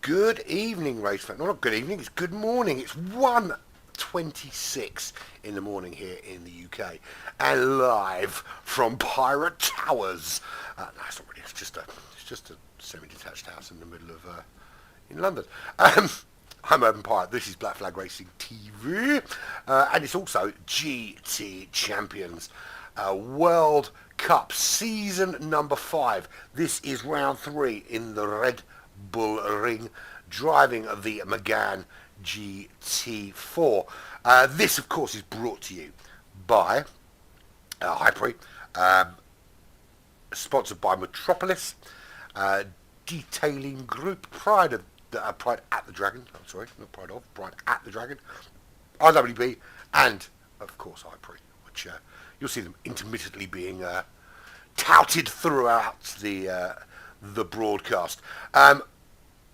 Good evening, race fan. No, not good evening, it's good morning. It's 1:26 in the morning here in the UK. And live from Pirate Towers. No, it's not really. It's just a semi-detached house in the middle of, in London. I'm Urban Pirate. This is Black Flag Racing TV. And it's also GT Champions. World Cup Season number 5. This is round 3 in the Red Bull Ring, driving the Megane GT4. This, of course, is brought to you by Hyperi, sponsored by Metropolis, Detailing Group, Pride at the Dragon. I'm sorry, not Pride of, Pride at the Dragon, RWB, and of course Hyperi, which you'll see them intermittently being touted throughout the broadcast.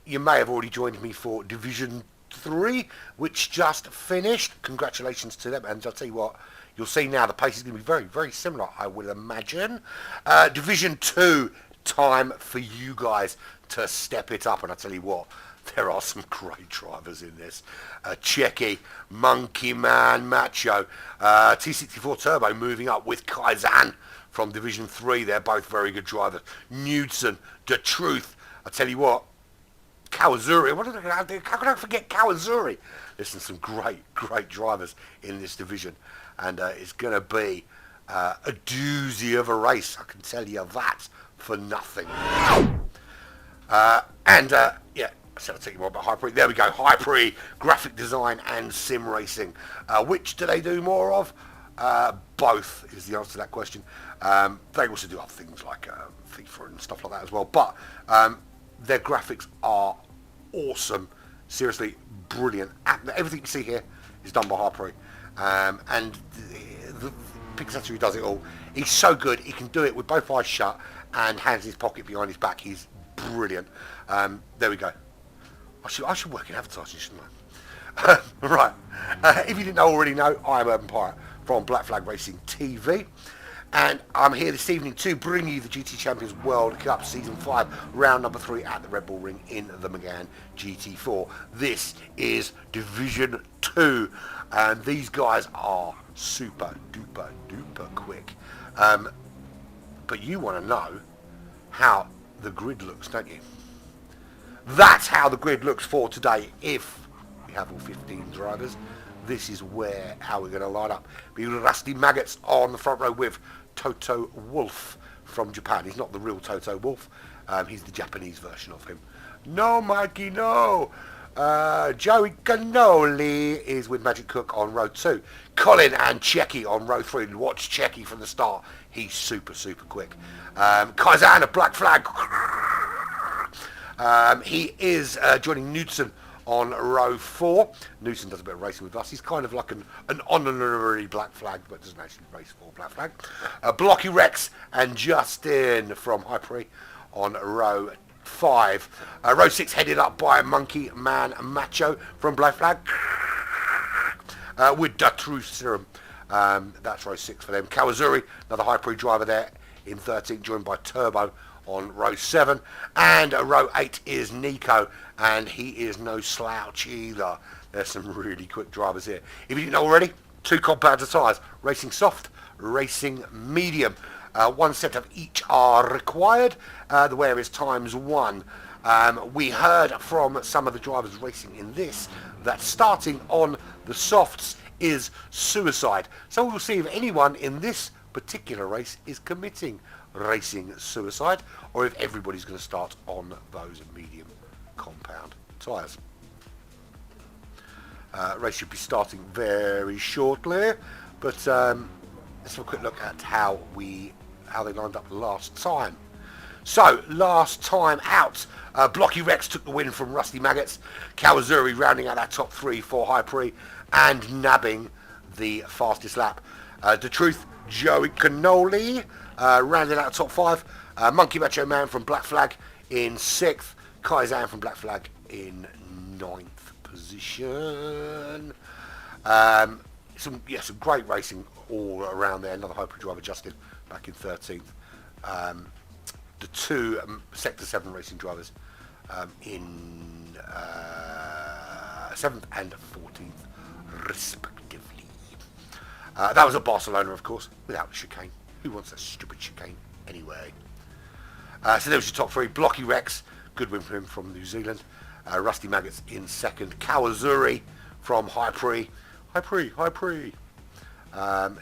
You may have already joined me for Division 3, which just finished. Congratulations to them. And I'll tell you what, you'll see now the pace is going to be very, very similar, I will imagine. Division 2, time for you guys to step it up. And I'll tell you what, there are some great drivers in this. Checky, Monkey Man, Macho, T64 Turbo moving up with Kaizan from Division 3. They're both very good drivers. Knudsen, The Truth. I tell you what, Kawazuri. How can I forget Kawazuri? Listen, some great drivers in this division. And it's going to be a doozy of a race. I can tell you that for nothing. Yeah, so I'll tell you more about Hyperi. There we go. Hyperi, graphic design and sim racing. Which do they do more of? Both is the answer to that question. They also do other things like FIFA and stuff like that as well. But their graphics are awesome. Seriously, brilliant. Everything you see here is done by Hyperi. And the Pixar who does it all. He's so good. He can do it with both eyes shut and hands in his pocket behind his back. He's brilliant. There we go. I should work in advertising, shouldn't I? Right. If you didn't already know, I'm Urban Pirate from Black Flag Racing TV. And I'm here this evening to bring you the GT Champions World Cup Season 5, round number 3 at the Red Bull Ring in the Megane GT4. This is Division 2, and these guys are super duper quick. But you want to know how the grid looks, don't you? That's how the grid looks for today. If we have all 15 drivers, this is how we're going to line up. Be Rusty Maggots on the front row with Toto Wolff from Japan. He's not the real Toto Wolff. He's the Japanese version of him. No, Mikey, no. Joey Cannoli is with Magic Cook on row 2. Colin and Checky on row 3. Watch Checky from the start. He's super, super quick. Kaizan of Black Flag. He is joining Knudsen on row 4. Knudsen does a bit of racing with us. He's kind of like an honorary Black Flag, but doesn't actually race for Black Flag. Blocky Rex and Justin from Hyperi on row 5. Row 6 headed up by Monkey Man Macho from Black Flag. With the True Serum. That's row 6 for them. Kawazuri, another Hyperi driver there in 13th, joined by Turbo on row 7. And row 8 is Nico, and he is no slouch either. There's some really quick drivers here. If you didn't know already, 2 compounds of tyres, racing soft, racing medium. 1 set of each are required. The wear is ×1. We heard from some of the drivers racing in this that starting on the softs is suicide. So we'll see if anyone in this particular race is committing racing suicide, or if everybody's going to start on those medium compound tyres. Race should be starting very shortly, but let's have a quick look at how they lined up last time. So, last time out, Blocky Rex took the win from Rusty Maggots. Kawazuri rounding out that top 3 for Hyperi and nabbing the fastest lap. The Truth, Joey Cannoli rounding out the top 5. Monkey Macho Man from Black Flag in 6th. Kaizan from Black Flag in 9th position. Some great racing all around there. Another Hyperi driver, Justin, back in 13th. The 2 Sector 7 racing drivers in 7th and 14th respectively. That was at Barcelona, of course, without chicane. Who wants that stupid chicane anyway? So there was your top 3. Blocky Rex, good win for him from New Zealand. Rusty Maggots in 2nd. Kawazuri from Hyperi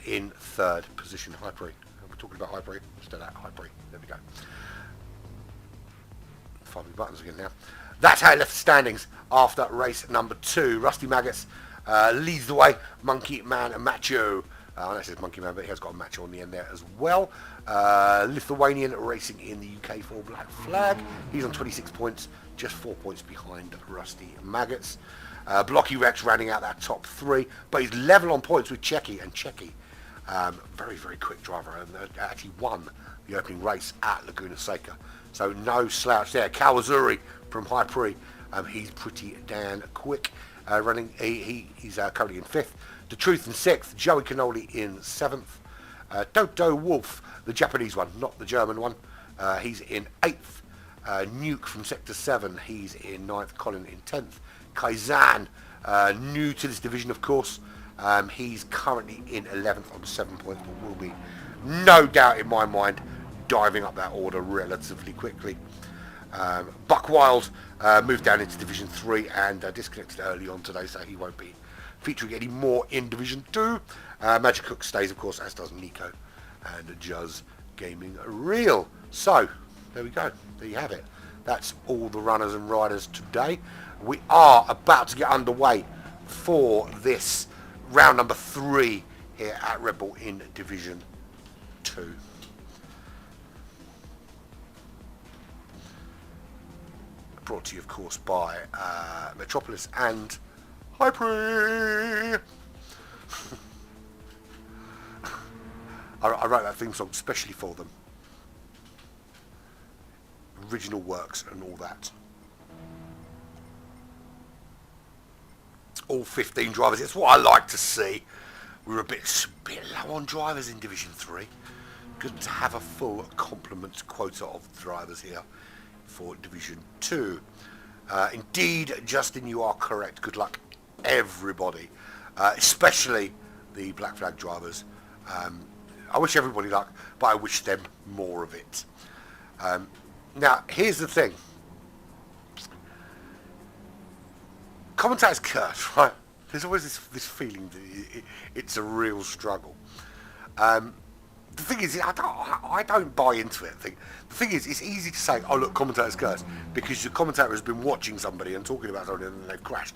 in 3rd position. Hyperi. We're talking about Hyperi. Still at Hyperi. There we go. Find my buttons again now. That's how it left the standings after race number 2. Rusty Maggots leads the way. Monkey Man and Macho. I know it says Monkey Man, but he has got a Macho on the end there as well. Lithuanian racing in the UK for Black Flag. He's on 26 points, just 4 points behind Rusty Maggots. Blocky Rex rounding out that top 3, but he's level on points with Checky, and Checky, very, very quick driver, and actually won the opening race at Laguna Seca. So no slouch there. Kawazuri from Hyperi, he's pretty damn quick. He's currently in 5th. The Truth in 6th. Joey Cannoli in 7th. Toto Wolff, the Japanese one, not the German one. He's in 8th. Nuke from Sector 7, he's in 9th. Colin in 10th. Kaizan, new to this division, of course. He's currently in 11th on 7 points, but will be, no doubt in my mind, diving up that order relatively quickly. Buckwild moved down into Division 3 and disconnected early on today, so he won't be featuring any more in Division 2. Magic Cook stays, of course, as does Nico and Juz Gaming Real. So, there we go. There you have it. That's all the runners and riders today. We are about to get underway for this round number 3 here at Red Bull in Division 2. Brought to you, of course, by Metropolis and Hyperi. I wrote that theme song specially for them. Original works and all that. All 15 drivers. It's what I like to see. We were a bit low on drivers in Division 3. Good to have a full complement quota of drivers here for Division 2. Indeed, Justin, you are correct. Good luck, everybody, especially the Black Flag drivers. I wish everybody luck, but I wish them more of it. Now, here's the thing. commentator's curse, right? There's always this feeling that it's a real struggle. The thing is, I don't buy into it. The thing is, it's easy to say, oh look, commentator's curse, because your commentator has been watching somebody and talking about somebody and then they've crashed.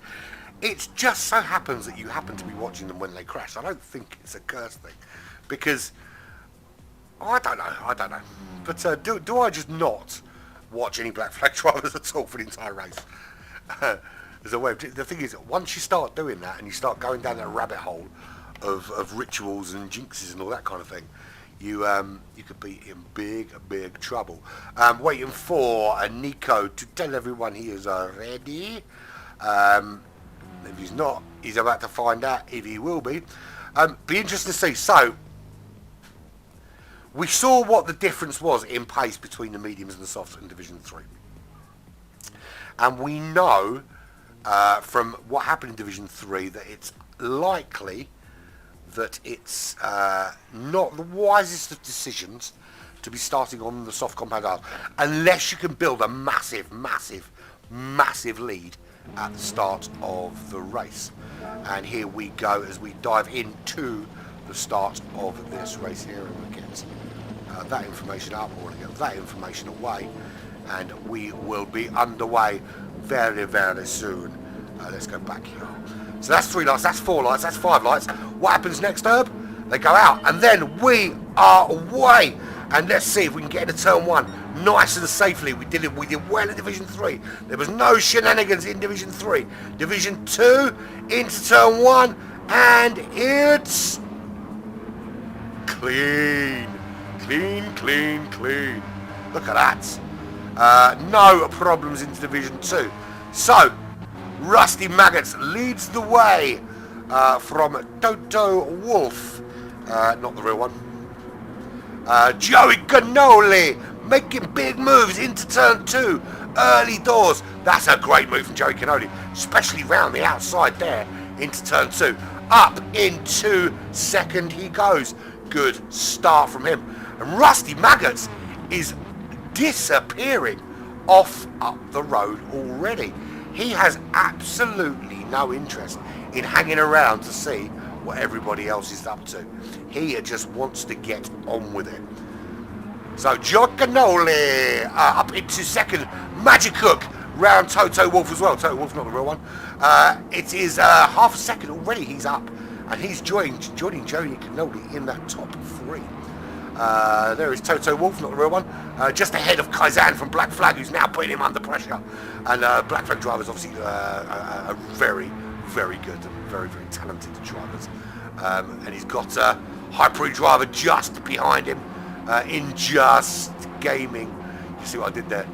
It just so happens that you happen to be watching them when they crash. I don't think it's a curse thing, because I don't know. But do I just not watch any black flag drivers at all for the entire race? There's a way. The thing is, once you start doing that and you start going down that rabbit hole of rituals and jinxes and all that kind of thing, you could be in big trouble. Waiting for Nico to tell everyone he is ready. If he's not, he's about to find out if he will be. Be interesting to see. So, we saw what the difference was in pace between the mediums and the softs in Division 3. And we know from what happened in Division 3 that it's likely that it's not the wisest of decisions to be starting on the soft compound cars unless you can build a massive lead at the start of the race. And here we go as we dive into the start of this race here, and we'll get that information up, or get that information away, and we will be underway very soon. Let's go back here. So that's 3 lights, that's 4 lights, that's 5 lights. What happens next, Herb? They go out, and then we are away. And let's see if we can get into turn 1 nice and safely. We did well in Division 3. There was no shenanigans in Division 3. Division 2 into turn 1, and it's clean. Look at that. No problems into Division 2. So, Rusty Maggots leads the way from Toto Wolff, not the real one. Joey Cannoli making big moves into turn 2, early doors. That's a great move from Joey Cannoli, especially round the outside there into turn 2. Up into second he goes. Good start from him. And Rusty Maggots is disappearing off up the road already. He has absolutely no interest in hanging around to see what everybody else is up to. He just wants to get on with it. So Joe Cannoli up into second. Magic Hook round Toto Wolff as well. Toto Wolff's not the real one. It is half a second already he's up, and he's joining Joey Cannoli in that top 3. There is Toto Wolff, not the real one, just ahead of Kaizan from Black Flag, who's now putting him under pressure. And Black Flag drivers obviously are very good and very talented drivers. And he's got a Hyper driver just behind him in Just Gaming. You see what I did there?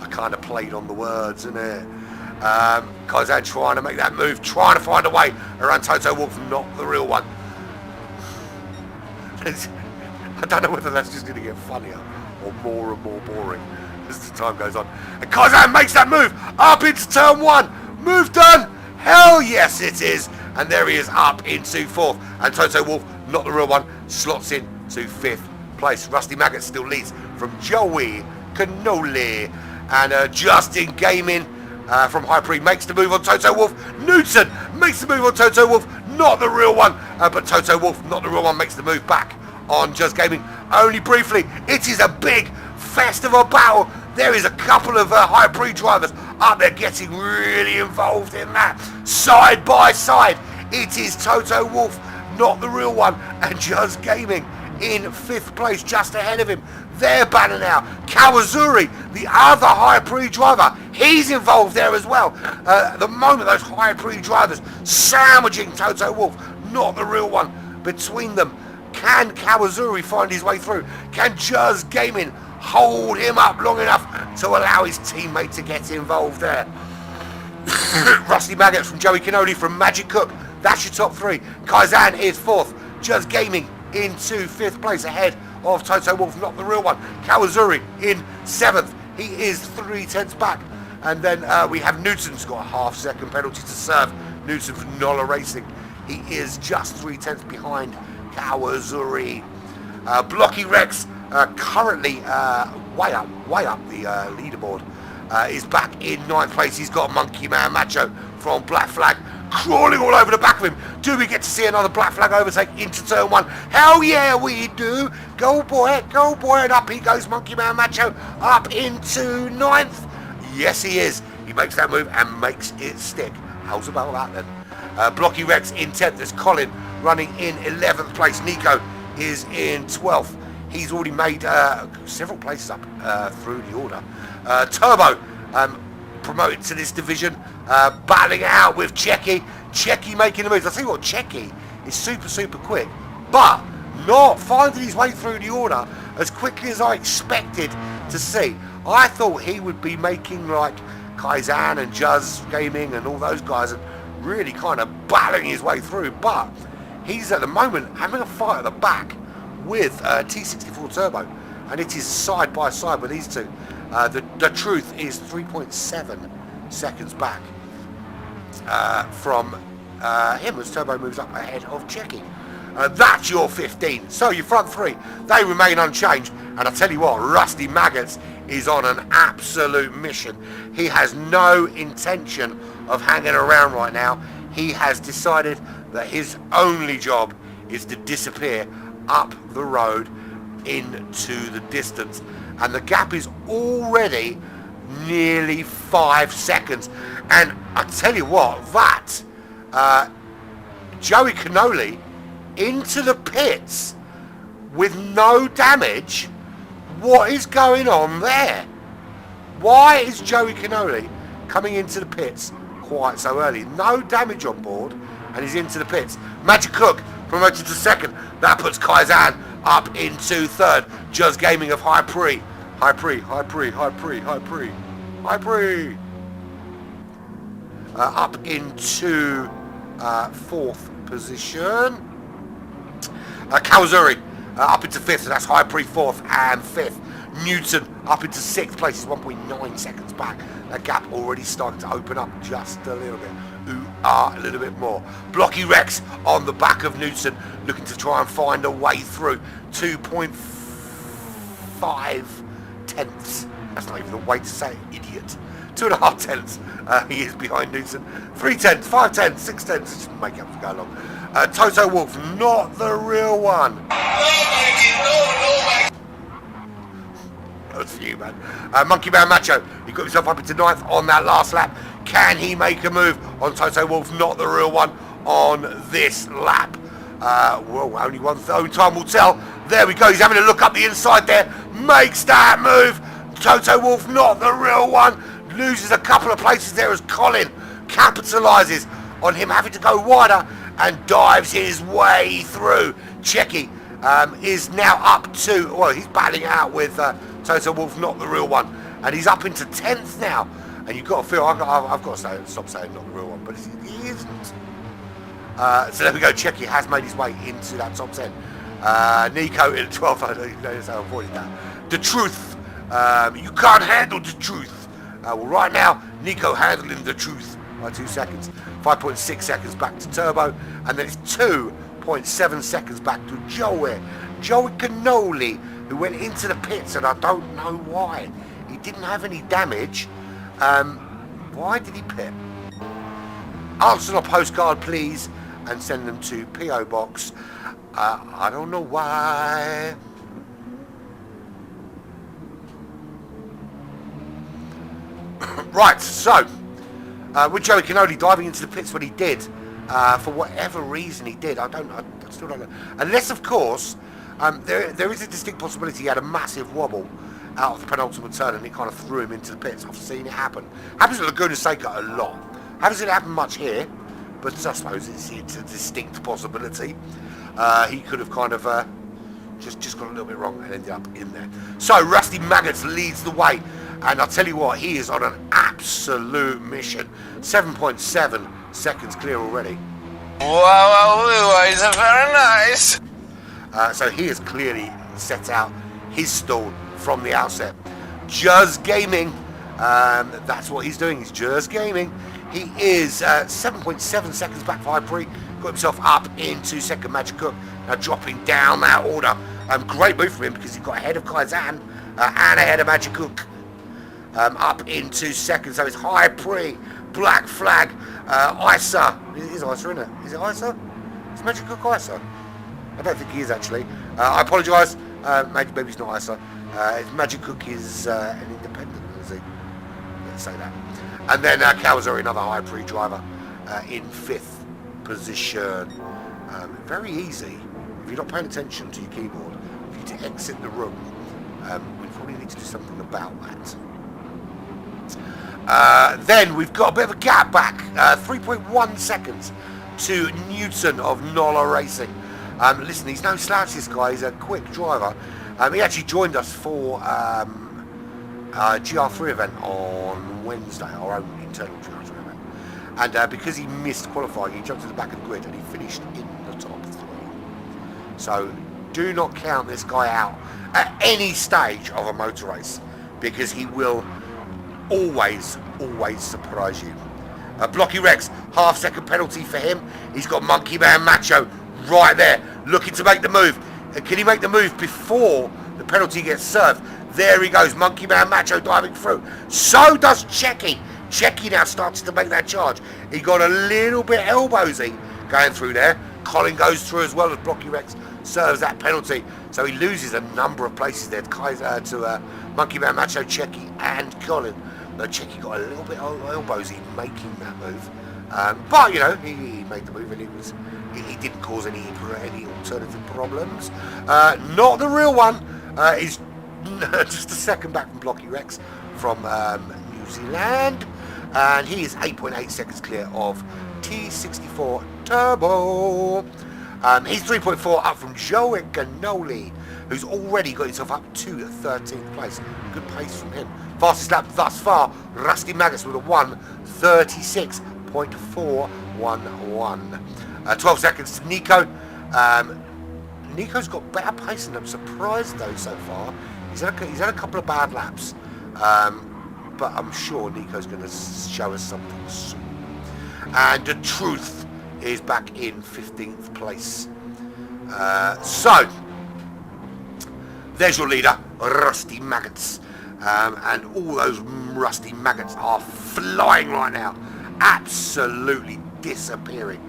I kind of played on the words, innit? Kaizan trying to make that move, trying to find a way around Toto Wolff, not the real one. I don't know whether that's just going to get funnier or more and more boring as the time goes on. And Kaizan makes that move up into turn 1. Move done. Hell yes it is. And there he is up into 4th. And Toto Wolff, not the real one, slots in to 5th place. Rusty Maggot still leads from Joey Cannoli. And Justin Gaming from Hyper makes the move on Toto Wolff. Newton makes the move on Toto Wolff, not the real one. But Toto Wolff, not the real one, makes the move back on Just Gaming only briefly. It is a big festival battle. There is a couple of Hyper drivers up there getting really involved in that. Side by side, it is Toto Wolff, not the real one, and Just Gaming in 5th place, just ahead of him. They're banner now. Kawazuri, the other Hyper driver, he's involved there as well. At the moment, those Hyper drivers sandwiching Toto Wolff, not the real one, between them. Can Kawazuri find his way through? Can Just Gaming hold him up long enough to allow his teammate to get involved there? Rusty Maggots from Joey Cannoli from Magic Hook. That's your top 3. Kaizan is 4th. Just Gaming into 5th place ahead of Toto Wolff, not the real one. Kawazuri in 7th. He is 3/10 back. And then we have Newton's got a half-second penalty to serve. Newton from RWB Racing. He is just 3/10 behind Kawazuri. Blocky Rex currently way up the leaderboard. Is back in 9th place. He's got Monkey Man Macho from Black Flag, crawling all over the back of him. Do we get to see another Black Flag overtake into turn 1? Hell yeah, we do. Go boy, and up he goes, Monkey Man Macho, up into 9th. Yes, he is. He makes that move and makes it stick. How's about that then? Blocky Rex in 10th. There's Colin running in 11th place. Nico is in 12th. He's already made several places up through the order. Turbo promoted to this division, battling it out with Checky. Checky making the moves. I tell you what, Checky is super quick, but not finding his way through the order as quickly as I expected to see. I thought he would be making like Kaizan and Juzz Gaming and all those guys and really kind of battling his way through, but he's at the moment having a fight at the back with T64 Turbo, and it is side by side with these two. The truth is 3.7 seconds back from him as Turbo moves up ahead of Checky. That's your 15. So your front three, they remain unchanged. And I tell you what, Rusty Maggots is on an absolute mission. He has no intention of hanging around right now. He has decided that his only job is to disappear up the road into the distance, and the gap is already nearly 5 seconds. And I tell you what, that Joey Cannoli into the pits with no damage. What is going on there? Why is Joey Cannoli coming into the pits quite so early? No damage on board, and he's into the pits. Magic Cook promoted to 2nd. That puts Kaizan up into 3rd. Juzz Gaming of High Pre. Up into 4th position. Kawazuri up into 5th, so that's High Pre 4th and 5th. Newton up into 6th place, is 1.9 seconds back. That gap already starting to open up just a little bit. A little bit more. Blocky Rex on the back of Newton, looking to try and find a way through. 2.5 tenths. That's not even the way to say it, idiot. 2.5 tenths. He is behind Newton. 3 tenths, 5 tenths, 6 tenths. Just make up as we go along. Toto Wolf, not the real one. That's for you, man. Monkey Man Macho, he got himself up into 9th on that last lap. Can he make a move on Toto Wolf? Not the real one on this lap. Well, only only time will tell. There we go. He's having a look up the inside there. Makes that move. Toto Wolf, not the real one. Loses a couple of places there as Colin capitalises on him having to go wider and dives his way through. Checky is now up to, well, he's battling out with Toto Wolf, not the real one, and he's up into 10th now. And you've got to feel, I've got to stop saying not the real one, but he isn't. So there we go. Checky has made his way into that top 10. Nico in 12th. I noticed I avoided that. The truth. You can't handle the truth. Well, right now, Nico handling the truth by 2 seconds. 5.6 seconds back to Turbo, and then it's 2.7 seconds back to Joey Cannoli, who went into the pits, and I don't know why. He didn't have any damage. Why did he pit? Answer on a postcard, please, and send them to P.O. Box. I don't know why. Right, so with Joey Cannoli diving into the pits when he did, for whatever reason he did, I still don't know. Unless, of course, there is a distinct possibility he had a massive wobble out of the penultimate turn and it kind of threw him into the pits. I've seen it happen. Happens at Laguna Seca a lot. Haven't seen it happen much here, but I suppose it's a distinct possibility. He could have kind of just got a little bit wrong and ended up in there. So Rusty Maggots leads the way, and I'll tell you what, he is on an absolute mission. 7.7 seconds clear already. Wow, it's very nice. So he has clearly set out his stall from the outset. Juzz Gaming, that's what he's doing. He's Juzz Gaming. He is 7.7 seconds back for High Pre. Got himself up into 2nd. Magic Cook now dropping down that order. Great move for him because he got ahead of Kaizan and ahead of Magic Cook. Up into 2nd. So it's High Pre Black Flag, ISA. It is ISA, isn't it? Is it ISA? Is Magic Cook ISA? I don't think he is actually. I apologise. Maybe he's not ISA. Magic Cook is an independent, is he? Let's say that. And then Kawasaki, another high pre driver, in 5th position. Very easy, if you're not paying attention to your keyboard, for you to exit the room. We probably need to do something about that. Then we've got a bit of a gap back, 3.1 seconds to Newton of Nola Racing. Listen, he's no slouch, this guy. He's a quick driver. He actually joined us for GR3 event on Wednesday, our own internal GR3 event. And because he missed qualifying, he jumped to the back of the grid and he finished in the top 3. So do not count this guy out at any stage of a motor race, because he will always surprise you. Blocky Rex, half-second penalty for him. He's got Monkey Man Macho right there, looking to make the move. Can he make the move before the penalty gets served? There he goes, Monkey Man Macho diving through. So does Checky. Checky now starts to make that charge. He got a little bit elbowsy going through there. Colin goes through as well as Blocky Rex serves that penalty. So he loses a number of places there to Monkey Man Macho, Checky and Colin. No, Checky got a little bit elbowsy making that move. But, you know, he made the move and he didn't cause any alternative problems. Not the real one. He's just a second back from Blocky Rex from New Zealand. And he is 8.8 seconds clear of T64 Turbo. He's 3.4 up from Joey Ganoli, who's already got himself up to 13th place. Good pace from him. Fastest lap thus far, Rusty Magus with a 1:36.411. 12 seconds to Nico. Nico's got better pace than I'm surprised though so far. He's had a couple of bad laps, but I'm sure Nico's going to show us something soon. And the Truth is back in 15th place. So there's your leader, Rusty Maggots. And all those rusty maggots are flying right now, absolutely disappearing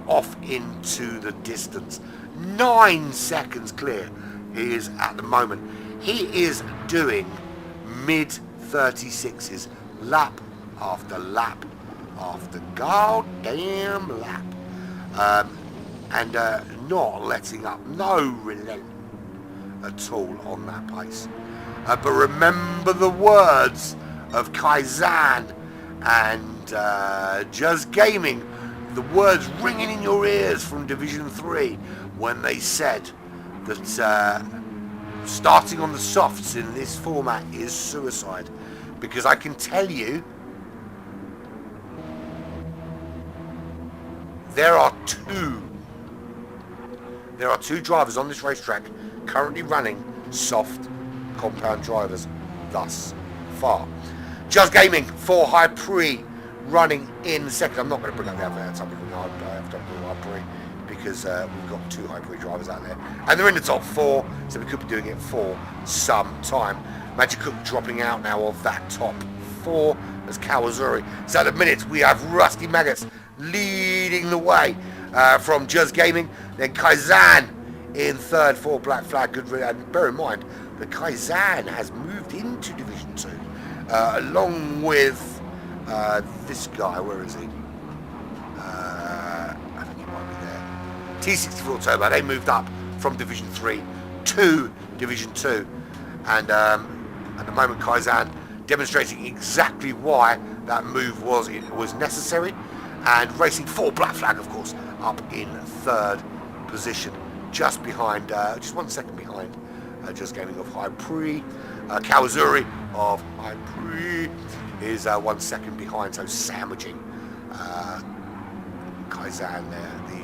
off into the distance. 9 seconds clear he is at the moment. He is doing mid 36s lap after lap after goddamn lap, and not letting up, no relent at all on that pace. But remember the words of Kaizan and Just Gaming, the words ringing in your ears from Division 3 when they said that starting on the softs in this format is suicide. Because I can tell you, there are two drivers on this racetrack currently running soft compound drivers thus far. Just Gaming for High Pre running in second. I'm not going to bring up the adverts. I'm going to have to do High Pre because we've got 2 High Pre drivers out there and they're in the top 4, so we could be doing it for some time. Magic Cook dropping out now of that top 4 as Kawasaki. So at the minute we have Rusty Maggots leading the way from Just Gaming, then Kaizan in third for Black Flag. Good, and bear in mind that Kaizan has moved into Division 2 along with this guy. Where is he? I think he might be there. T64 Turbo. They moved up from Division 3 to Division 2, and at the moment Kaizan demonstrating exactly why that move was necessary, and racing for Black Flag, of course, up in third position, just behind, just 1 second behind Just Gaming of High Pre. Kawasaki of High Pre is 1 second behind, so sandwiching Kaizan there, the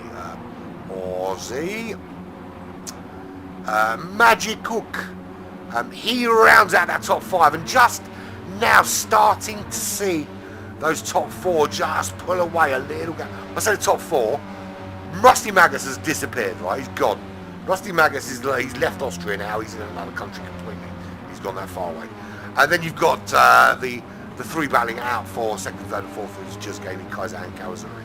Aussie. Magic Cook, he rounds out that top 5 and just now starting to see those top 4 just pull away a little bit. I say the top 4. Rusty Magus has disappeared, right? He's gone. Rusty Magus he's left Austria now. He's in another country completely. He's gone that far away. And then you've got the The three battling out for second, third, and fourth is just gaining Kaiser and Kawasaki.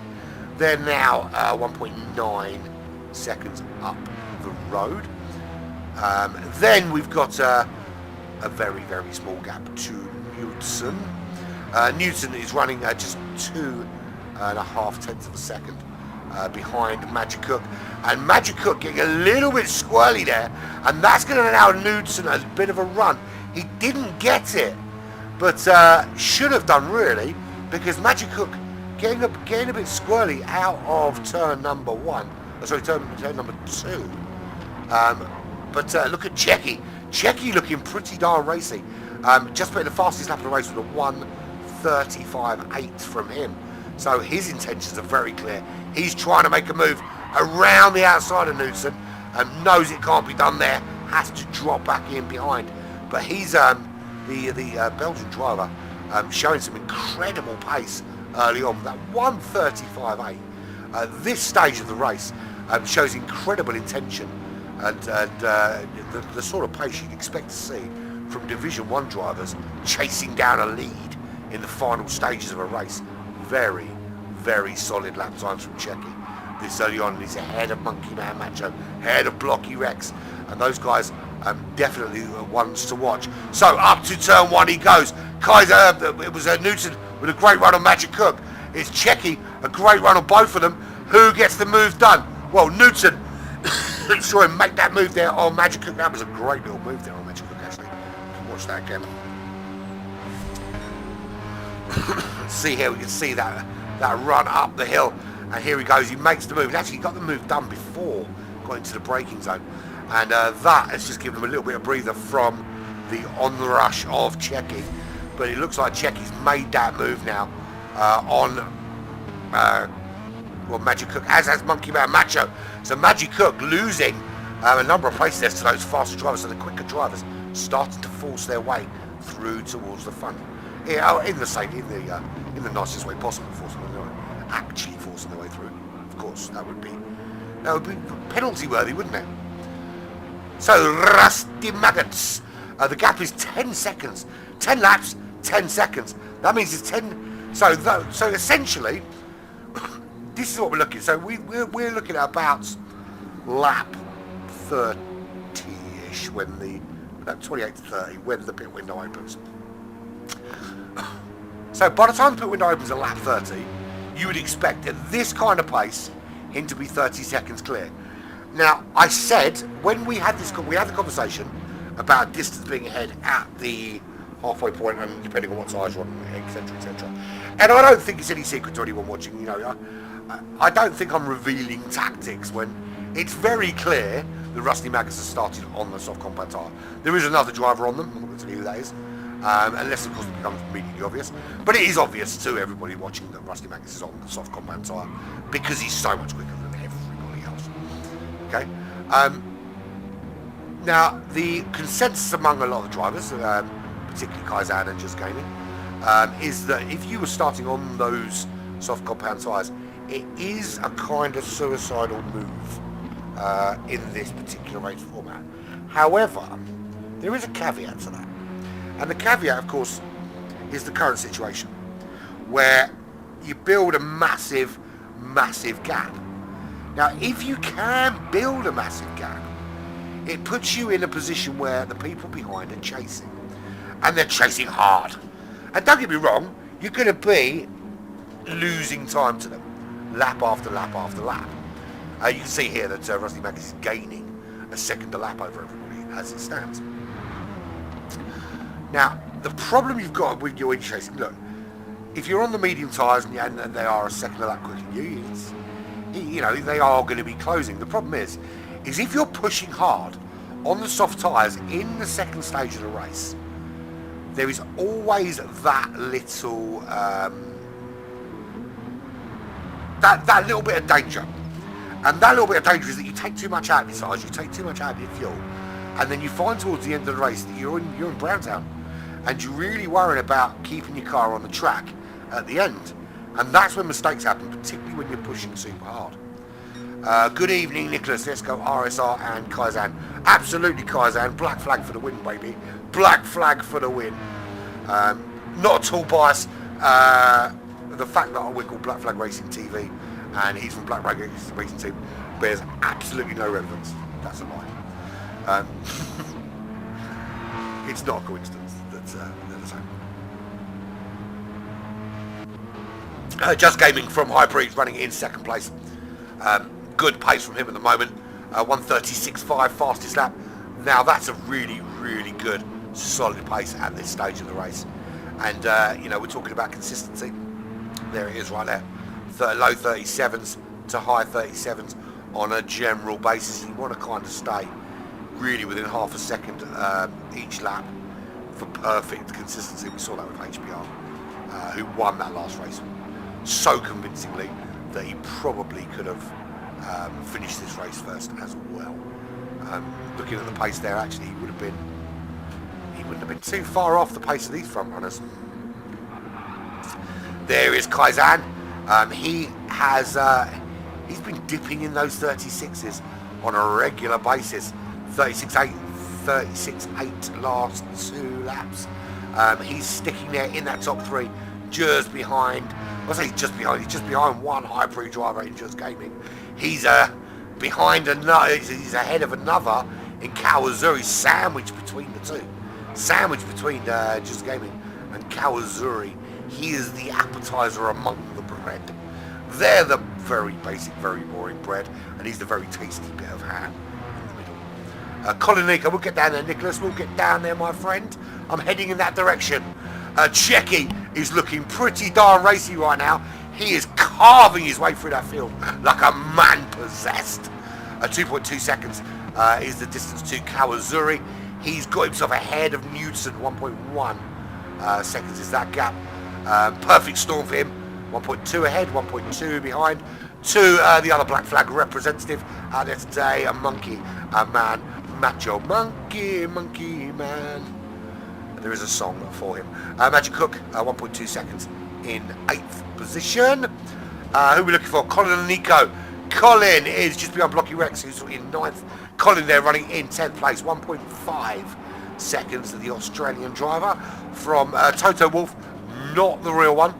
They're now 1.9 seconds up the road. Then we've got a very, very small gap to Newton. Newton is running just 2.5 tenths of a second behind Magic Cook, and Magic Cook getting a little bit squirrely there, and that's going to allow Newton a bit of a run. He didn't get it, but should have done really, because Magic Cook getting a bit squirrely out of turn number one. Turn number two. But look at Checky. Checky looking pretty darn racy. Just putting the fastest lap of the race with a 1:35.8 from him. So his intentions are very clear. He's trying to make a move around the outside of Newton and knows it can't be done there. Has to drop back in behind. But he's the Belgian driver showing some incredible pace early on. That 1:35.8 at this stage of the race shows incredible intention and the sort of pace you'd expect to see from Division 1 drivers chasing down a lead in the final stages of a race. Very, very solid lap times from Checky this early on. He's ahead of Monkey Man Macho, ahead of Blocky Rex, and those guys definitely ones to watch. So up to turn one he goes. Kaiser, it was Newton with a great run on Magic Cook. It's Checky, a great run on both of them. Who gets the move done? Well, Newton saw him make that move there on Magic Cook. That was a great little move there on Magic Cook, actually. Watch that again. See here, we can see that run up the hill, and here he goes. He makes the move. He actually got the move done before got into the braking zone, and that has just given him a little bit of breather from the onrush of Checky. But it looks like Checky's made that move now on Magic Cook, as has Monkey Man Macho. So Magic Cook losing a number of places to those faster drivers, so the quicker drivers starting to force their way through towards the front. In the nicest way possible, actually forcing their way through. Of course, that would be penalty worthy, wouldn't it? So Rusty Maggots, the gap is 10 seconds, 10 laps, 10 seconds. That means it's 10. So essentially, this is what we're looking. So we're looking at about lap 30-ish when the 28 to 30 when the pit window opens. So by the time the pit window opens at lap 30, you would expect at this kind of pace him to be 30 seconds clear. Now, I said when we had the conversation about distance being ahead at the halfway point, and depending on what size you're on, etc., etc. And I don't think it's any secret to anyone watching. You know, I don't think I'm revealing tactics when it's very clear that Rusty Maggots has started on the soft compact tyre. There is another driver on them. I'm not going to tell you who that is. Unless of course it becomes immediately obvious, but it is obvious to everybody watching that Rusty Maggots is on the soft compact tyre because he's so much quicker than everybody else. Okay. Now the consensus among a lot of the drivers, particularly Kaizen and Just Gaming, is that if you were starting on those soft compound tyres, it is a kind of suicidal move in this particular race format. However, there is a caveat to that. And the caveat, of course, is the current situation, where you build a massive, massive gap. Now, if you can build a massive gap, it puts you in a position where the people behind are chasing. And they're chasing hard. And don't get me wrong, you're going to be losing time to them, lap after lap after lap. You can see here that Rusty Maggots is gaining a second a lap over everybody as it stands. Now, the problem you've got with your chasing, look, if you're on the medium tyres and they are a second a lap quicker than you know, they are going to be closing. The problem is if you're pushing hard on the soft tyres in the second stage of the race, there is always that little, that little bit of danger. And that little bit of danger is that you take too much out of your tyres, you take too much out of your fuel, and then you find towards the end of the race that you're in Browntown. And you're really worrying about keeping your car on the track at the end. And that's when mistakes happen, particularly when you're pushing super hard. Good evening, Nicholas. Let's go RSR and Kaizen. Absolutely, Kaizen. Black flag for the win, baby. Black flag for the win. Not at all biased. The fact that we're called Black Flag Racing TV and he's from Black Flag Racing Team bears absolutely no relevance. That's a lie. It's not a coincidence that they're the same. Just Gaming from Highbury running in second place. Good pace from him at the moment. 1:36.5 fastest lap. Now that's a really, really good, solid pace at this stage of the race. And we're talking about consistency. There it is right there. Low 37s to high 37s on a general basis. You want to kind of stay really within half a second each lap for perfect consistency. We saw that with HBR, who won that last race so convincingly that he probably could have finished this race first as well. Looking at the pace there, actually, he wouldn't have been too far off the pace of these front runners. There is Kaizan. He's been dipping in those 36s on a regular basis. 36.8 last 2 laps. He's sticking there in that top 3, just behind. He's just behind one Highbury driver in Just Gaming. He's behind another. He's ahead of another in Kawazuri, sandwiched between the two. Sandwiched between Just Gaming and Kawazuri. He is the appetizer among the bread. They're the very basic, very boring bread, and he's the very tasty bit of ham in the middle. Colin Nico, we'll get down there, Nicholas. We'll get down there, my friend. I'm heading in that direction. Checky is looking pretty darn racy right now. He is carving his way through that field like a man possessed. 2.2 seconds is the distance to Kawazuri. He's got himself ahead of Newton. 1.1 seconds is that gap. Perfect storm for him. 1.2 ahead, 1.2 behind. To the other Black Flag representative out there today, a monkey, a man, macho monkey man. There is a song for him. Magic Cook, 1.2 seconds in 8th position. Who are we looking for? Colin and Nico. Colin is just behind Blocky Rex, who's in 9th. Colin there running in 10th place, 1.5 seconds to the Australian driver from Toto Wolff, not the real one,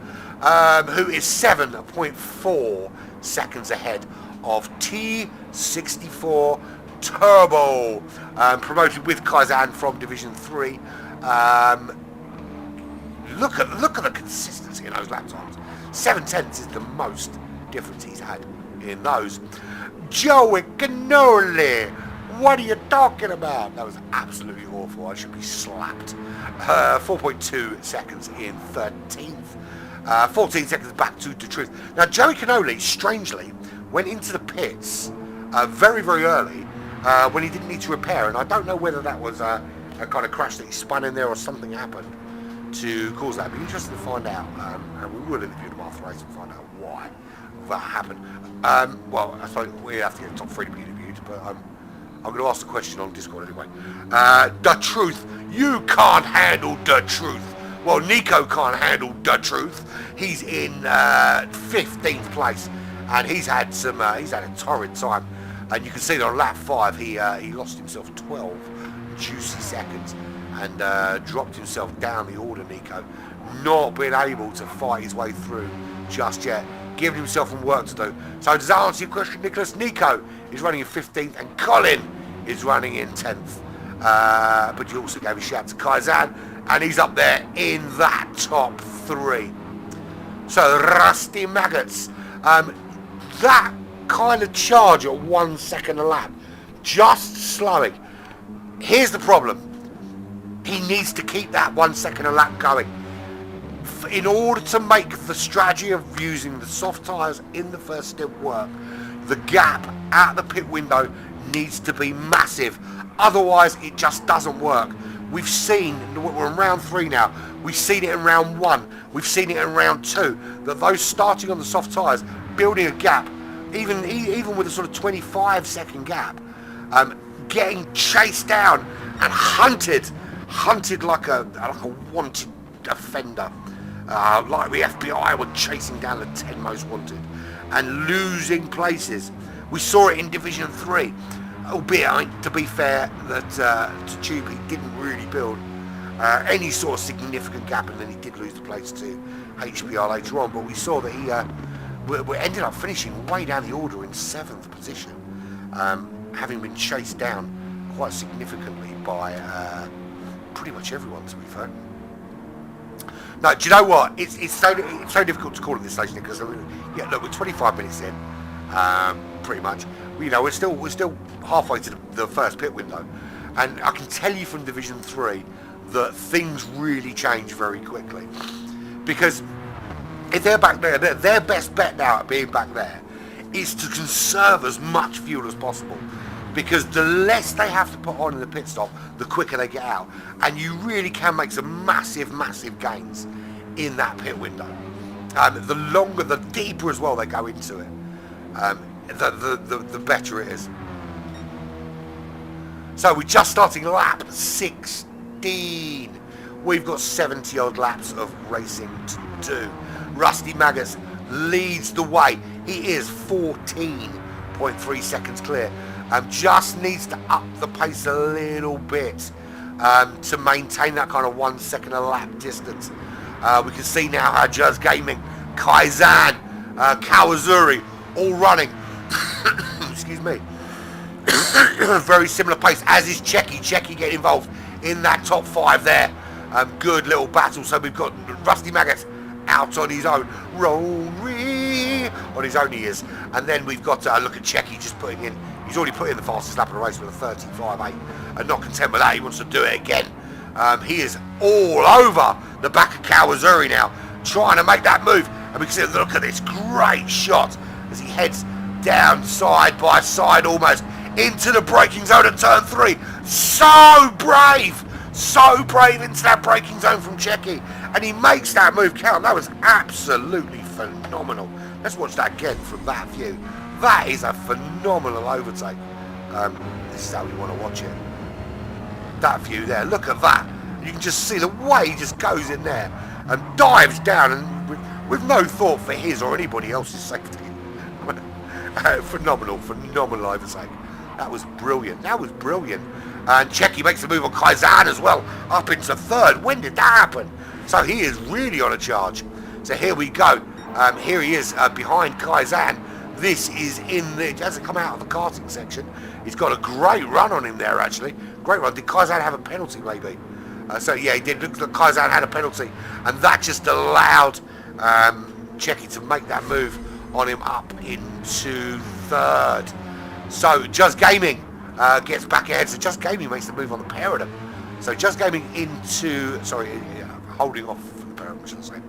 who is 7.4 seconds ahead of T64 Turbo, promoted with Kaizan from Division 3. Look at the consistency in those lap times. 7/10 is the most difference he's had in those. Joey Cannoli, what are you talking about? That was absolutely awful. I should be slapped. 4.2 seconds in 13th. 14 seconds back to the truth. Now, Joey Cannoli, strangely, went into the pits very, very early when he didn't need to repair. And I don't know whether that was a kind of crash that he spun in there or something happened to cause that. It'd be interesting to find out. And we will interview him after the race and find out why that happened. Well, I thought we have to get the top 3 to be interviewed, but I'm going to ask the question on Discord anyway. The truth. You can't handle the truth. Well, Nico can't handle the truth. He's in 15th place, and he's had a torrid time. And you can see that on lap 5, he lost himself 12 juicy seconds and dropped himself down the order. Nico, not being able to fight his way through just yet, giving himself some work to do. So does that answer your question, Nicholas? Nico is running in 15th, and Colin is running in 10th. But you also gave a shout to Kaizan, and he's up there in that top 3. So Rusty Maggots, that kind of charge at 1 second a lap, just slowing. Here's the problem. He needs to keep that 1 second a lap going. In order to make the strategy of using the soft tyres in the first stint work, the gap at the pit window needs to be massive. Otherwise, it just doesn't work. We've seen, we're in round 3 now, we've seen it in round 1, we've seen it in round 2, that those starting on the soft tyres, building a gap, even with a sort of 25-second gap, getting chased down and hunted like a wanted offender, like the FBI were chasing down the 10 most wanted, and losing places. We saw it in Division 3. Albeit, to be fair, that Tupi didn't really build any sort of significant gap, and then he did lose the place to HBR later on. But we saw that he we ended up finishing way down the order in 7th position, having been chased down quite significantly by pretty much everyone, to be fair. No, do you know what? It's so difficult to call at this stage, because look, we're 25 minutes in, pretty much. We're still halfway to the first pit window, and I can tell you from Division 3 that things really change very quickly, because if they're back there, their best bet now at being back there is to conserve as much fuel as possible, because the less they have to put on in the pit stop, the quicker they get out, and you really can make some massive gains in that pit window. The longer, the deeper as well they go into it, the better it is. So we're just starting lap 16. We've got 70 odd laps of racing to do. Rusty Maggots leads the way. He is 14.3 seconds clear. Just needs to up the pace a little bit to maintain that kind of 1 second a lap distance. We can see now how Just Gaming, Kaizan, Kawazuri all running. Excuse me. Very similar pace, as is Checky. Checky getting involved in that top 5 there. Good little battle. So we've got Rusty Maggots out on his own. Rory on his own he is. And then we've got look at Checky just putting in. He's already put in the fastest lap of the race with a 35.8. And not content with that, he wants to do it again. He is all over the back of Kawazuri now, trying to make that move. And we can see, look at this great shot as he heads down side by side almost into the braking zone at turn 3. So brave into that braking zone from Checky, and he makes that move count. That was absolutely phenomenal. Let's watch that again from that view. That is a phenomenal overtake. This is how we want to watch it. That view there, look at that. You can just see the way he just goes in there and dives down, and with no thought for his or anybody else's safety. Phenomenal overtake. That was brilliant. And Checky makes the move on Kaizan as well, up into 3rd. When did that happen? So he is really on a charge. So here we go. Here he is behind Kaizan. This is it hasn't come out of the karting section. He's got a great run on him there, actually. Great run. Did Kaizan have a penalty, maybe? So yeah, he did. Look, Kaizan had a penalty, and that just allowed Checky to make that move on him up into 3rd. So Just Gaming gets back ahead. So Just Gaming makes the move on the pair of them. So Just Gaming holding off for the pair of them, should I say.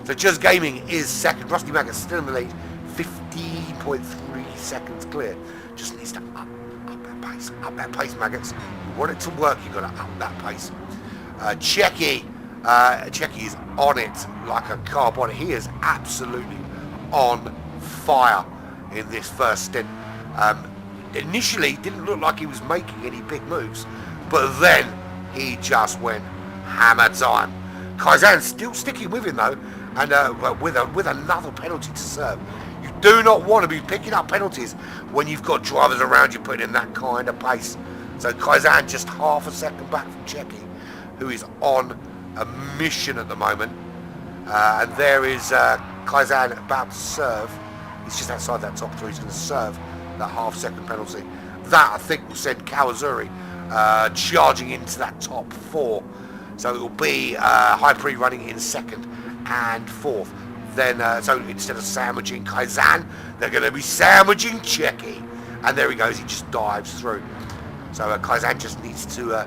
So Just Gaming is 2nd. Rusty Maggots still in the lead, 15.3 seconds clear. Just needs to up that pace, Maggots. You want it to work, you've got to up that pace. Checky is on it like a car bonnet. He is absolutely on fire in this first stint. Initially didn't look like he was making any big moves, but then he just went hammer time. Kaizan still sticking with him though, and with another penalty to serve. You do not want to be picking up penalties when you've got drivers around you putting in that kind of pace. So Kaizan just half a second back from Checky, who is on a mission at the moment. And there is Kaizan about to serve. He's just outside that top 3. He's going to serve that half-second penalty. That, I think, will send Kawazuri charging into that top 4. So it will be Hyperi running in 2nd and 4th. Then, so instead of sandwiching Kaizan, they're going to be sandwiching Checky. And there he goes. He just dives through. So Kaizan just needs to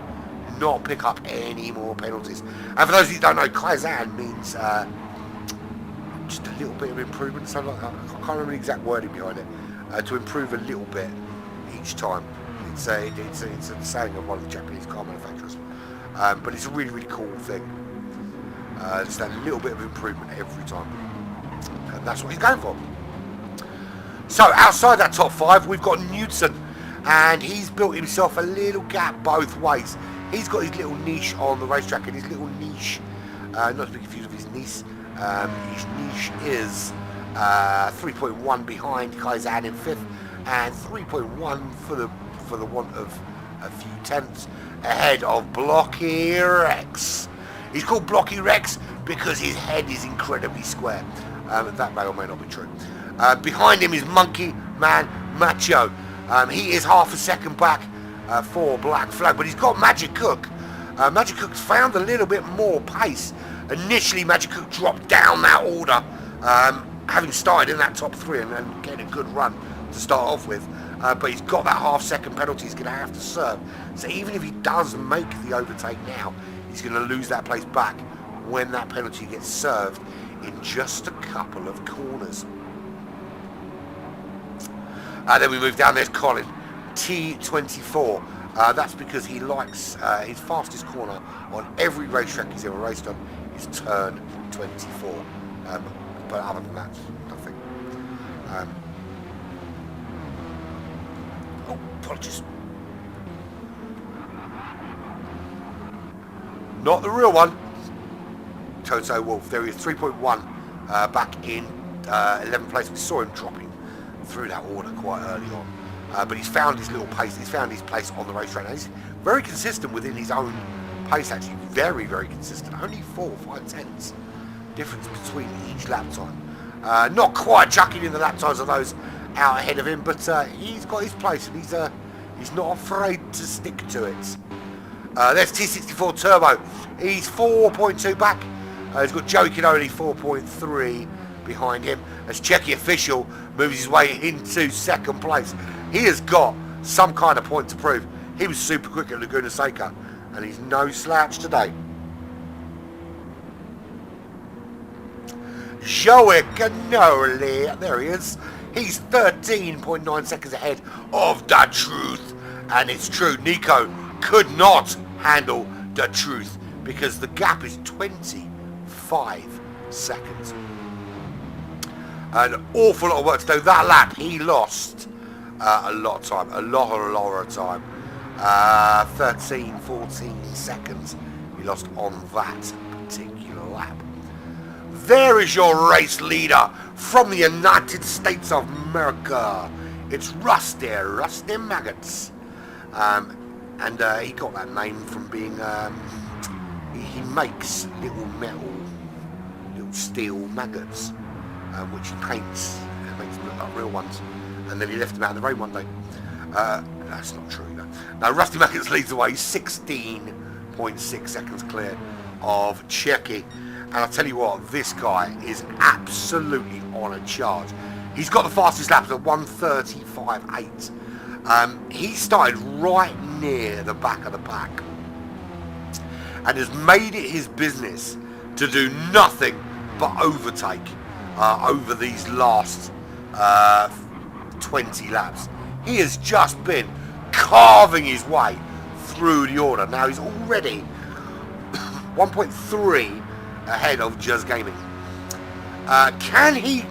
not pick up any more penalties. And for those of you who don't know, Kaizan means just a little bit of improvement. So I can't remember the exact wording behind it. To improve a little bit each time. It's a saying of one of the Japanese car manufacturers. But it's a really cool thing. Just that little bit of improvement every time. And that's what he's going for. So outside that top 5, we've got Newton. And he's built himself a little gap both ways. He's got his little niche on the racetrack, and his little niche, not to be confused with his niche is 3.1 behind Kaizan in 5th, and 3.1 for the want of a few tenths ahead of Blocky Rex. He's called Blocky Rex because his head is incredibly square. That may or may not be true. Behind him is Monkey Man Macho. He is half a second back for Black Flag, but he's got Magic Cook. Magic Cook's found a little bit more pace. Initially, Magic Cook dropped down that order, having started in that top 3 and getting a good run to start off with. But he's got that half-second penalty he's going to have to serve. So even if he does make the overtake now, he's going to lose that place back when that penalty gets served in just a couple of corners. Then we move down. There's Colin, T24. That's because he likes his fastest corner on every racetrack he's ever raced on is turn 24. But other than that, nothing. Oh, apologies. Not the real one. Toto Wolf. There he is, 3.1 back in 11th place. We saw him dropping through that order quite early on. But he's found his little pace. He's found his place on the racetrack. And he's very consistent within his own pace, actually. Very, very consistent. Only 4 or 5 tenths difference between each lap time. Not quite chucking in the lap times of those out ahead of him, but he's got his place and he's not afraid to stick to it. There's T64 Turbo. He's 4.2 back. He's got Joey Canoli 4.3 behind him as Checky Official moves his way into second place. He has got some kind of point to prove. He was super quick at Laguna Seca and he's no slouch today. Joey Canoli, there he is. He's 13.9 seconds ahead of The Truth. And it's true, Nico could not handle The Truth because the gap is 25 seconds. An awful lot of work to do. That lap, he lost a lot of time, a lot of time. 13, 14 seconds he lost on that particular lap. There is your race leader from the United States of America. It's Rusty Maggots. And he got that name from being, he makes little steel maggots, which he paints and makes them look like real ones. And then he left them out in the rain one day. That's not true, though. Now, Rusty Maggots leads the way, 16.6 seconds clear of Checky. And I'll tell you what, this guy is absolutely on a charge. He's got the fastest laps at 1:35.8. He started right near the back of the pack and has made it his business to do nothing but overtake over these last 20 laps. He has just been carving his way through the order. Now he's already 1.3 ahead of Just Gaming. Can he?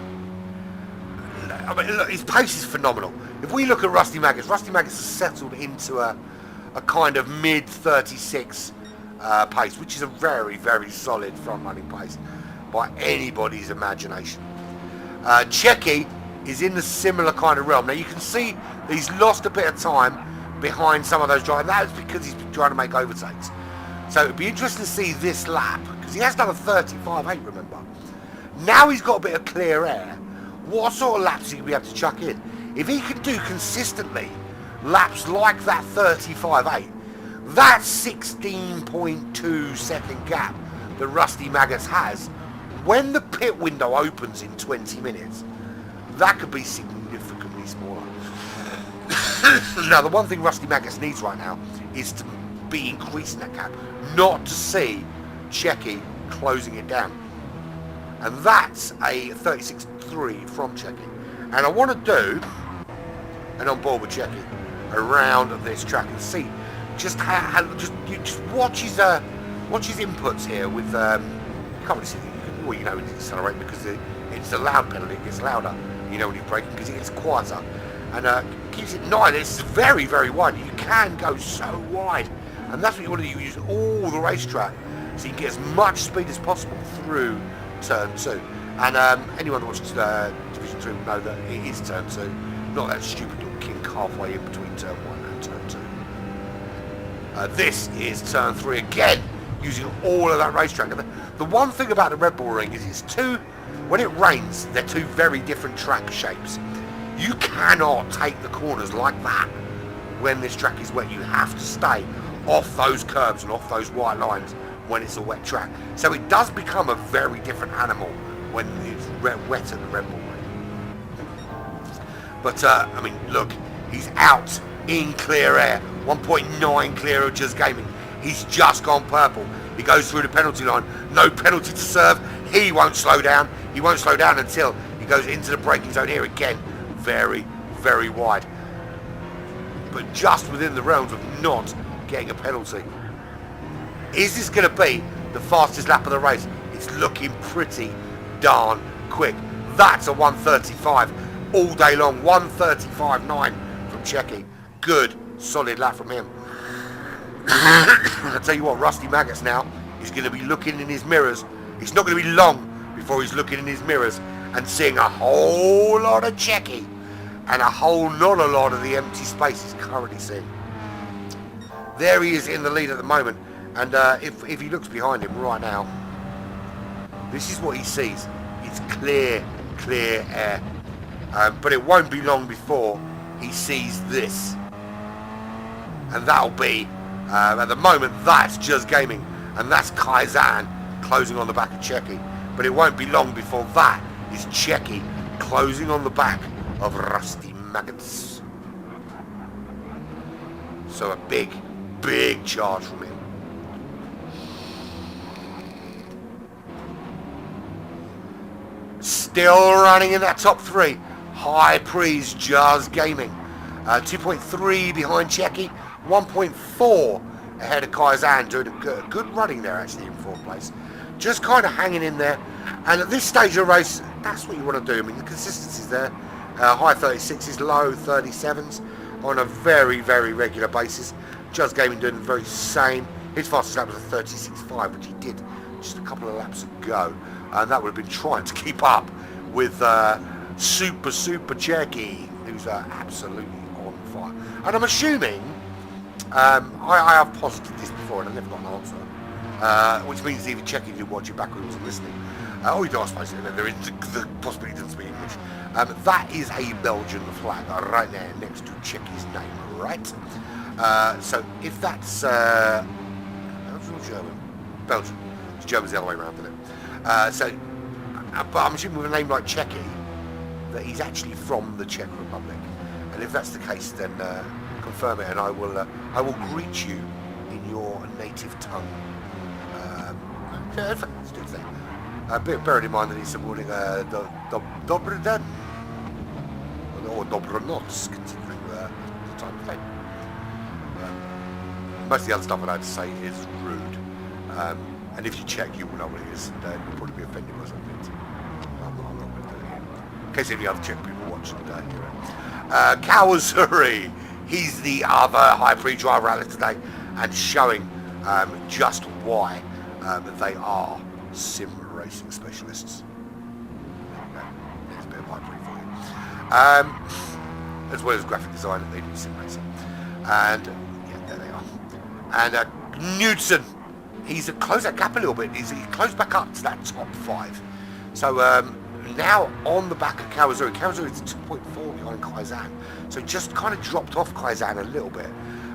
I mean, look, his pace is phenomenal. If we look at Rusty Maggots has settled into a kind of mid 36 pace, which is a very, very solid front running pace by anybody's imagination. Checky is in the similar kind of realm. Now you can see that he's lost a bit of time behind some of those drivers. That's because he's been trying to make overtakes. So it'd be interesting to see this lap, because he has done a 35.8, remember. Now he's got a bit of clear air. What sort of laps is he going to be able to chuck in? If he can do consistently laps like that 35.8, that 16.2 second gap that Rusty Maggots has, when the pit window opens in 20 minutes, that could be significantly smaller. Now, the one thing Rusty Maggots needs right now is to be increasing that gap, not to see Checky closing it down. And that's a 36.3 from Checky. And I want to do an on board with Checky around this track and see just how just watch his inputs here with you can't really see well, you know when you accelerate because it's a loud penalty, it gets louder. You know when you're braking because it gets quieter and keeps it 9. It's very, very wide. You can go so wide, and that's what you want to do. You use all the racetrack so you can get as much speed as possible through turn 2. And anyone that watches Division 2 will know that it is turn 2, not that stupid little kink halfway in between turn 1 and turn 2. This is turn 3 again, using all of that racetrack. And the one thing about the Red Bull Ring is when it rains, they're two very different track shapes. You cannot take the corners like that when this track is wet. You have to stay off those curbs and off those white lines when it's a wet track. So it does become a very different animal when it's wet at the Red Bull Ring. But, I mean, look, he's out in clear air. 1.9 clear of Just Gaming. He's just gone purple. He goes through the penalty line. No penalty to serve. He won't slow down. He won't slow down until he goes into the braking zone here again. Very, very wide. But just within the realms of not getting a penalty. Is this going to be the fastest lap of the race? It's looking pretty darn quick. That's a 1:35 all day long. 1:35.9 from Checky. Good, solid lap from him. I tell you what, Rusty Maggots now is going to be looking in his mirrors. It's not going to be long before he's looking in his mirrors and seeing a whole lot of Checky and not a lot of the empty space he's currently seeing. There he is in the lead at the moment, and if he looks behind him right now, this is what he sees. It's clear air. But it won't be long before he sees this. And that'll be, at the moment, that's Just Gaming. And that's Kaizen closing on the back of Checky. But it won't be long before that is Checky closing on the back of Rusty Maggots. So a big charge from him. Still running in that top 3. High Pre's Just Gaming. 2.3 behind Checky. 1.4 ahead of Kaizen, doing a good running there actually in 4th place. Just kind of hanging in there. And at this stage of the race, that's what you want to do. I mean, the consistency's there. High 36s, low 37s on a very regular basis. Just Gaming doing the very same. His fastest lap was a 36.5, which he did just a couple of laps ago. And that would have been trying to keep up with super Checky, who's absolutely on fire. And I'm assuming, I have posited this before and I never got an answer, which means either Checky didn't watch it back when he wasn't listening, or you don't suppose there is the possibility he doesn't speak English. That is a Belgian flag right there next to Checky's name, right? So if that's Belgian or German? Belgian. It's German's the other way around, isn't it? But I'm assuming with a name like Checky that he's actually from the Czech Republic, and if that's the case, then confirm it, and I will greet you in your native tongue. Let's do that. Bearing in mind that he's supporting Dobry Den or Dobronoc, considering the time of day. Most of the other stuff I had to say is rude. And if you check, you will know what it is, and you'll probably be offended by something. I'm not going to do it here. In case any other Czech people watch and hear it. Kawasuri, he's the other High Pre driver out there today, and showing just why they are sim racing specialists. There's a bit of High Pre for you. As well as graphic design, they do sim racing. And yeah, there they are. And Knudsen. He's closed that gap a little bit. He's closed back up to that top 5. So now on the back of Kawasuri. Kawasuri is 2.4 behind Kaizen. So just kind of dropped off Kaizen a little bit.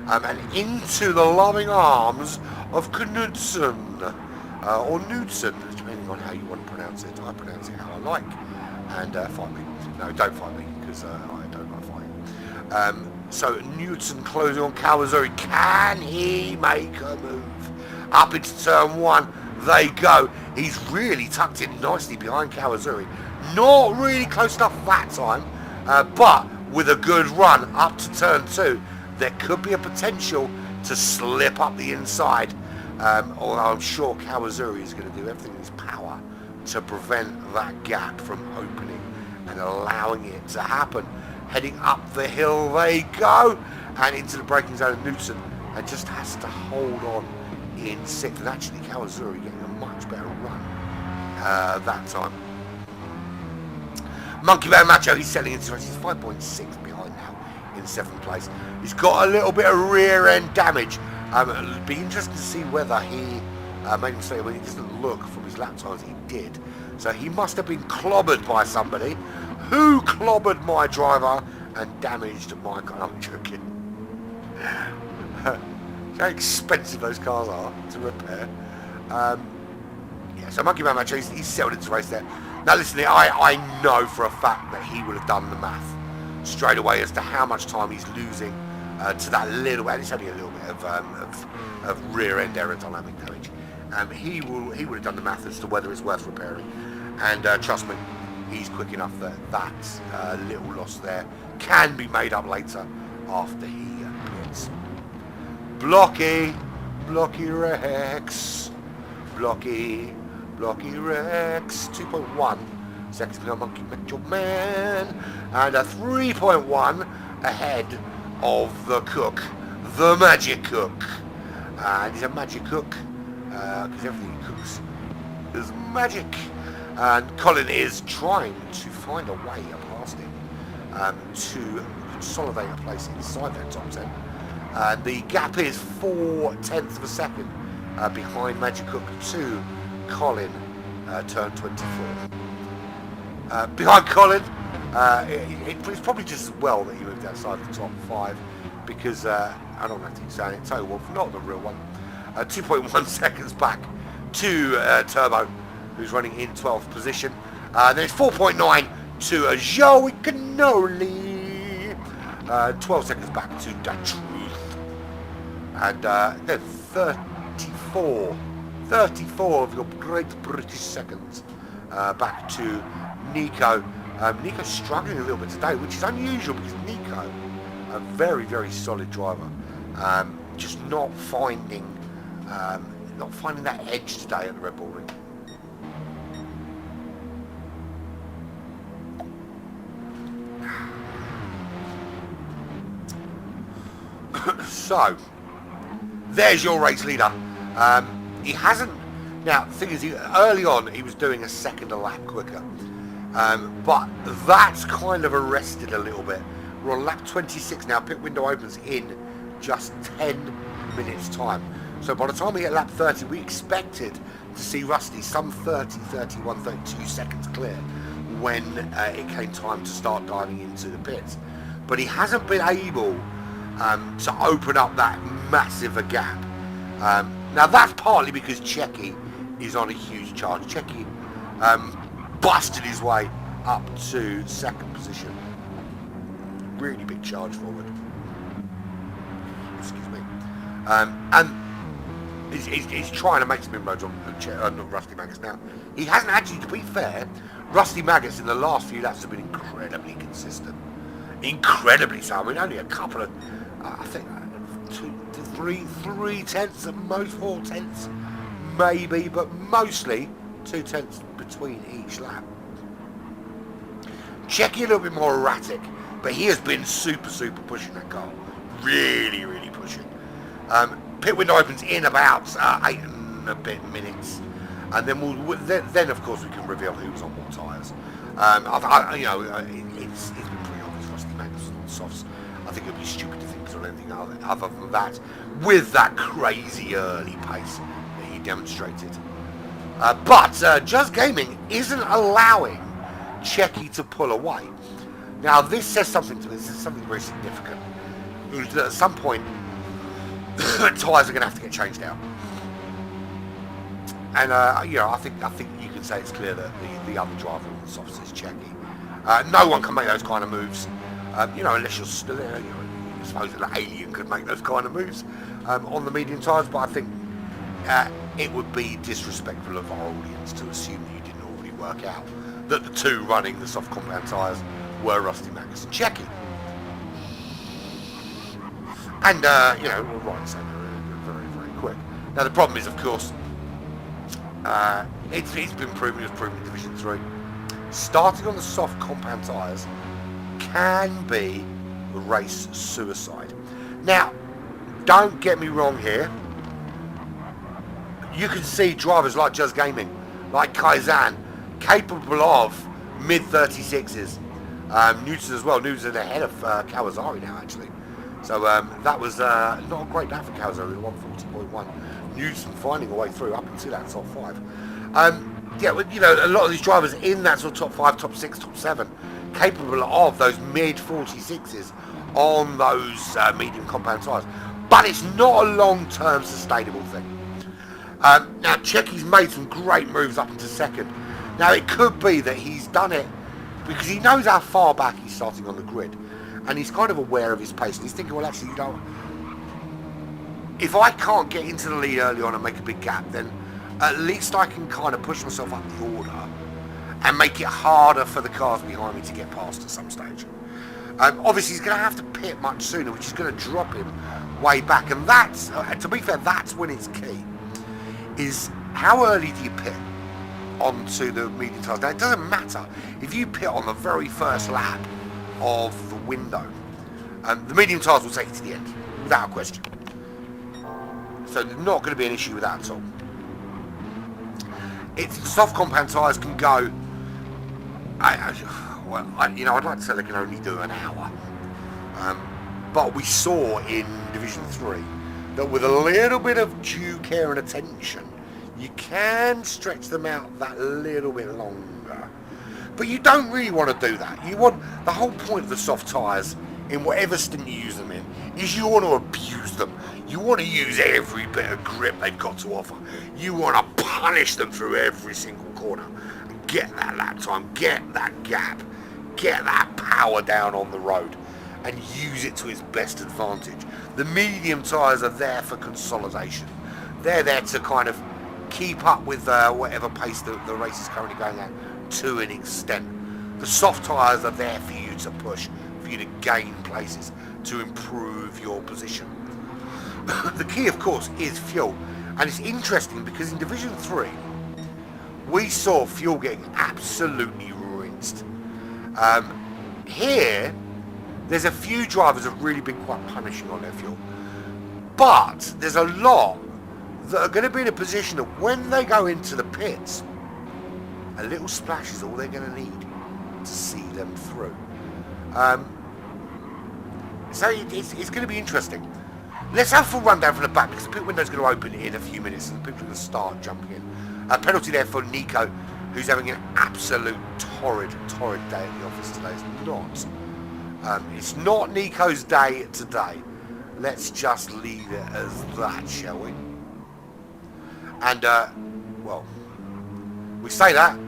And into the loving arms of Knudsen. Or Knudsen, depending on how you want to pronounce it. I pronounce it how I like. And fight me. No, don't fight me, because I don't like fighting. So Knudsen closing on Kawasuri. Can he make a move? Up into turn 1 they go. He's really tucked in nicely behind Kawasuri. Not really close enough that time, but with a good run up to turn 2, there could be a potential to slip up the inside. Although I'm sure Kawasuri is going to do everything in his power to prevent that gap from opening and allowing it to happen. Heading up the hill they go, and into the braking zone of Knudsen, and just has to hold on in 6th, and actually Kawasuri getting a much better run that time. Monkey Bear Macho, he's selling into race. He's 5.6 behind now in 7th place. He's got a little bit of rear end damage It'll be interesting to see whether he made a mistake when he doesn't look from his lap times. He did. So he must have been clobbered by somebody who clobbered my driver and damaged my car. I'm joking. How expensive those cars are to repair. Yeah, so Monkey Man Match, he's settled into race there. Now listen, I know for a fact that he would have done the math straight away as to how much time he's losing to that little, and it's only a little bit of rear end aerodynamic damage. He would have done the math as to whether it's worth repairing, and trust me, he's quick enough that little loss there can be made up later after he pits. Blocky Rex, Blocky Rex, 2.1 seconds behind Monkey Macho Man, and a 3.1 ahead of the cook, the Magic Cook. And he's a magic cook, because everything he cooks is magic. And Colin is trying to find a way past him to consolidate a place inside that top 10. The gap is 0.4 of a second behind Magic Cook to Colin, turn 24. Behind Colin, it's probably just as well that he moved outside the top 5 because I don't have to keep saying it, Toe Wolf, not the real one. 2.1 seconds back to Turbo, who's running in 12th position. Then it's 4.9 to Joey Cannoli. 12 seconds back to Da Truth. And then 34 of your great British seconds back to Nico. Nico's struggling a little bit today, which is unusual because Nico, a very, very solid driver, just not finding that edge today at the Red Bull Ring. So, there's your race leader. He hasn't. Now, the thing is, early on he was doing a second a lap quicker, but that's kind of arrested a little bit. We're on lap 26 now. Pit window opens in just 10 minutes time. So by the time we get lap 30, we expected to see Rusty some 30, 31, 32 seconds clear when it came time to start diving into the pits. But he hasn't been able to open up that massive a gap. Now that's partly because Checky is on a huge charge. Checky busted his way up to second position. Really big charge forward. Excuse me. And he's trying to make some inroads on Rusty Maggots. Now, he hasn't actually, to be fair, Rusty Maggots in the last few laps have been incredibly consistent. Incredibly so. I mean, only a couple of, I think, 3 tenths at most, 4 tenths maybe, but mostly 2 tenths between each lap. Checky a little bit more erratic, but he has been super pushing that car. Really pushing. Pit window opens in about 8 and a bit minutes, and then then of course we can reveal who's on what tyres. It's been pretty obvious Rusty Maggots on softs. I think it would be stupid to think it's on anything other than that, with that crazy early pace that he demonstrated. But Just Gaming isn't allowing Checky to pull away. Now this says something to me. This is something very significant. At some point, tyres are going to have to get changed out. And I think you can say it's clear that the other driver on the softs is Checky. No one can make those kind of moves. Unless you're still, I suppose an alien could make those kind of moves on the medium tyres, but I think it would be disrespectful of our audience to assume that you didn't already work out that the two running the soft compound tyres were Rusty Maggots and Checky. And, we're right, so they're very quick. Now the problem is, of course, it's been proven, it was proven in Division 3, starting on the soft compound tyres can be race suicide. Now, don't get me wrong here. You can see drivers like Just Gaming, like Kaizan, capable of mid 36s. Newton as well. Newton's ahead of Kawasari now, actually. So that was not a great lap for Calzo in 140.1. Newton finding a way through up into that top 5. Yeah, well, you know, a lot of these drivers in that sort of top 5, top 6, top 7, capable of those mid 46s on those medium compound tyres. But it's not a long-term sustainable thing. Now, Checky's made some great moves up into second. Now, it could be that he's done it because he knows how far back he's starting on the grid. And he's kind of aware of his pace. And he's thinking, well, actually, you know, if I can't get into the lead early on and make a big gap, then at least I can kind of push myself up the order and make it harder for the cars behind me to get past at some stage. Obviously, he's going to have to pit much sooner, which is going to drop him way back. And that's, to be fair, that's when it's key. Is how early do you pit onto the medium tyres? Now, it doesn't matter if you pit on the very first lap of the window. The medium tyres will take you to the end, without a question. So there's not going to be an issue with that at all. Soft compound tyres can go. You know, I'd like to say they can only do an hour, but we saw in Division 3 that with a little bit of due care and attention, you can stretch them out that little bit longer. But you don't really want to do that. You want, the whole point of the soft tyres, in whatever stint you use them in, is you want to abuse them. You want to use every bit of grip they've got to offer. You want to punish them through every single corner. Get that lap time, get that gap, get that power down on the road, and use it to its best advantage. The medium tyres are there for consolidation. They're there to kind of keep up with whatever pace the race is currently going at to an extent. The soft tyres are there for you to push, for you to gain places, to improve your position. The key, of course, is fuel. And it's interesting because in Division 3, we saw fuel getting absolutely rinsed. Here, there's a few drivers that have really been quite punishing on their fuel. But there's a lot that are going to be in a position that when they go into the pits, a little splash is all they're going to need to see them through. So it's going to be interesting. Let's have a full rundown from the back because the pit window's going to open in a few minutes and people are going to start jumping in. A penalty there for Nico, who's having an absolute torrid day at the office today. It's not Nico's day today. Let's just leave it as that, shall we? And, well, we say that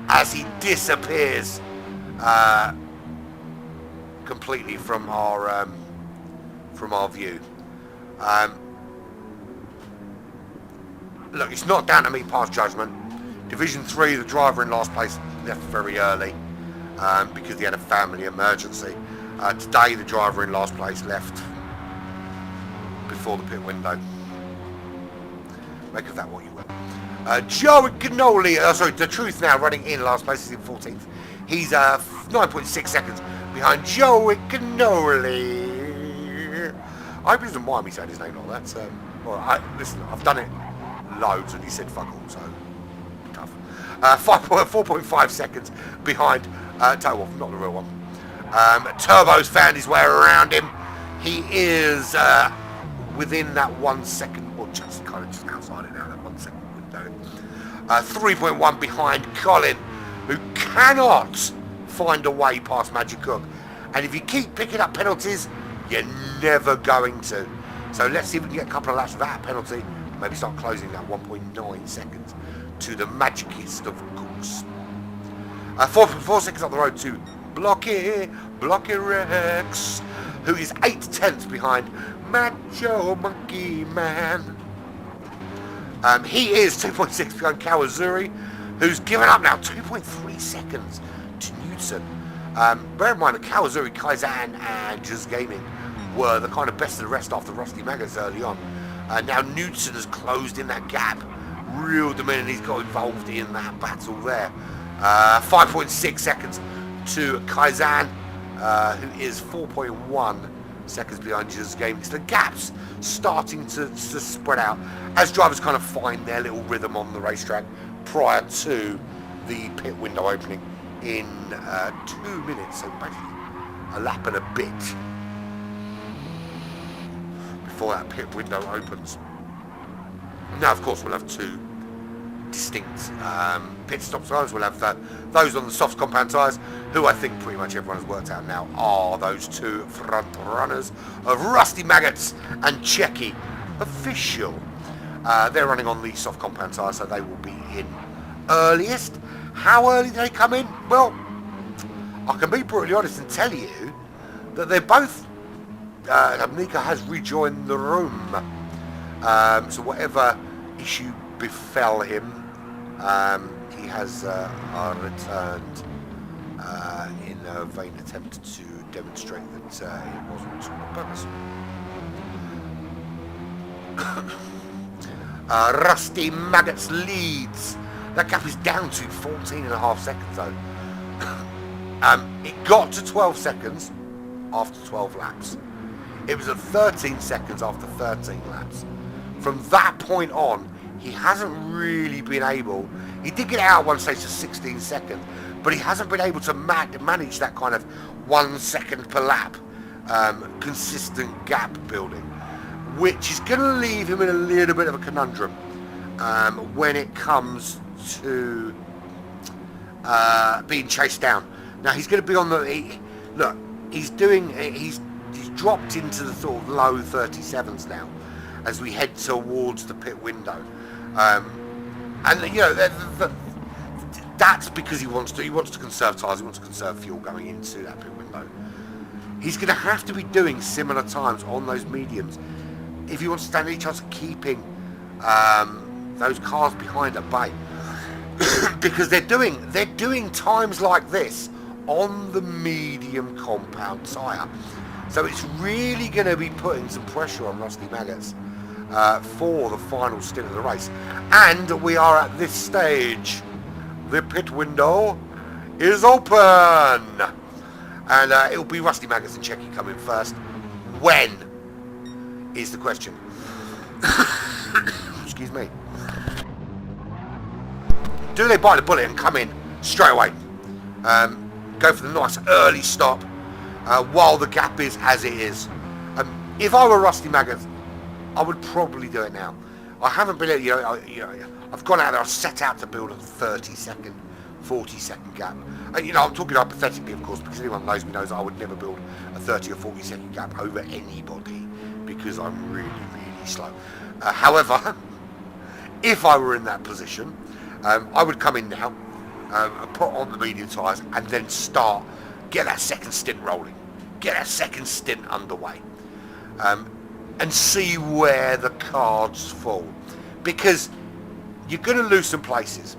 as he disappears completely from our view. Look, it's not down to me past judgment. Division 3, the driver in last place left very early because he had a family emergency. Today, the driver in last place left before the pit window. Make of that what you will. Joey Cannoli, the Truth now running in last place, is in 14th. He's 9.6 seconds behind Joey Cannoli. I hope he doesn't mind me saying his name like that. Listen, I've done it loads and he said fuck all, so tough. 4.5 seconds behind Total, not the real one. Turbo's found his way around him. He is within that 1 second, or just kind of just outside it now, that 1 second window. 3.1 behind Colin, who cannot find a way past Magic Cook. And if you keep picking up penalties, you're never going to. So let's see if we can get a couple of laps of that penalty. Maybe start closing that 1.9 seconds to the magicist of course. 4.4 seconds up the road to Blocky Rex, who is 8/10 behind Macho Monkey Man. He is 2.6 behind Kawazuri, who's given up now 2.3 seconds to Newton. Bear in mind that Kawazuri, Kaizan and Just Gaming were the kind of best of the rest after Rusty Maggers early on. Now Newton has closed in that gap, reeled them in, and he's got involved in that battle there. 5.6 seconds to Kaizan, who is 4.1 seconds behind Just Gaming. So the gap's starting to spread out as drivers kind of find their little rhythm on the racetrack prior to the pit window opening in 2 minutes, so basically a lap and a bit. before that pit window opens. Now, of course, we'll have two distinct pit stop tyres. We'll have those on the soft compound tyres, who I think pretty much everyone has worked out now are those two front runners of Rusty Maggots and Checky Official. They're running on the soft compound tyres, so they will be in earliest. How early do they come in? Well, I can be brutally honest and tell you that they're both... Nika has rejoined the room. So whatever issue befell him, he has returned in a vain attempt to demonstrate that it wasn't on purpose. Rusty Maggots leads. That gap is down to 14.5 seconds though. It got to 12 seconds after 12 laps. It was at 13 seconds after 13 laps. From that point on, he hasn't really been able... He did get out one stage to 16 seconds, but he hasn't been able to manage that kind of 1 second per lap consistent gap building, which is going to leave him in a little bit of a conundrum when it comes to being chased down. Now he's going to be on the... He's dropped into the sort of low 37s now as we head towards the pit window, and you know that's because he wants to conserve tyres, he wants to conserve fuel going into that pit window. He's going to have to be doing similar times on those mediums if he wants to stand any chance of keeping those cars behind at bay, because they're doing times like this on the medium compound tyre. So it's really going to be putting some pressure on Rusty Maggots for the final stint of the race. And we are at this stage. The pit window is open. And it'll be Rusty Maggots and Checky coming first. When is the question. Excuse me. Do they bite the bullet and come in straight away? Go for the nice early stop while the gap is as it is. If I were Rusty Maggots, I would probably do it now. I haven't been, I've gone out there, I've set out to build a 30-second, 40-second gap. And, I'm talking hypothetically, of course, because anyone knows me knows I would never build a 30 or 40-second gap over anybody because I'm really, really slow. However, if I were in that position, I would come in now, put on the medium tyres, and then get that second stint rolling, get that second stint underway, and see where the cards fall, because you're going to lose some places.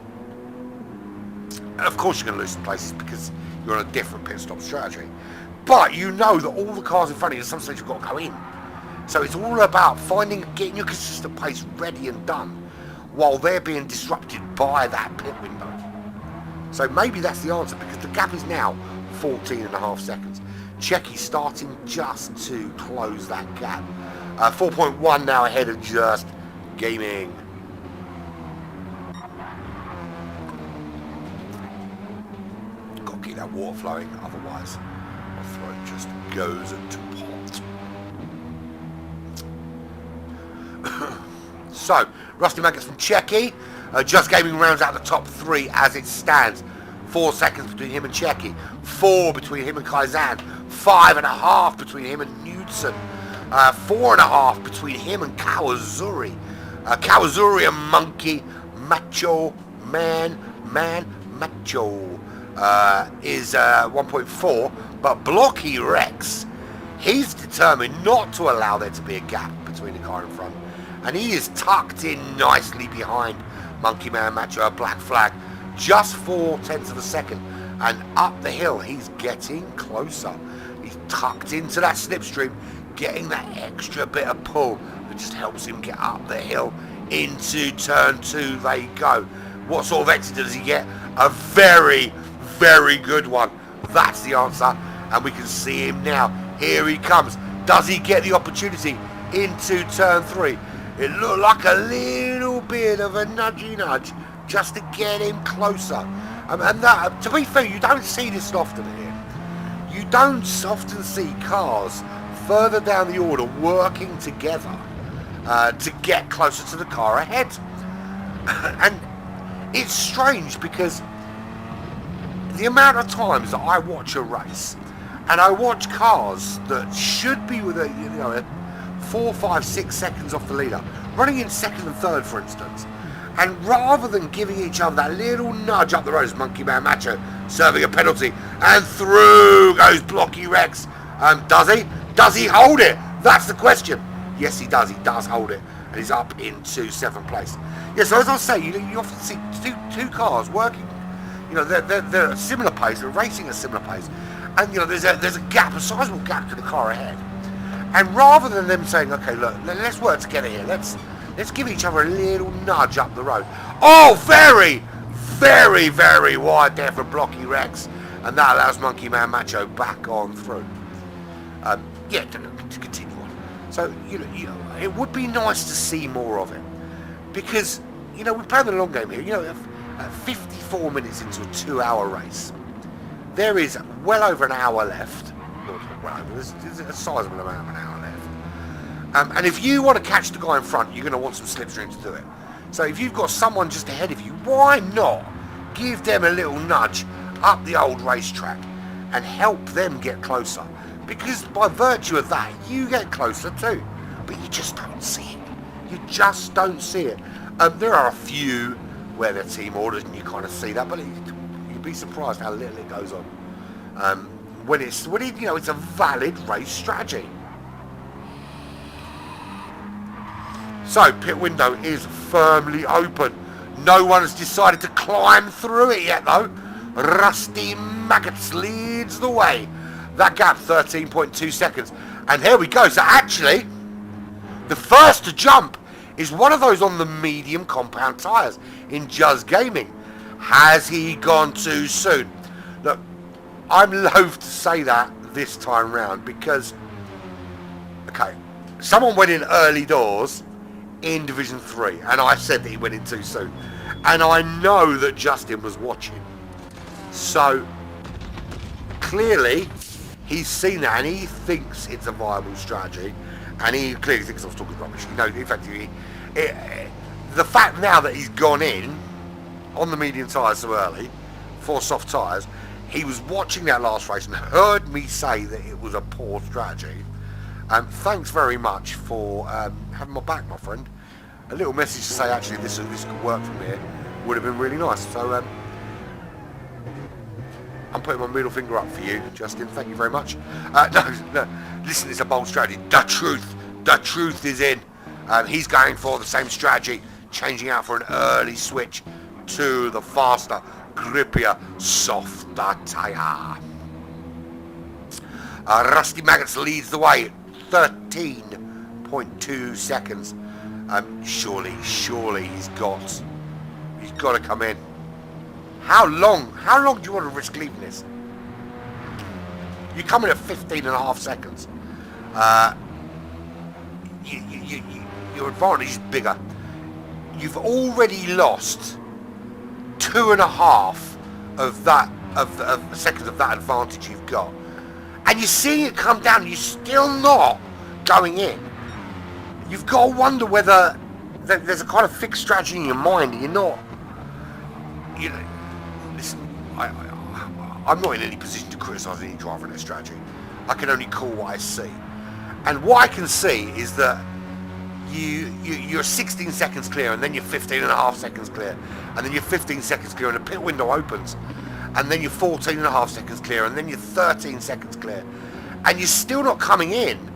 And of course you're going to lose some places because you're on a different pit stop strategy, but you know that all the cars in front of you at some stage have got to go in. So it's all about getting your consistent pace ready and done while they're being disrupted by that pit window. So maybe that's the answer, because the gap is now 14.5 seconds. Checky starting just to close that gap. 4.1 now ahead of Just Gaming. Got to keep that water flowing, otherwise my throat just goes to pot. So, Rusty Maggots from Checky. Just Gaming rounds out the top three as it stands. 4 seconds between him and Checky. 4 between him and Kaizan. 5.5 between him and Knudsen. 4.5 between him and Kawazuri. Kawazuri and Monkey Macho Man Macho is 1.4, but Blocky Rex, he's determined not to allow there to be a gap between the car in front, and he is tucked in nicely behind Monkey Man Macho, Black Flag, just 0.4 of a second, and up the hill he's getting closer. He's tucked into that slipstream, getting that extra bit of pull that just helps him get up the hill. Into turn 2 they go. What sort of exit does he get? A very, very good one. That's the answer, and we can see him now. Here he comes. Does he get the opportunity into turn 3? It looked like a little bit of a nudgy nudge just to get him closer. And that, to be fair, you don't see this often here. You don't often see cars further down the order working together to get closer to the car ahead. And it's strange because the amount of times that I watch a race and I watch cars that should be with a 4, 5, 6 seconds off the leader, running in second and third, for instance, and rather than giving each other that little nudge up the road, as Monkey Man Macho serving a penalty, and through goes Blocky Rex. Does he? Does he hold it? That's the question. Yes, he does. He does hold it, and he's up into 7th place. Yeah. So as I say, you often see two cars working. They're a similar pace. They're racing at a similar pace, and there's a gap, a sizable gap to the car ahead. And rather than them saying, okay, look, let's work together here. Let's give each other a little nudge up the road. Oh, very, very, very wide there for Blocky Rex, and that allows Monkey Man Macho back on through. To continue on. So it would be nice to see more of it, because we're playing the long game here. At 54 minutes into a 2-hour race, there is well over an hour left. There's a sizable amount of an hour left. And if you want to catch the guy in front, you're going to want some slipstream to do it. So if you've got someone just ahead of you, why not give them a little nudge up the old racetrack and help them get closer? Because by virtue of that, you get closer too. But you just don't see it. You just don't see it. There are a few where they're team orders and you kind of see that, but you'd be surprised how little it goes on. When it's a valid race strategy. So pit window is firmly open. No one has decided to climb through it yet though. Rusty Maggots leads the way. That gap 13.2 seconds. And here we go. So actually, the first to jump is one of those on the medium compound tyres in Juz Gaming. Has he gone too soon? Look, I'm loath to say that this time round because, okay, someone went in early doors in Division 3 and I said that he went in too soon. And I know that Justin was watching. So, clearly, he's seen that and he thinks it's a viable strategy. And he clearly thinks I was talking rubbish. In fact, the fact now that he's gone in on the medium tyres so early for soft tyres, he was watching that last race and heard me say that it was a poor strategy. Thanks very much for having my back, my friend. A little message to say actually this could work from here would have been really nice. So I'm putting my middle finger up for you, Justin. Thank you very much. No. Listen, it's a bold strategy. The truth is in. He's going for the same strategy, changing out for an early switch to the faster, grippier, softer tyre. Rusty Maggots leads the way, 13.2 seconds. Surely he's got to come in. How long do you want to risk leaving this? You come in at 15.5 seconds. Your advantage is bigger. You've already lost 2.5 of seconds of that advantage you've got, and you're seeing it come down. And you're still not going in. You've got to wonder whether there's a kind of fixed strategy in your mind, and you're not. Listen, I'm not in any position to criticise any driver in their strategy. I can only call what I see, and what I can see is that you're 16 seconds clear, and then you're 15.5 seconds clear, and then you're 15 seconds clear, and the pit window opens, and then you're 14.5 seconds clear, and then you're 13 seconds clear, and you're still not coming in.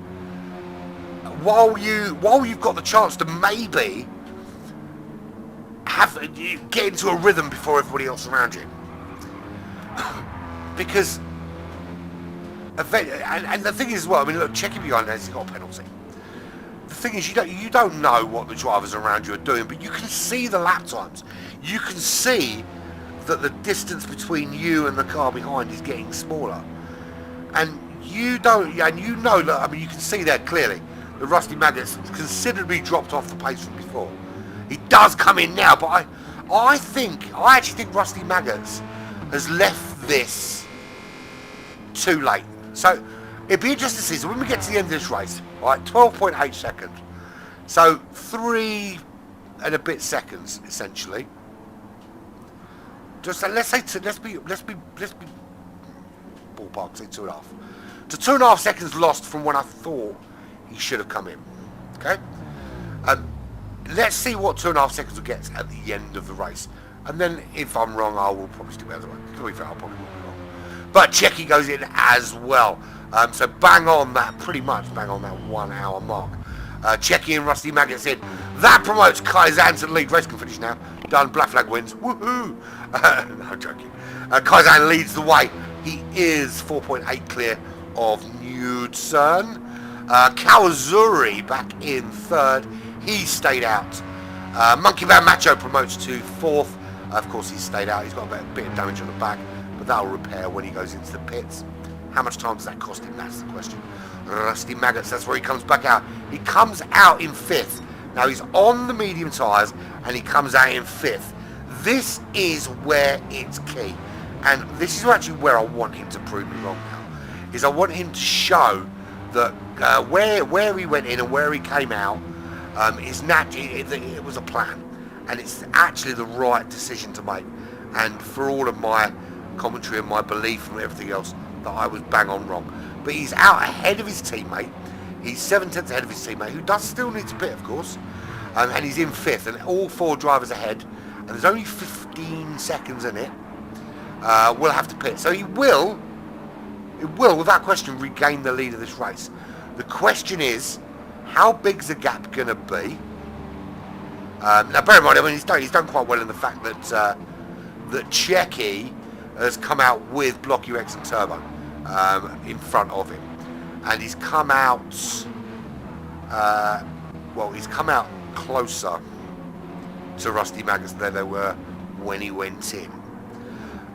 While you've got the chance to maybe get into a rhythm before everybody else around you, because and the thing is, well, I mean, look, checking behind has got a penalty. The thing is, you don't know what the drivers around you are doing, but you can see the lap times. You can see that the distance between you and the car behind is getting smaller, and you know that. I mean, you can see there clearly. The Rusty Maggots considerably dropped off the pace from before. He does come in now, but I actually think Rusty Maggots has left this too late. So It'd be interesting to see. So when we get to the end of this race, right, 12.8 seconds. So 3 and a bit seconds, essentially. Just let's be ballpark, say 2.5. To 2.5 seconds lost from when I thought he should have come in. Okay. Let's see what 2.5 seconds will get at the end of the race, and then if I'm wrong, I will probably still be able to. To be fair, I'll probably will be wrong. But Checky goes in as well. So bang on that, pretty much bang on that 1 hour mark. Checky and Rusty Maggots in. That promotes Kaizan to the lead. Race can finish now. Done. Black flag wins. Woohoo! No, I'm joking. Kaizan leads the way. He is 4.8 clear of Knudsen. Kawazuri back in third. He stayed out. Monkey Man Macho promotes to fourth. Of course, he stayed out. He's got a bit of damage on the back, but that'll repair when he goes into the pits. How much time does that cost him? That's the question. Rusty Maggots, that's where he comes back out. He comes out in fifth. Now he's on the medium tyres and he comes out in fifth. This is where it's key. And this is actually where I want him to prove me wrong now. Is I want him to show that where he went in and where he came out is naturally, it was a plan. And it's actually the right decision to make. And for all of my commentary and my belief and everything else, that I was bang on wrong. But he's out ahead of his teammate. He's 7/10 ahead of his teammate, who does still need to pit, of course. And he's in fifth, and all 4 drivers ahead. And there's only 15 seconds in it. Will have to pit. So it will, without question, regain the lead of this race. The question is, how big's the gap going to be? Now, bear in mind, I mean, he's done quite well in the fact that that Checky has come out with Block UX and Turbo in front of him, and he's come out. He's come out closer to Rusty Maggots than they were when he went in.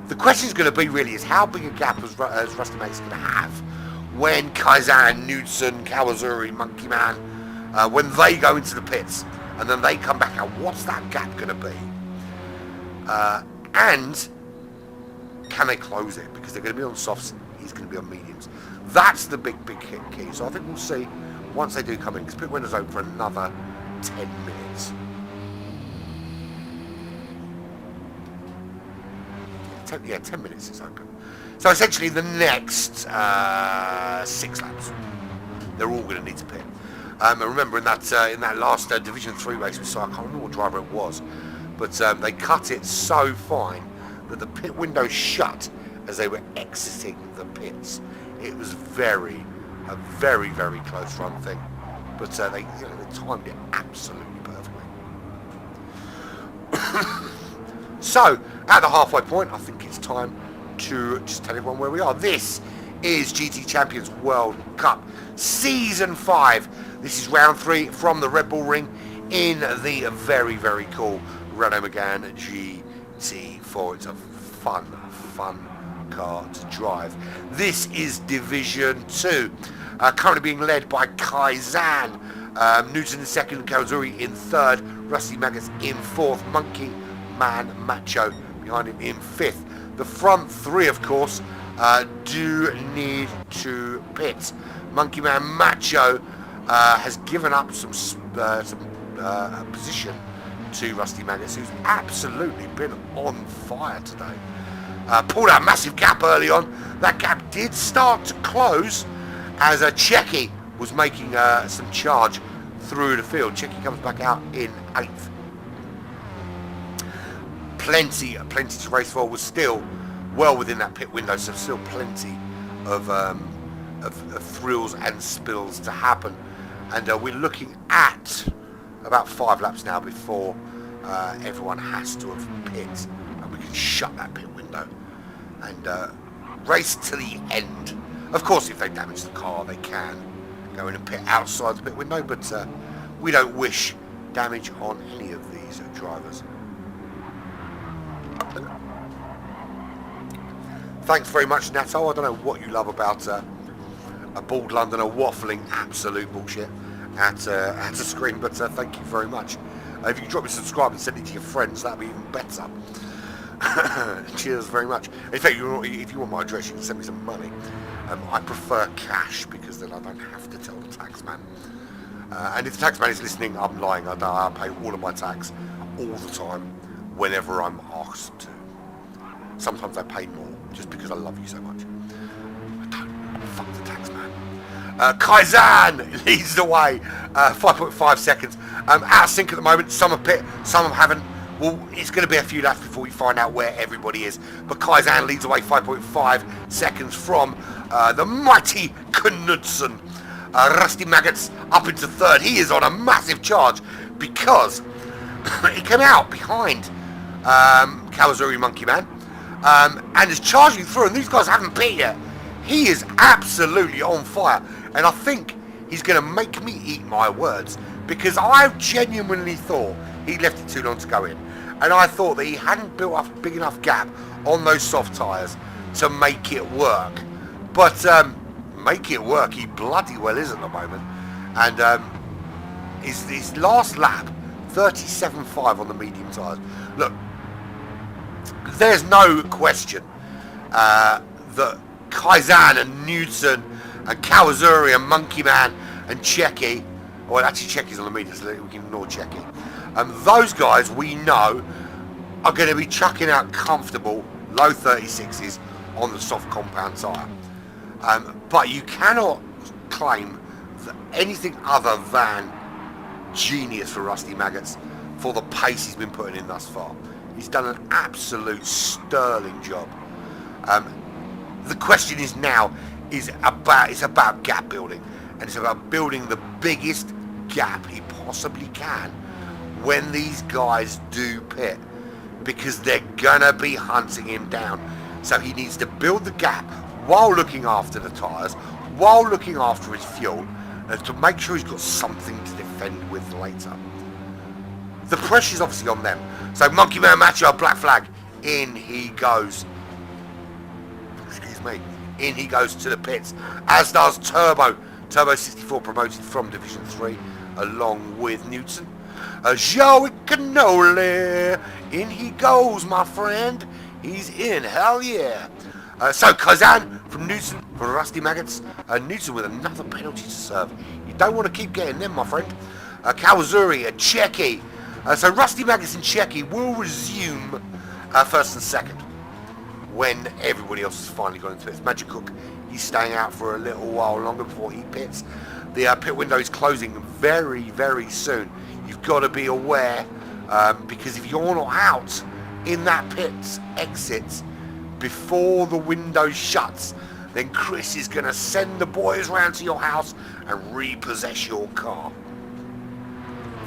The question is going to be really is how big a gap as Rusty Maggots going to have when Kaizan, Knudsen, Kawazuri, Monkey Man, when they go into the pits and then they come back out. What's that gap going to be? And can they close it? Because they're going to be on softs, he's going to be on mediums. That's the big key. So I think we'll see once they do come in, because pit window's open for another 10 minutes. 10 minutes is open. So essentially the next 6 laps, they're all going to need to pit. And remember in that last Division 3 race we saw, I can't remember what driver it was, but they cut it so fine that the pit window shut as they were exiting the pits. It was a very, very close run thing, but they timed it absolutely perfectly. So at the halfway point, I think it's time to just tell everyone where we are. This is GT Champions World Cup Season 5. This is round 3 from the Red Bull Ring in the very cool Renault Megane GT4. It's a fun car to drive. This is Division 2, currently being led by Kaizan, Newton in second, Kawazuri in third, Rusty Maggots in fourth, Monkey Man Macho behind him in fifth. The front 3, of course, do need to pit. Monkey Man Macho has given up some position to Rusty Maggots, who's absolutely been on fire today. Pulled out a massive gap early on. That gap did start to close as Checky was making some charge through the field. Checky comes back out in 8th. Plenty to race for. Was still well within that pit window, so still plenty of thrills and spills to happen. And we're looking at about 5 laps now before everyone has to have pit, and we can shut that pit window and race to the end. Of course, if they damage the car, they can go in and pit outside the pit window, but we don't wish damage on any of these drivers. Thanks very much, Nato. I don't know what you love about a bald Londoner waffling absolute bullshit at a screen, but thank you very much. If you could drop me a subscribe and send it to your friends, that'd be even better. Cheers very much. In fact, if you want my address, you can send me some money. I prefer cash because then I don't have to tell the taxman. And if the taxman is listening, I'm lying. I pay all of my tax all the time, whenever I'm asked to. Sometimes I pay more just because I love you so much. I don't. Fuck the taxman. Kaizan leads the way. 5.5 seconds. Out of sync at the moment. Some have pit, some haven't. Well, it's going to be a few laps before we find out where everybody is. But Kaizan leads away 5.5 seconds from the mighty Knudsen. Rusty Maggots up into third. He is on a massive charge because he came out behind Kawazuri Monkey Man and is charging through. And these guys haven't pit yet. He is absolutely on fire. And I think he's going to make me eat my words because I genuinely thought he left it too long to go in. And I thought that he hadn't built up a big enough gap on those soft tyres to make it work. But make it work, he bloody well is at the moment. And his last lap, 37.5 on the medium tyres. Look, there's no question that Kaizan and Knudsen and Kawazuri and Monkey Man and Checky, well actually Checky's on the medium, so we can ignore Checky. Those guys we know are going to be chucking out comfortable low 36s on the soft compound tyre. But you cannot claim that anything other than genius for Rusty Maggots for the pace he's been putting in thus far. He's done an absolute sterling job. The question is now it's about gap building, and it's about building the biggest gap he possibly can when these guys do pit, because they're gonna be hunting him down. So he needs to build the gap while looking after the tyres, while looking after his fuel, and to make sure he's got something to defend with later. The pressure's obviously on them. So Monkey Man Macho, black flag, in he goes. Excuse me. In he goes to the pits, as does Turbo. Turbo 64 promoted from Division 3, along with Newton. Joey Cannoli, in he goes, my friend. He's in, hell yeah. So Kaizan from Newton, from Rusty Maggots. Newton with another penalty to serve. You don't want to keep getting them, my friend. Kawazuri, Checky. So Rusty Maggots and Checky will resume first and second when everybody else has finally gone into it. Magic Cook, he's staying out for a little while longer before he pits. The pit window is closing very, very soon. You've got to be aware, because if you're not out in that pit exit before the window shuts, then Chris is going to send the boys round to your house and repossess your car.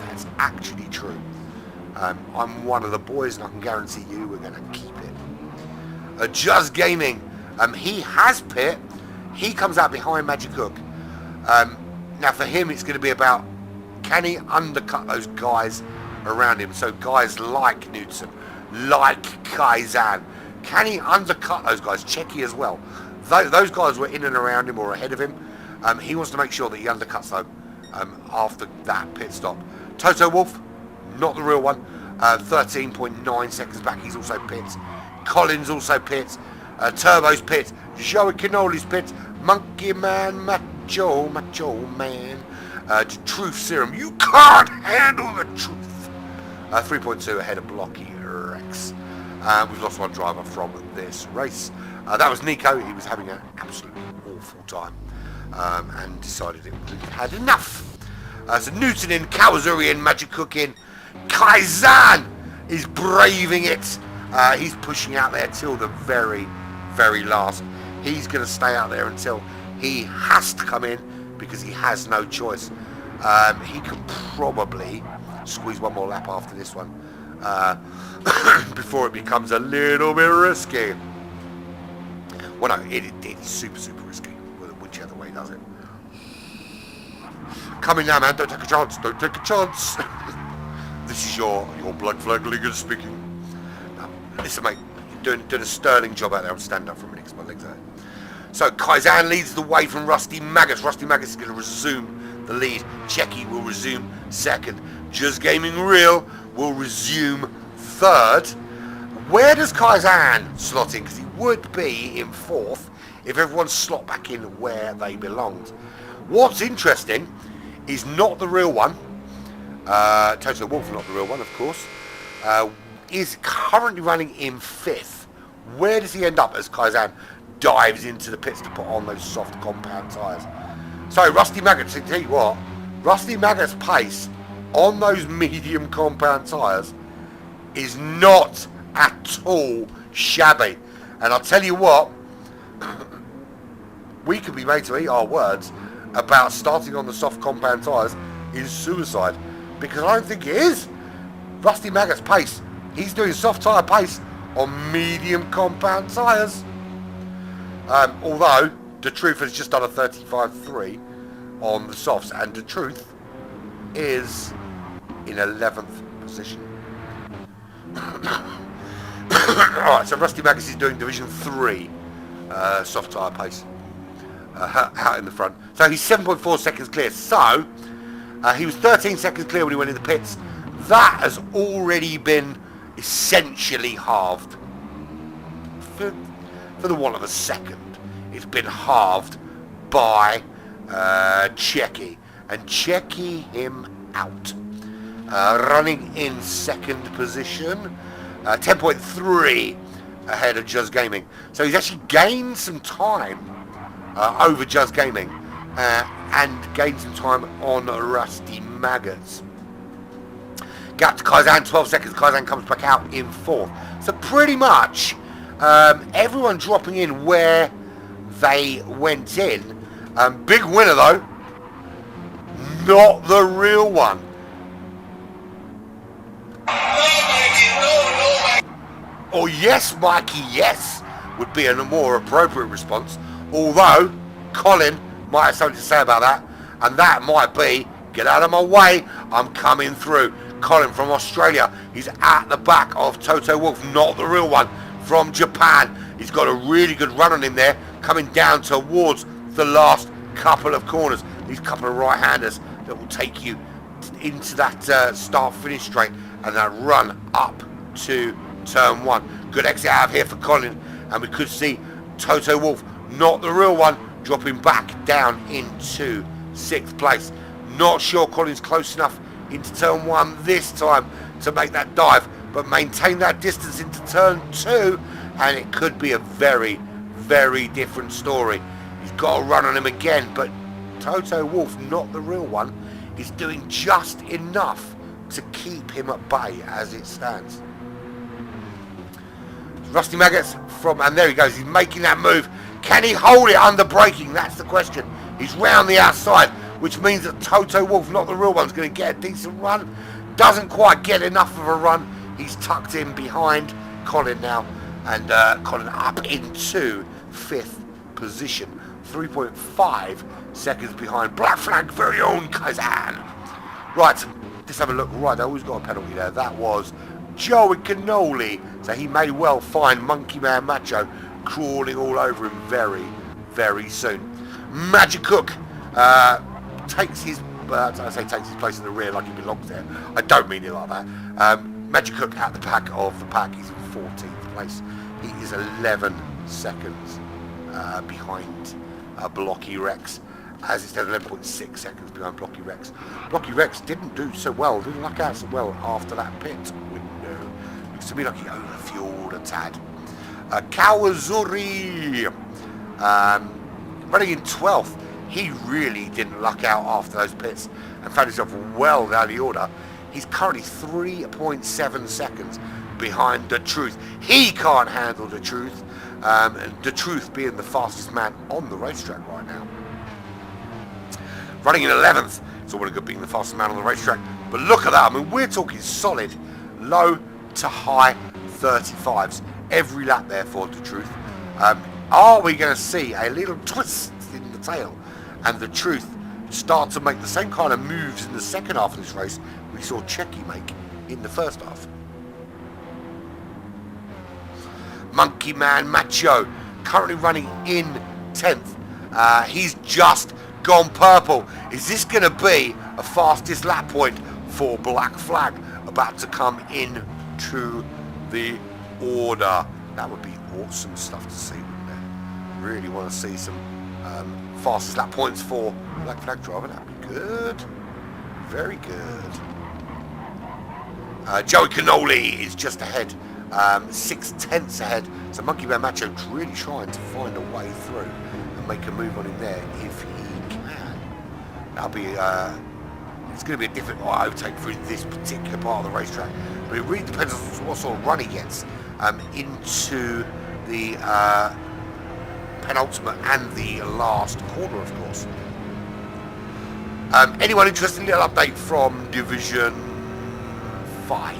That's actually true. I'm one of the boys, and I can guarantee you we're going to keep it. Just Gaming, he has pit. He comes out behind Magic Cook. Now for him, it's going to be about, can he undercut those guys around him? So guys like Knudsen, like Kaizan, can he undercut those guys? Checky as well. Those guys were in and around him or ahead of him. He wants to make sure that he undercuts them after that pit stop. Toto Wolf, not the real one. 13.9 seconds back. He's also pit. Collins also pit. Turbo's pit. Joey Cannoli's pit. Monkey Man, Macho Man. Truth Serum, you can't handle the truth. 3.2 ahead of Blocky Rex. We've lost one driver from this race. That was Nico. He was having an absolutely awful time and decided he had enough. So Newton in, Kawazuri in, Magic Cook in. Kaizan is braving it. He's pushing out there till the very, very last. He's going to stay out there until he has to come in because he has no choice. He can probably squeeze one more lap after this one before it becomes a little bit risky. Well, no, it's super, super risky, whichever way he does it. Come in now, man. Don't take a chance. Don't take a chance. This is your blood flag Liga speaking. Listen, mate, you're doing a sterling job out there. I'm standing up for a minute because my legs are. So Kaizan leads the way from Rusty Maggots. Rusty Maggots is going to resume the lead. Checky will resume second. Just Gaming Real will resume third. Where does Kaizen slot in? Because he would be in 4th if everyone slot back in where they belonged. What's interesting is not the real one. Toto Wolff, not the real one, of course, is currently running in 5th. Where does he end up as Kaizen dives into the pits to put on those soft compound tyres? So Rusty Maggots, to tell you what, Rusty Maggots' pace on those medium compound tyres is not at all shabby. And I'll tell you what, we could be made to eat our words about starting on the soft compound tyres is suicide, because I don't think it is. Rusty Maggots' pace, he's doing soft tyre pace on medium compound tyres. Although the Truth has just done a 35.3 on the softs, and the Truth is in 11th position. Alright, so Rusty Maggots is doing Division 3 soft tyre pace out in the front. So he's 7.4 seconds clear. So he was 13 seconds clear when he went in the pits. That has already been essentially halved. For the want of a second, it's been halved by Checky. And Checky him out. Running in 2nd position. 10.3 ahead of Just Gaming. So he's actually gained some time over Just Gaming and gained some time on Rusty Maggots. Gap to Kaizen, 12 seconds. Kaizen comes back out in 4th. So pretty much everyone dropping in where they went in. Big winner though, not the real one. Or yes, Mikey, yes, would be a more appropriate response. Although, Colin might have something to say about that. And that might be, get out of my way, I'm coming through. Colin from Australia, he's at the back of Toto Wolff, not the real one, from Japan. He's got a really good run on him there, coming down towards the last couple of corners. These couple of right-handers that will take you into that start-finish straight and that run up to turn 1. Good exit out of here for Colin, and we could see Toto Wolff, not the real one, dropping back down into 6th place. Not sure Colin's close enough into turn 1 this time to make that dive, but maintain that distance into turn 2 and it could be a very, very different story. He's got a run on him again, but Toto Wolff, not the real one, is doing just enough to keep him at bay as it stands. Rusty Maggots from, and there he goes, he's making that move. Can he hold it under braking? That's the question. He's round the outside, which means that Toto Wolff, not the real one, is going to get a decent run. Doesn't quite get enough of a run. He's tucked in behind Colin now, and Colin up into 5th position, 3.5 seconds behind Black Flag very own Kaizen. Right, let's have a look. Right, who's got a penalty there? That was Joey Cannoli. So he may well find Monkey Man Macho crawling all over him very, very soon. Magic Cook takes his place in the rear like he belongs there. I don't mean it like that. Magic Cook at the back of the pack. He's in 14th place. He is 11 seconds behind Blocky Rex, as it's 11.6 seconds behind Blocky Rex. Blocky Rex didn't do so well, didn't luck out so well after that pit window. Looks to me like he overfueled a tad. Kawazuri running in 12th. He really didn't luck out after those pits and found himself well down the order. He's currently 3.7 seconds behind the Truth. He can't handle the Truth, and the Truth being the fastest man on the racetrack right now. Running in 11th, it's all very good being the fastest man on the racetrack, but look at that. I mean, we're talking solid low to high 35s every lap there for the Truth. Are we going to see a little twist in the tail and the Truth start to make the same kind of moves in the second half of this race we saw Checky make in the first half? Monkey Man Macho currently running in 10th. He's just gone purple. Is this going to be a fastest lap point for Black Flag about to come in to the order. That would be awesome stuff to see, wouldn't it? Really want to see some fastest lap points for Black Flag driver. That would be good. Very good. Joey Cannoli is just ahead, 6/10 ahead. So Monkey Man Macho's really trying to find a way through and make a move on him there if he can. That'll be it's going to be a different overtake through this particular part of the racetrack, but it really depends on what sort of run he gets into the penultimate and the last corner, of course. Anyone interested in a little update from Division 5?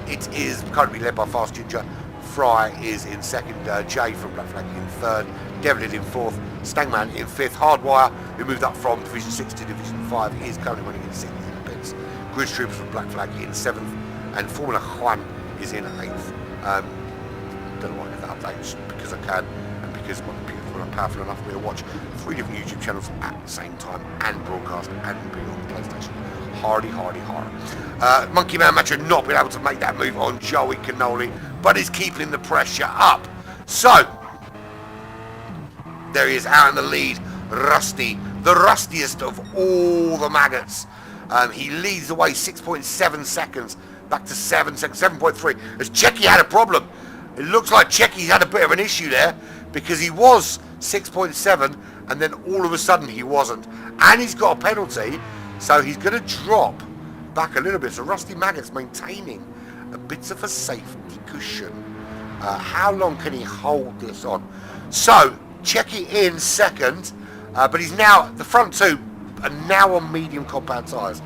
It is currently led by Fast Ginger. Fry is in second, Jay from Black Flag in third, Devlin in fourth, Stangman in fifth, Hardwire, who moved up from Division 6 to Division 5, is currently running in sixth in the pits. Gridge Troopers from Black Flag in seventh, and Formula Juan is in eighth. Don't know why I get that update, because I can, and because my computer is not powerful enough for me to watch 3 different YouTube channels at the same time, and broadcast, and be on the PlayStation. Hardy. Monkey Man Macho not been able to make that move on Joey Cannoli, but is keeping the pressure up. So, there he is out in the lead, Rusty, the rustiest of all the maggots. He leads the way 6.7 seconds, back to 7 seconds, 7.3, as Checky had a problem. It looks like Checky had a bit of an issue there, because he was 6.7, and then all of a sudden he wasn't. And he's got a penalty, so he's going to drop back a little bit. So Rusty Maggot's maintaining a bit of a safety cushion. How long can he hold this on? So, Checky in second, but he's now, the front two are now on medium compound tyres.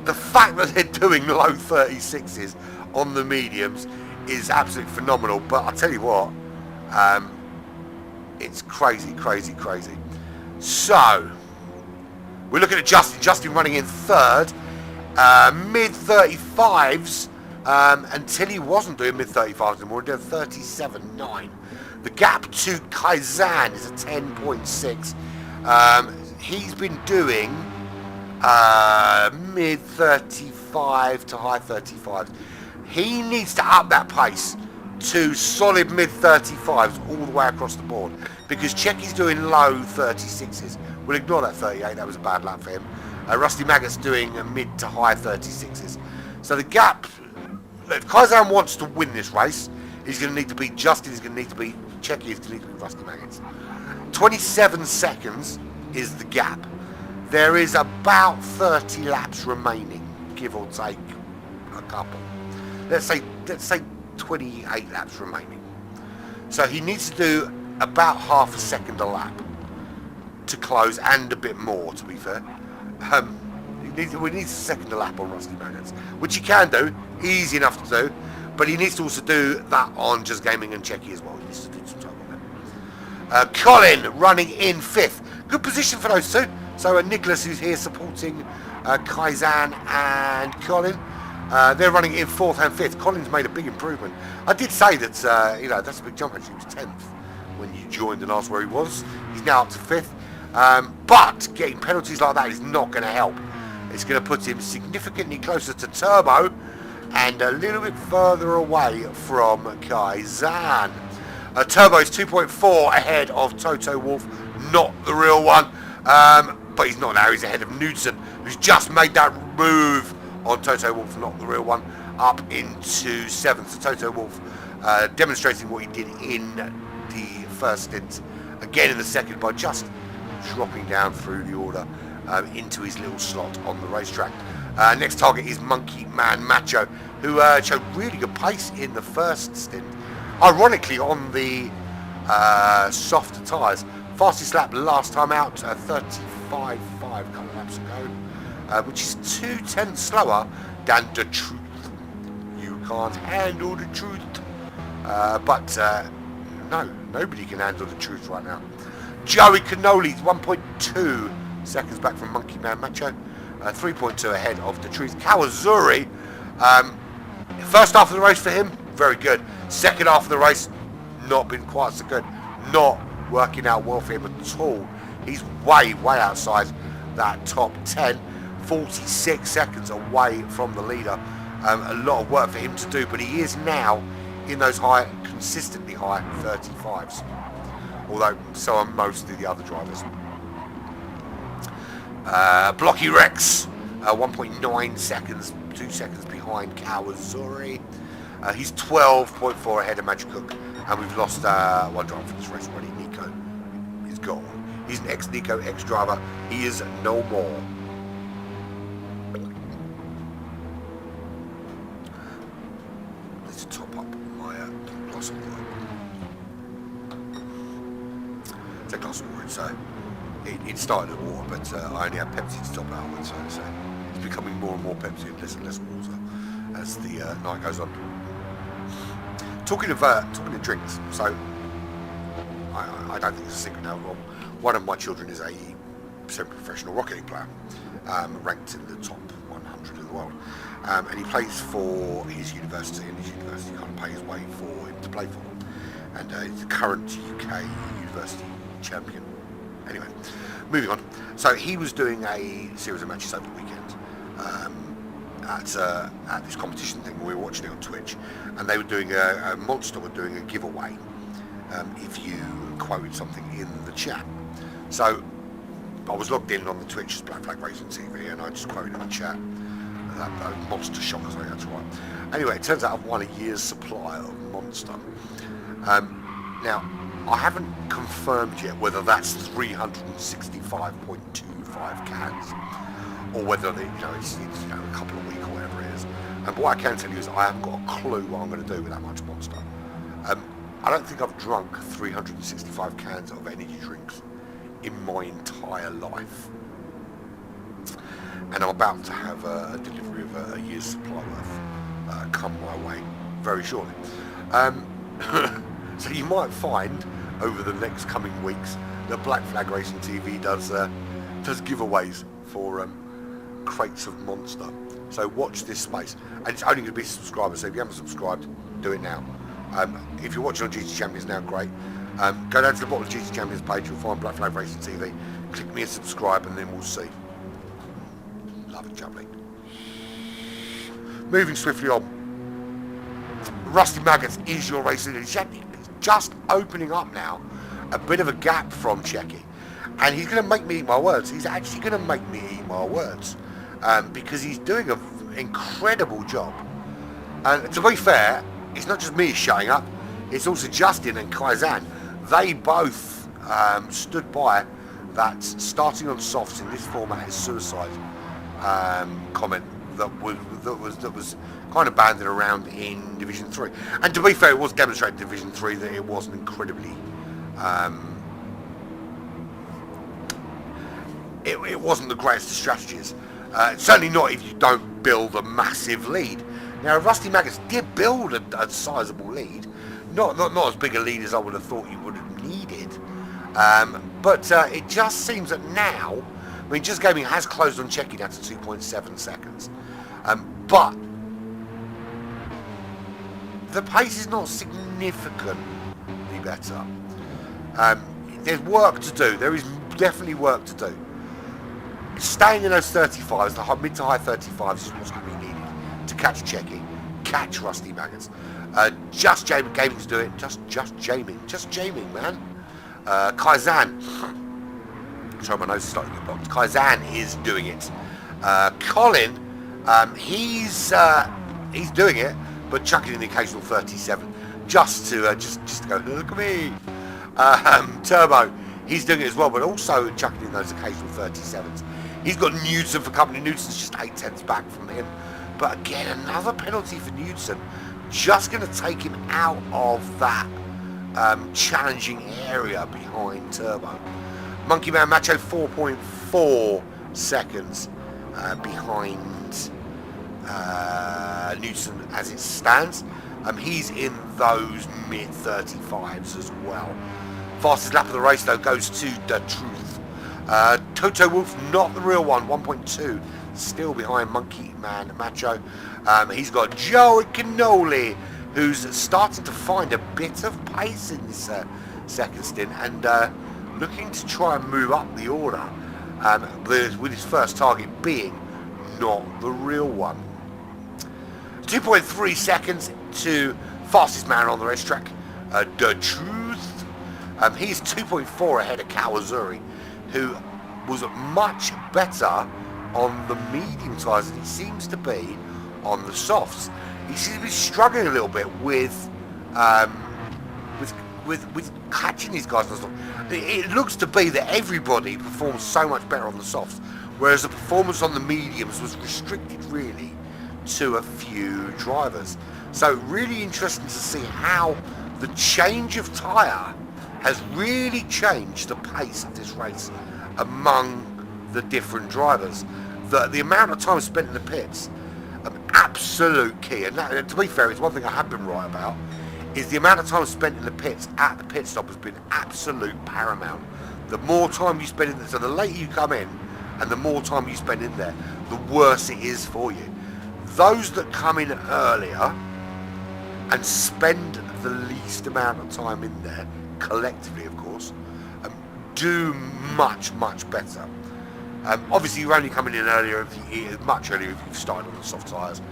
The fact that they're doing low 36s on the mediums is absolutely phenomenal. But I'll tell you what, it's crazy. So, we're looking at Justin running in third, mid 35s, until he wasn't doing mid 35s anymore, doing 37.9. The gap to Kaizan is a 10.6. He's been doing mid 35 to high 35s. He needs to up that pace to solid mid 35s all the way across the board, because Checky's doing low 36s. We'll ignore that 38, that was a bad lap for him. Rusty Maggot's doing mid to high 36s. So the gap, if Kaizan wants to win this race, he's going to need to beat Justin, he's going to need to beat Checky, he's going to need to beat Rusty Maggot's. 27 seconds is the gap. There is about 30 laps remaining, give or take a couple. Let's say 28 laps remaining. So he needs to do about half a second a lap to close, and a bit more, to be fair. We need a second a lap on Rusty Maggot's, which he can do, easy enough to do, but he needs to also do that on Just Gaming and Checky as well. He needs to do some time on that. Colin running in fifth. Good position for those two. So Nicholas, who's here supporting Kaizan and Colin, they're running in fourth and fifth. Colin's made a big improvement. I did say that, that's a big jump. Actually, he was 10th when you joined and asked where he was. He's now up to fifth. But getting penalties like that is not going to help. It's going to put him significantly closer to Turbo and a little bit further away from Kaizan. Turbo's 2.4 ahead of Toto Wolff, not the real one. But he's not now, he's ahead of Knudsen, who's just made that move on Toto Wolff, not the real one, up into seventh. So Toto Wolff demonstrating what he did in the first stint, again in the second, by just dropping down through the order into his little slot on the racetrack. Next target is Monkey Man Macho, who showed really good pace in the first stint. Ironically, on the softer tyres. Fastest lap last time out, 35.5 a couple of laps ago, which is 2/10 slower than the truth. You can't handle the truth. No, nobody can handle the truth right now. Joey Cannoli's 1.2 seconds back from Monkey Man Macho, 3.2 ahead of the truth. Kawazuri, first half of the race for him, very good. Second half of the race, not been quite so good. Not working out well for him at all. He's way outside that top 10, 46 seconds away from the leader. A lot of work for him to do, but he is now in those consistently high 35s. Although so are most of the other drivers. Blocky Rex, 1.9 seconds, 2 seconds behind Kawazuri. He's 12.4 ahead of Magic Cook, and we've lost one driver for this race already. Nico is gone. He's an ex-Nico, ex-driver. He is no more. Let's top up my glass of water. It's a glass of water, so it started at water, but I only have Pepsi to top it up with, so it's becoming more and more Pepsi and less water as the night goes on. Talking of drinks, so I don't think it's a secret now. One of my children is a semi-professional rock league player, ranked in the top 100 in the world, and he plays for his university, and his university can't pay his way for him to play for them. And he's the current UK university champion. Anyway, moving on. So he was doing a series of matches over the weekend at this competition thing. We were watching it on Twitch, and they were doing a Monster were doing a giveaway if you quoted something in the chat. So I was logged in on the Twitch as Black Flag Racing TV, and I just quoted in the chat that Monster shot, I think that's right. Anyway, it turns out I've won a year's supply of Monster. Now, I haven't confirmed yet whether that's 365.25 cans, or whether it's a couple of weeks or whatever it is. And what I can tell you is I haven't got a clue what I'm going to do with that much Monster. I don't think I've drunk 365 cans of energy drinks in my entire life, and I'm about to have a delivery of a year's supply worth come my way very shortly. So you might find over the next coming weeks that Black Flag Racing TV does giveaways for crates of Monster. So watch this space, and it's only going to be subscribers. So if you haven't subscribed, do it now. If you're watching on GT Champions now, great. Go down to the bottom of the GT Champions page, you'll find Black Flag Racing TV. Click me and subscribe, and then we'll see. Lovely jubbly. Moving swiftly on. Rusty Maggots is your racing champion. He's just opening up now. A bit of a gap from Checky. And he's going to make me eat my words. He's actually going to make me eat my words. Because he's doing an incredible job. And to be fair, it's not just me shutting up. It's also Justin and Kaizan. They both stood by that starting on softs in this format is suicide comment that was kind of banded around in Division 3. And to be fair, it was demonstrated in Division 3 that it wasn't incredibly it wasn't the greatest of strategies. Certainly not if you don't build a massive lead. Now, Rusty Maggots did build a sizable lead. Not as big a lead as I would have thought you would have needed. But it just seems that now, I mean, Just Gaming has closed on Checky down to 2.7 seconds. But the pace is not significantly better. There's work to do. There is definitely work to do. Staying in those 35s, the mid to high 35s is what's going to be needed to catch Checky, catch Rusty Maggots. Just Gaming's do it. Just Jaming, man. Kaizan. Sorry, my nose is starting to get blocked. Kaizan is doing it. Colin, he's doing it, but chucking in the occasional 37 just to go, look at me. Turbo, he's doing it as well, but also chucking in those occasional 37s. He's got Newton for company. Newton's just 8 tenths back from him. But again, another penalty for Newton. Just going to take him out of that challenging area behind Turbo. Monkey Man Macho 4.4 seconds behind Newton as it stands. He's in those mid 35s as well. Fastest lap of the race though goes to The Truth. Toto Wolf, not the real one, 1.2, still behind Monkey Man Macho. He's got Joey Cannoli, who's starting to find a bit of pace in this second stint and looking to try and move up the order, with his first target being not the real one. 2.3 seconds to fastest man on the racetrack, The Truth. He's 2.4 ahead of Kawazuri, who was much better on the medium tyres than he seems to be on the softs. He seems to be struggling a little bit with catching these guys on the soft. It looks to be that everybody performs so much better on the softs, whereas the performance on the mediums was restricted really to a few drivers. So really interesting to see how the change of tyre has really changed the pace of this race among the different drivers. The amount of time spent in the pits, absolute key. And that, to be fair, it's one thing I have been right about, is the amount of time spent in the pits at the pit stop has been absolute paramount. The more time you spend in there, so the later you come in and the more time you spend in there, the worse it is for you. Those that come in earlier and spend the least amount of time in there, collectively of course, do much better. Obviously you're only coming in earlier, much earlier if you've started on the soft tyres,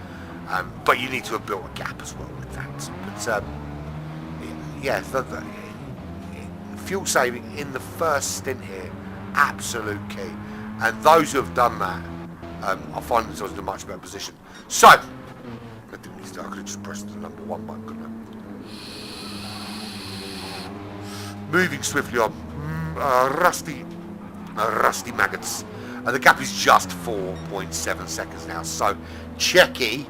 but you need to have built a gap as well with that. But yeah, the fuel saving in the first stint here, absolute key. And those who have done that, I find themselves in a much better position. So, I could have just pressed the number 1 button, couldn't I? Moving swiftly on, rusty maggots. The gap is just 4.7 seconds now. So, Checky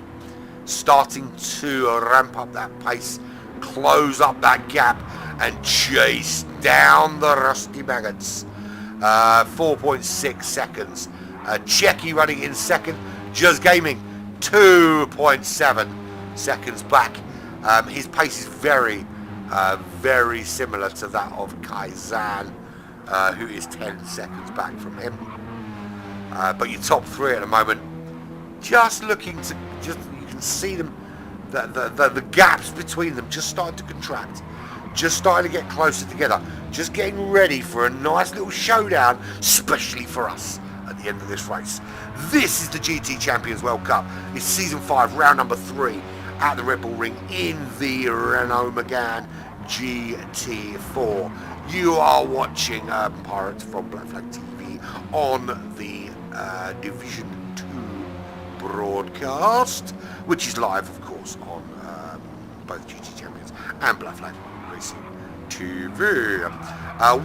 starting to ramp up that pace, close up that gap, and chase down the rusty maggots. 4.6 seconds. Checky running in second. Just Gaming 2.7 seconds back. His pace is very similar to that of Kaizan, who is 10 seconds back from him. But your top three at the moment, just looking to, you can see them, the gaps between them just starting to contract, just starting to get closer together, just getting ready for a nice little showdown, especially for us at the end of this race. This is the GT Champions World Cup. It's season 5, round number 3 at the Red Bull Ring in the Renault Megane GT4. You are watching Pirates from Black Flag TV on the Division 2 broadcast, which is live, of course, on both GT Champions and Black Flag Racing TV.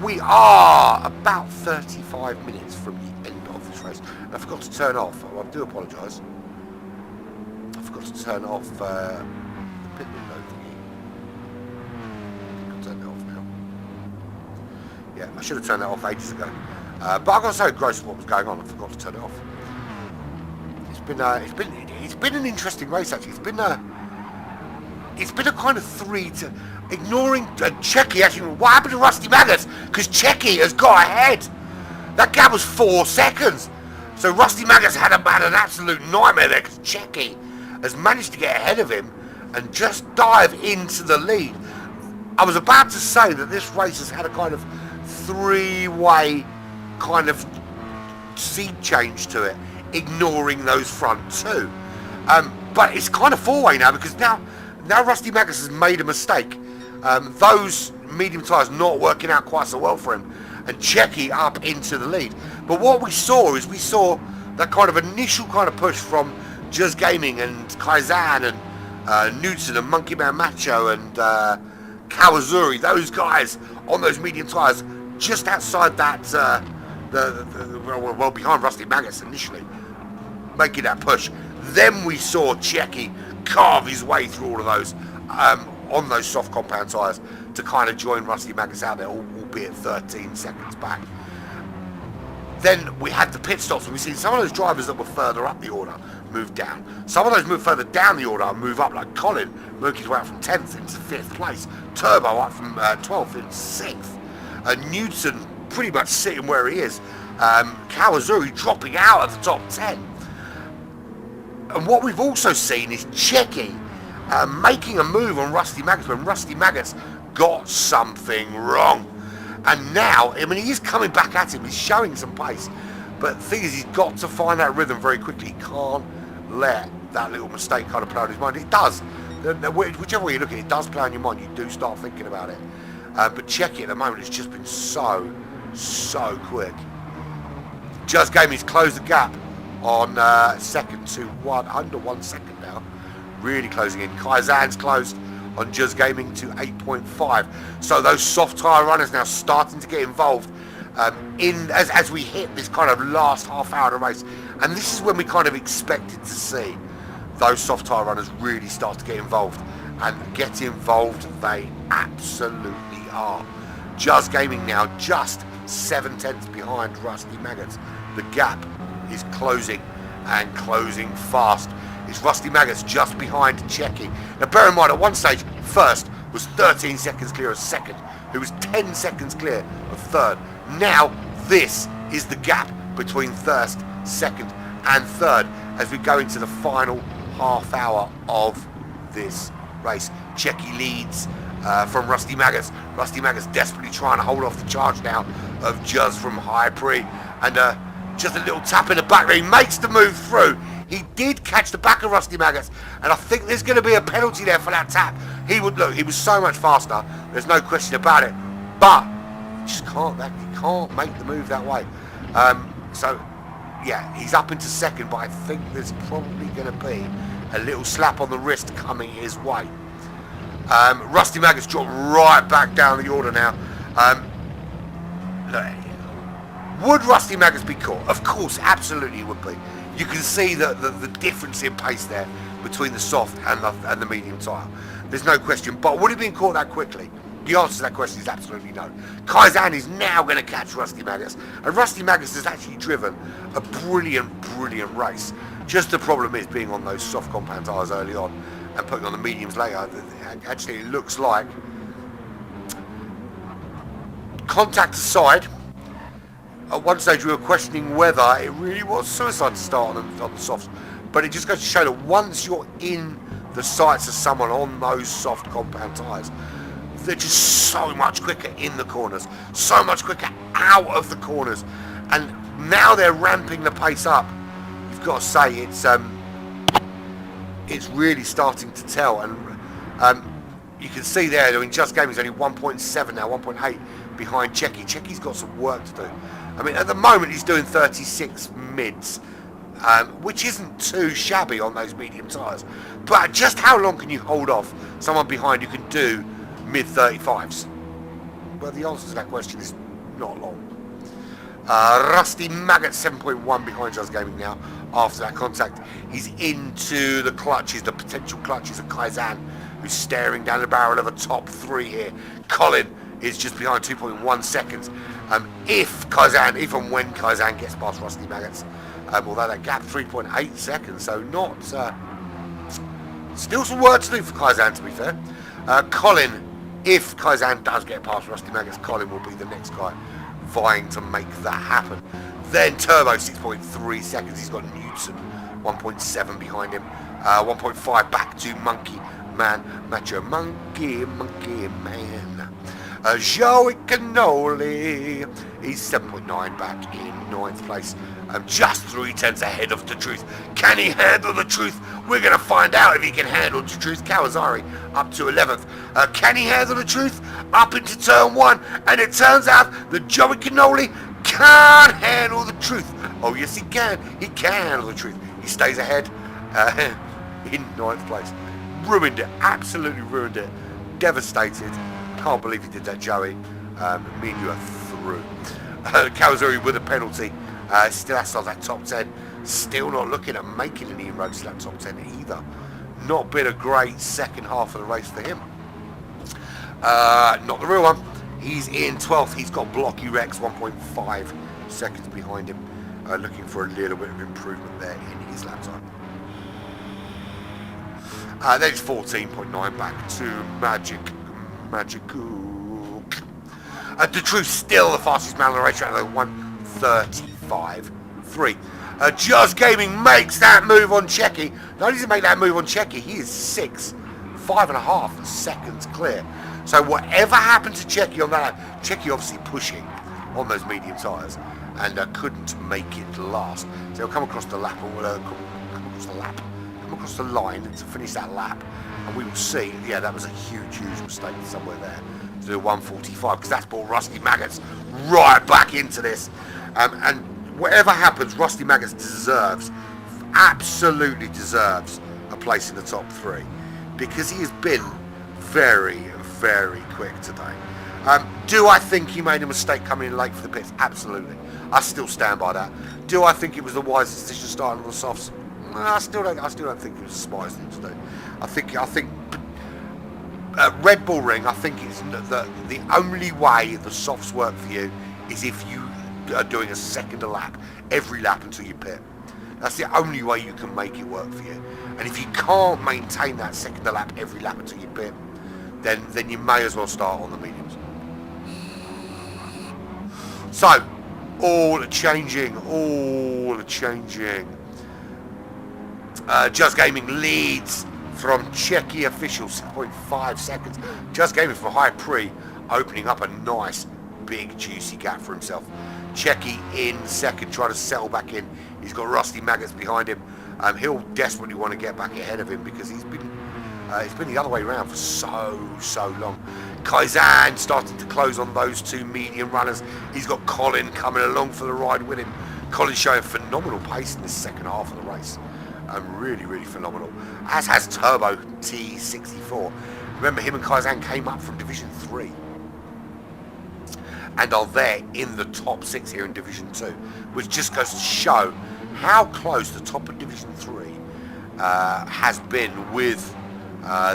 We are about 35 minutes from the end of this race. And I forgot to turn off, I do apologise, I forgot to turn off the pit window thingy. I'll turn it off now. Yeah, I should have turned that off ages ago. But I've got to say, gross what was going on, I forgot to turn it off. It's been an interesting race actually. It's been a kind of three to ignoring Checky. Actually, what happened to Rusty Maggots? Because Checky has got ahead. That gap was 4 seconds. So Rusty Maggots had an absolute nightmare there because Checky has managed to get ahead of him and just dive into the lead. I was about to say that this race has had a kind of three-way kind of seat change to it, ignoring those front two. But it's kind of four-way now because now Rusty Maggots has made a mistake. Those medium tyres not working out quite so well for him, and Checky up into the lead. But what we saw that kind of initial kind of push from Just Gaming and Kaizan and Newton and Monkey Man Macho and Kawazuri, those guys on those medium tyres just outside that, well behind Rusty Maggots initially, making that push. Then we saw Checky carve his way through all of those on those soft compound tyres to kind of join Rusty Maggots out there, albeit 13 seconds back. Then we had the pit stops, and we've seen some of those drivers that were further up the order move down. Some of those move further down the order and move up, like Colin working his way up from 10th into 5th place, Turbo up from 12th into 6th, Newton pretty much sitting where he is, Kawazuri dropping out of the top 10. And what we've also seen is Checky making a move on Rusty Maggots when Rusty Maggots got something wrong. And now, I mean, he is coming back at him, he's showing some pace, but the thing is, he's got to find that rhythm very quickly. He can't let that little mistake kind of play on his mind. It does. Whichever way you look at it, it does play on your mind. You do start thinking about it. But Checky at the moment has just been so quick. Just Gaming's closed the gap on second to under 1 second now. Really closing in. Kaizan's closed on Just Gaming to 8.5. So those soft tyre runners now starting to get involved as we hit this kind of last half hour of the race. And this is when we kind of expected to see those soft tyre runners really start to get involved. And get involved they absolutely are. Just Gaming now just 7/10 behind Rusty Maggots. The gap is closing and closing fast. It's Rusty Maggots just behind Checky. Now bear in mind, at one stage, first was 13 seconds clear of second, who was 10 seconds clear of third. Now this is the gap between first, second and third as we go into the final half hour of this race. Checky leads from Rusty Maggots. Rusty Maggots desperately trying to hold off the charge now of Juz from High Pre. And just a little tap in the back there. He makes the move through. He did catch the back of Rusty Maggots, and I think there's going to be a penalty there for that tap. He was so much faster. There's no question about it. But he just can't make the move that way. So yeah, he's up into second, but I think there's probably going to be a little slap on the wrist coming his way. Rusty Maggots dropped right back down the order now. Would Rusty Maggots be caught? Of course, absolutely would be. You can see the difference in pace there between the soft and the medium tyre. There's no question. But would he have been caught that quickly? The answer to that question is absolutely no. Kaizan is now going to catch Rusty Maggots. And Rusty Maggots has actually driven a brilliant race. Just the problem is being on those soft compound tyres early on and putting on the mediums later. Actually, it looks like, contact aside, at one stage we were questioning whether it really was suicide to start on the softs. But it just goes to show that once you're in the sights of someone on those soft compound tyres, they're just so much quicker in the corners, so much quicker out of the corners. And now they're ramping the pace up. You've got to say it's really starting to tell. And you can see there, I mean, Just Gaming's only 1.7 now, 1.8 behind Checky. Checky's got some work to do. I mean, at the moment he's doing 36 mids, which isn't too shabby on those medium tyres. But just how long can you hold off someone behind who can do mid-35s? Well, the answer to that question is not long. Rusty Maggots 7.1 behind Just Gaming now after that contact. He's into the clutches, the potential clutches of Kaizan, who's staring down the barrel of a top three here. Colin is just behind 2.1 seconds. If and when Kaizan gets past Rusty Maggots, although that gap 3.8 seconds, so not still some work to do for Kaizan, to be fair. Colin, if Kaizan does get past Rusty Maggots, Colin will be the next guy vying to make that happen. Then Turbo 6.3 seconds. He's got Newton 1.7 behind him. 1.5 back to Monkey Man, Macho Monkey Man. Joey Cannoli, he's 7.9 back in 9th place. Just 3/10 ahead of the Truth. Can he handle the Truth? We're going to find out if he can handle the Truth. Kawasari up to 11th. Can he handle the Truth? Up into turn 1. And it turns out that Joey Cannoli can't handle the Truth. Oh yes he can. He can handle the Truth. He stays ahead in 9th place. Ruined it. Absolutely ruined it. Devastated. Can't believe he did that, Joey. Me and you are through. Kawasari with a penalty. Still outside that top 10. Still not looking at making any inroads to that top 10 either. Not been a great second half of the race for him. Not the real one. He's in 12th. He's got Blocky Rex 1.5 seconds behind him. Looking for a little bit of improvement there in his lap time. Then it's 14.9 back to Magic. The Truth still the fastest man on the racetrack, though, 1:35.3. Just Gaming makes that move on Checky. Not only does he make that move on Checky, he is 5.5 seconds clear. So whatever happened to Checky on that, Checky obviously pushing on those medium tyres and couldn't make it last. So he'll come across the lap, come across the line to finish that lap, and we will see, yeah, that was a huge mistake somewhere there to do 1:45, because that's brought Rusty Maggots right back into this. And whatever happens, Rusty Maggots absolutely deserves a place in the top 3, because he has been very, very quick today. Do I think he made a mistake coming in late for the pits? Absolutely. I still stand by that. Do I think it was the wisest decision starting on the softs? No, I still don't think it was the smartest thing to do. I think Red Bull Ring, I think it's the only way the softs work for you is if you are doing a second a lap every lap until you pit. That's the only way you can make it work for you. And if you can't maintain that second a lap every lap until you pit, then you may as well start on the mediums. So, all changing. Just Gaming leads from Checky official, 6.5 seconds. Just Gaming from High Pre, opening up a nice, big, juicy gap for himself. Checky in second, trying to settle back in. He's got Rusty Maggots behind him. He'll desperately want to get back ahead of him because it's been the other way around for so long. Kaizan starting to close on those two medium runners. He's got Colin coming along for the ride with him. Colin showing phenomenal pace in this second half of the race. Really phenomenal. As has Turbo T64. Remember, him and Kaizan came up from Division 3 and are there in the top 6 here in Division 2, which just goes to show how close the top of Division 3 has been with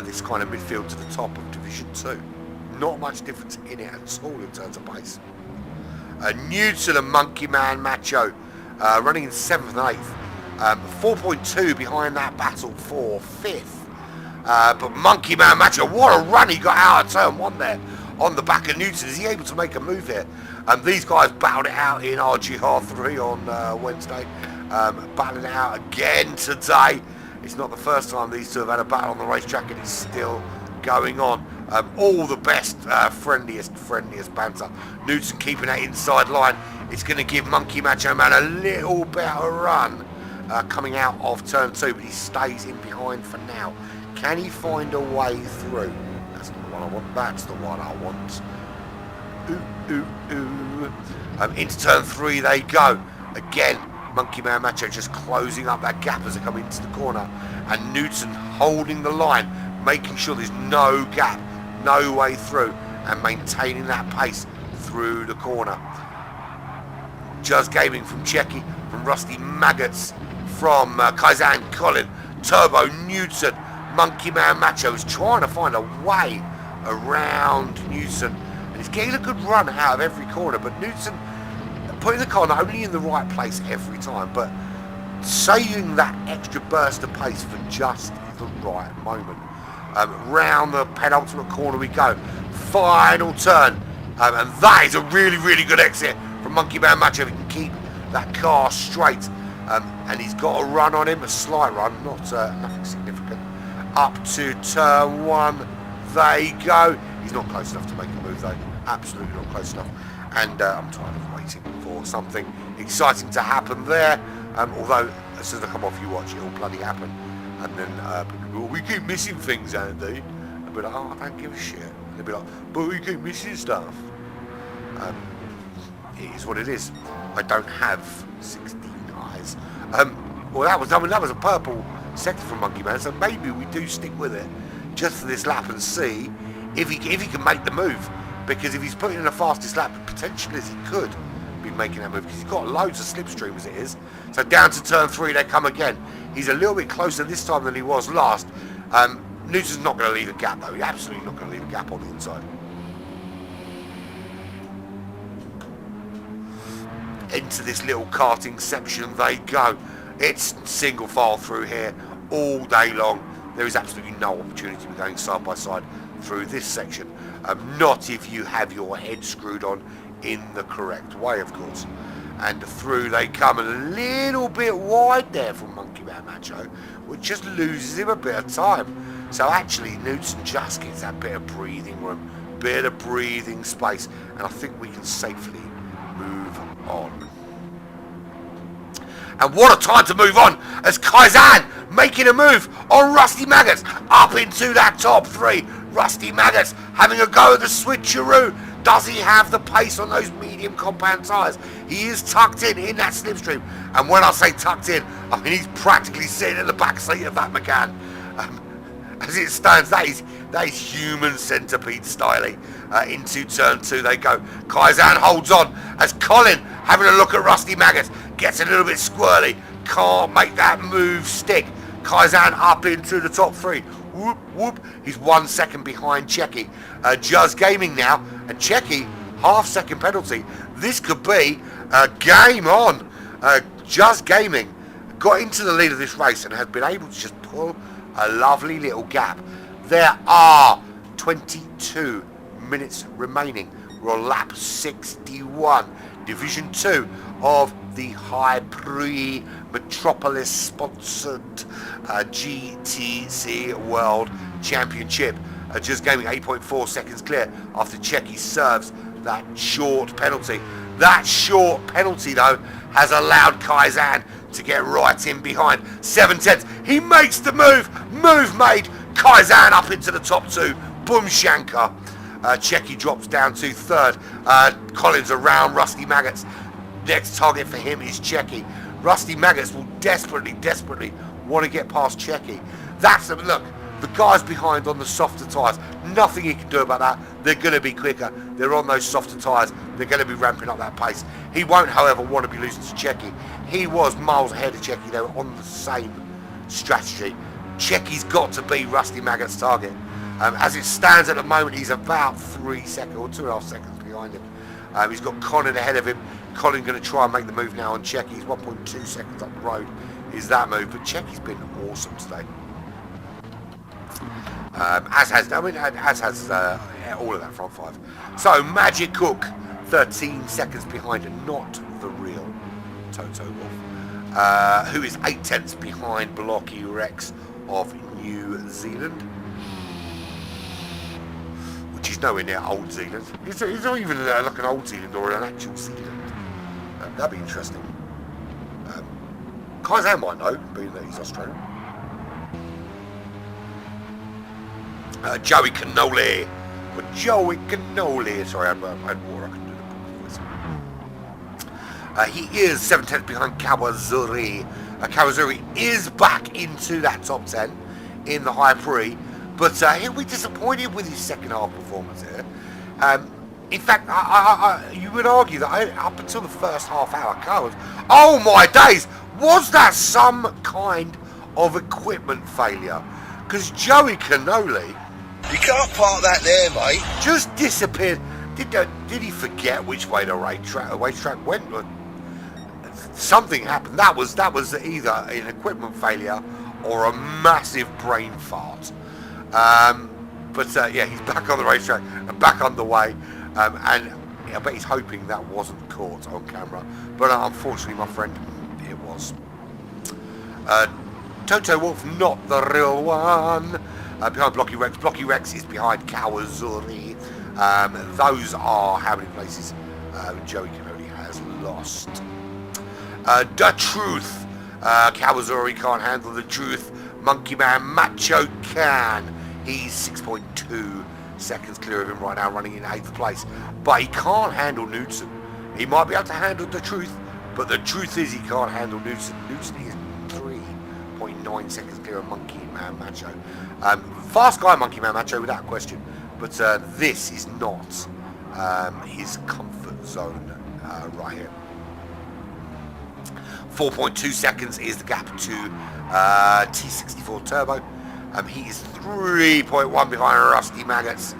this kind of midfield to the top of Division 2. Not much difference in it at all in terms of pace. Newton and Monkey Man Macho running in 7th and 8th. 4.2 behind that battle for 5th. But Monkey Man Macho, what a run he got out of turn 1 there on the back of Newton. Is he able to make a move here? These guys battled it out in RGR3 on Wednesday. Battling it out again today. It's not the first time these two have had a battle on the racetrack, and it's still going on. All the best, friendliest banter. Newton keeping that inside line. It's going to give Monkey Macho Man a little bit of a run coming out of turn 2, but he stays in behind for now. Can he find a way through? That's not the one I want. That's the one I want. Into turn 3 they go. Again, Monkey Man Macho just closing up that gap as they come into the corner, and Newton holding the line, making sure there's no gap, no way through, and maintaining that pace through the corner. Just Gaming from Checky, from Rusty Maggots, from Kaizan Colin, Turbo Newton, Monkey Man Macho is trying to find a way around Newton, and he's getting a good run out of every corner, but Newton putting the car not only in the right place every time, but saving that extra burst of pace for just the right moment. Round the penultimate corner we go. Final turn. And that is a really good exit from Monkey Man Macho. He can keep that car straight. And he's got a run on him, a slight run, not nothing significant. Up to turn 1 they go. He's not close enough to make a move though. Absolutely not close enough. And I'm tired of waiting for something exciting to happen there. Although, as soon as I come off, you watch, it'll bloody happen. And then people go, we keep missing things, Andy. I'll be like, oh, I don't give a shit. And they'll be like, but we keep missing stuff. It is what it is. I don't have 16 eyes. Well, that was a purple sector from Monkey Man, so maybe we do stick with it just for this lap and see if he can make the move. Because if he's putting in the fastest lap, potentially as he could be making that move, because he's got loads of slipstream as it is. So down to turn 3 they come again. He's a little bit closer this time than he was last. Newton's not going to leave a gap though. He's absolutely not going to leave a gap on the inside. Into this little karting section they go. It's single file through here all day long. There is absolutely no opportunity to be going side by side through this section. Not if you have your head screwed on in the correct way, of course. And through they come, a little bit wide there from Monkey Man Macho, which just loses him a bit of time. So actually Newton just gets that bit of breathing room, bit of breathing space, and I think we can safely move on. And what a time to move on as Kaizan making a move on Rusty Maggots up into that top 3. Rusty Maggots having a go at the switcheroo. Does he have the pace on those medium compound tyres? He is tucked in that slipstream. And when I say tucked in, I mean he's practically sitting in the back seat of that McCann. As it stands, that is human centipede styling. Into turn 2 they go. Kaizan holds on as Colin, having a look at Rusty Maggots, gets a little bit squirrely. Can't make that move stick. Kaizan up into the top 3. Whoop, whoop. He's 1 second behind Checky. Just Gaming now. And Checky, half-second penalty. This could be a game on. Just Gaming got into the lead of this race and has been able to just pull a lovely little gap. There are 22 minutes remaining. We're on lap 61. Division 2 of the High Prix Metropolis sponsored GTC World Championship. Just Gaming 8.4 seconds clear after Checky serves that short penalty. That short penalty though has allowed Kaizan to get right in behind. 7/10. He makes the move. Move made. Kaizan up into the top 2. Boom Shanker. Checky drops down to 3rd. Collins around Rusty Maggots. Next target for him is Checky. Rusty Maggots will desperately want to get past Checky. Look, the guys behind on the softer tyres, nothing he can do about that. They're going to be quicker. They're on those softer tyres. They're going to be ramping up that pace. He won't, however, want to be losing to Checky. He was miles ahead of Checky. They were on the same strategy. Checky's got to be Rusty Maggots' target. As it stands at the moment, he's about 3 seconds or 2.5 seconds behind him. He's got Colin ahead of him. Colin going to try and make the move now on Checky. He's 1.2 seconds up the road is that move. But Checky's been awesome today. As has all of that front 5. So Magic Cook, 13 seconds behind, not the real Toto Wolff, who is 8/10 behind Blocky Rex of New Zealand, which is nowhere near Old Zealand. He's not even like an Old Zealand or an actual Zealand. That'd be interesting. Kaizan might know, being that he's Australian. Joey Cannoli. Sorry, I had water. I couldn't do the voice. He is 7/10 behind Kawazuri. Kawazuri is back into that top 10 in the High Prix, but he'll be disappointed with his second half performance here. In fact, you would argue that up until the first half hour, Carlos, oh my days, was that some kind of equipment failure? Because Joey Cannoli, you can't park that there, mate. just disappeared. Did he forget which way the racetrack went? Something happened. That was either an equipment failure or a massive brain fart. Yeah, he's back on the racetrack and back on the way. And I bet he's hoping that wasn't caught on camera. But unfortunately, my friend, it was. Toto Wolff, not the real one. Behind Blocky Rex. Blocky Rex is behind Kawazuri. Those are how many places Joey Cannoli has lost. The Truth. Kawazuri can't handle the truth. Monkey Man Macho can. He's 6.2 seconds clear of him right now, running in 8th place. But he can't handle Knudsen. He might be able to handle the truth, but the truth is he can't handle Knudsen. Knudsen is 3.9 seconds clear of Monkey Man Macho. Fast guy, Monkey Man Macho, without question. But this is not his comfort zone right here. 4.2 seconds is the gap to T64 Turbo. He is 3.1 behind Rusty Maggots.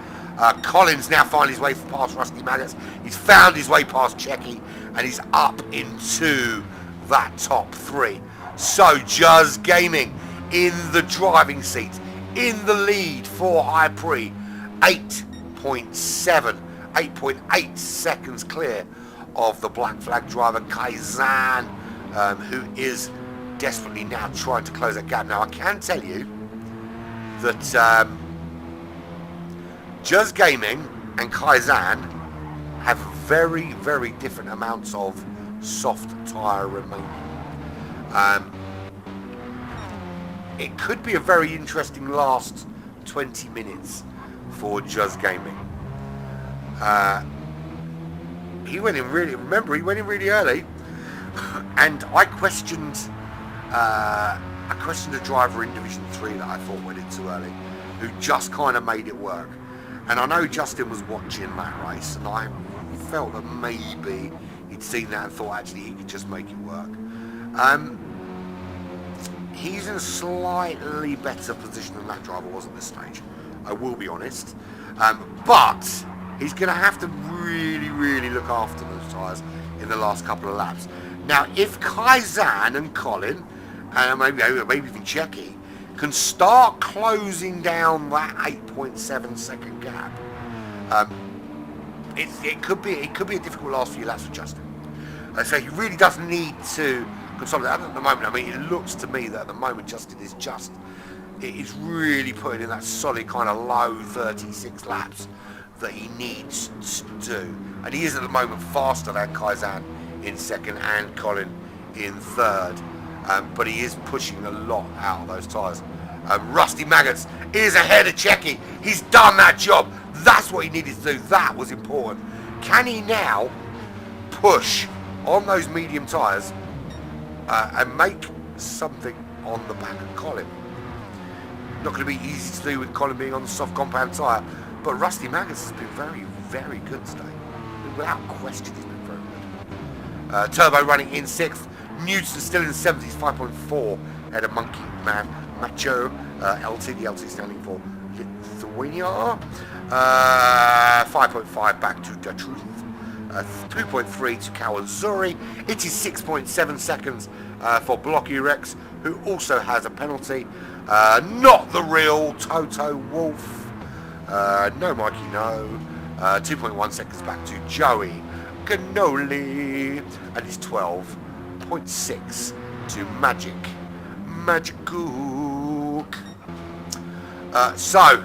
Collins now found his way past Rusty Maggots. He's found his way past Checky, and he's up into that top 3. So Just Gaming in the driving seat, in the lead for High Prix, 8.8 seconds clear of the black flag driver Kaizan, who is desperately now trying to close that gap. Now I can tell you that Just Gaming and Kaizan have very, very different amounts of soft tyre remaining. It could be a very interesting last 20 minutes for Just Gaming. He went in really early, and I questioned a driver in Division 3 that I thought went in too early, who just kind of made it work. And I know Justin was watching that race, and I felt that maybe he'd seen that and thought actually he could just make it work. He's in a slightly better position than that driver was at this stage, I will be honest. But he's going to have to really look after those tyres in the last couple of laps. Now, if Kaizan and Colin, and maybe even Checky, can start closing down that 8.7 second gap, it could be a difficult last few laps for Justin. So he really does need to consolidate. At the moment, I mean, it looks to me that at the moment Justin is really putting in that solid kind of low 36 laps that he needs to do. And he is at the moment faster than Kaizan in second and Colin in third. But he is pushing a lot out of those tyres. Rusty Maggots is ahead of Checky. He's done that job. That's what he needed to do. That was important. Can he now push on those medium tyres and make something on the back of Colin? Not going to be easy to do with Colin being on the soft compound tyre, but Rusty Maggots has been very good today. Without question, he's been very good. Turbo running in 6th. Newton still in 7th. He's 5.4 ahead of Monkey Man Macho. LT, the LT standing for Lithuania. 5.5 back to the Truth. 2.3 to Kawazuri. It is 6.7 seconds for Blocky Rex, who also has a penalty. Not the real Toto Wolf. No Mikey, no. 2.1 seconds back to Joey Cannoli. And it's 12.6 to Magic Gook. So,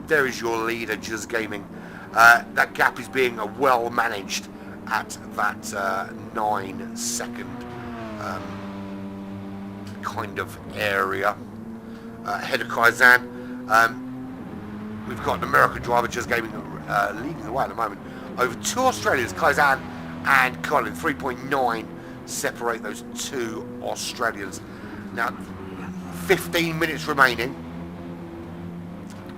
there is your leader, Just Gaming. That gap is being well managed at that 9 second kind of area. Ahead of Kaizan. We've got an American driver, Just Gaming, leading the way at the moment. Over 2 Australians, Kaizan and Colin. 3.9 separate those 2 Australians. Now, 15 minutes remaining.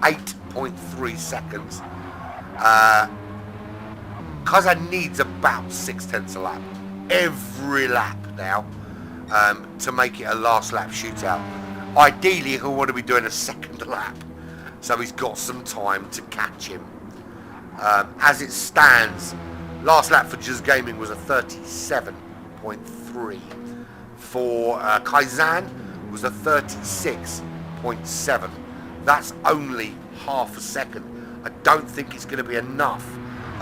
8.3 seconds. Kaizan needs about 6/10 a lap. Every lap now to make it a last lap shootout. Ideally, he'll want to be doing a second lap, so he's got some time to catch him. As it stands, last lap for Just Gaming was a 37.3. For Kaizan was a 36.7. That's only half a second. I don't think it's going to be enough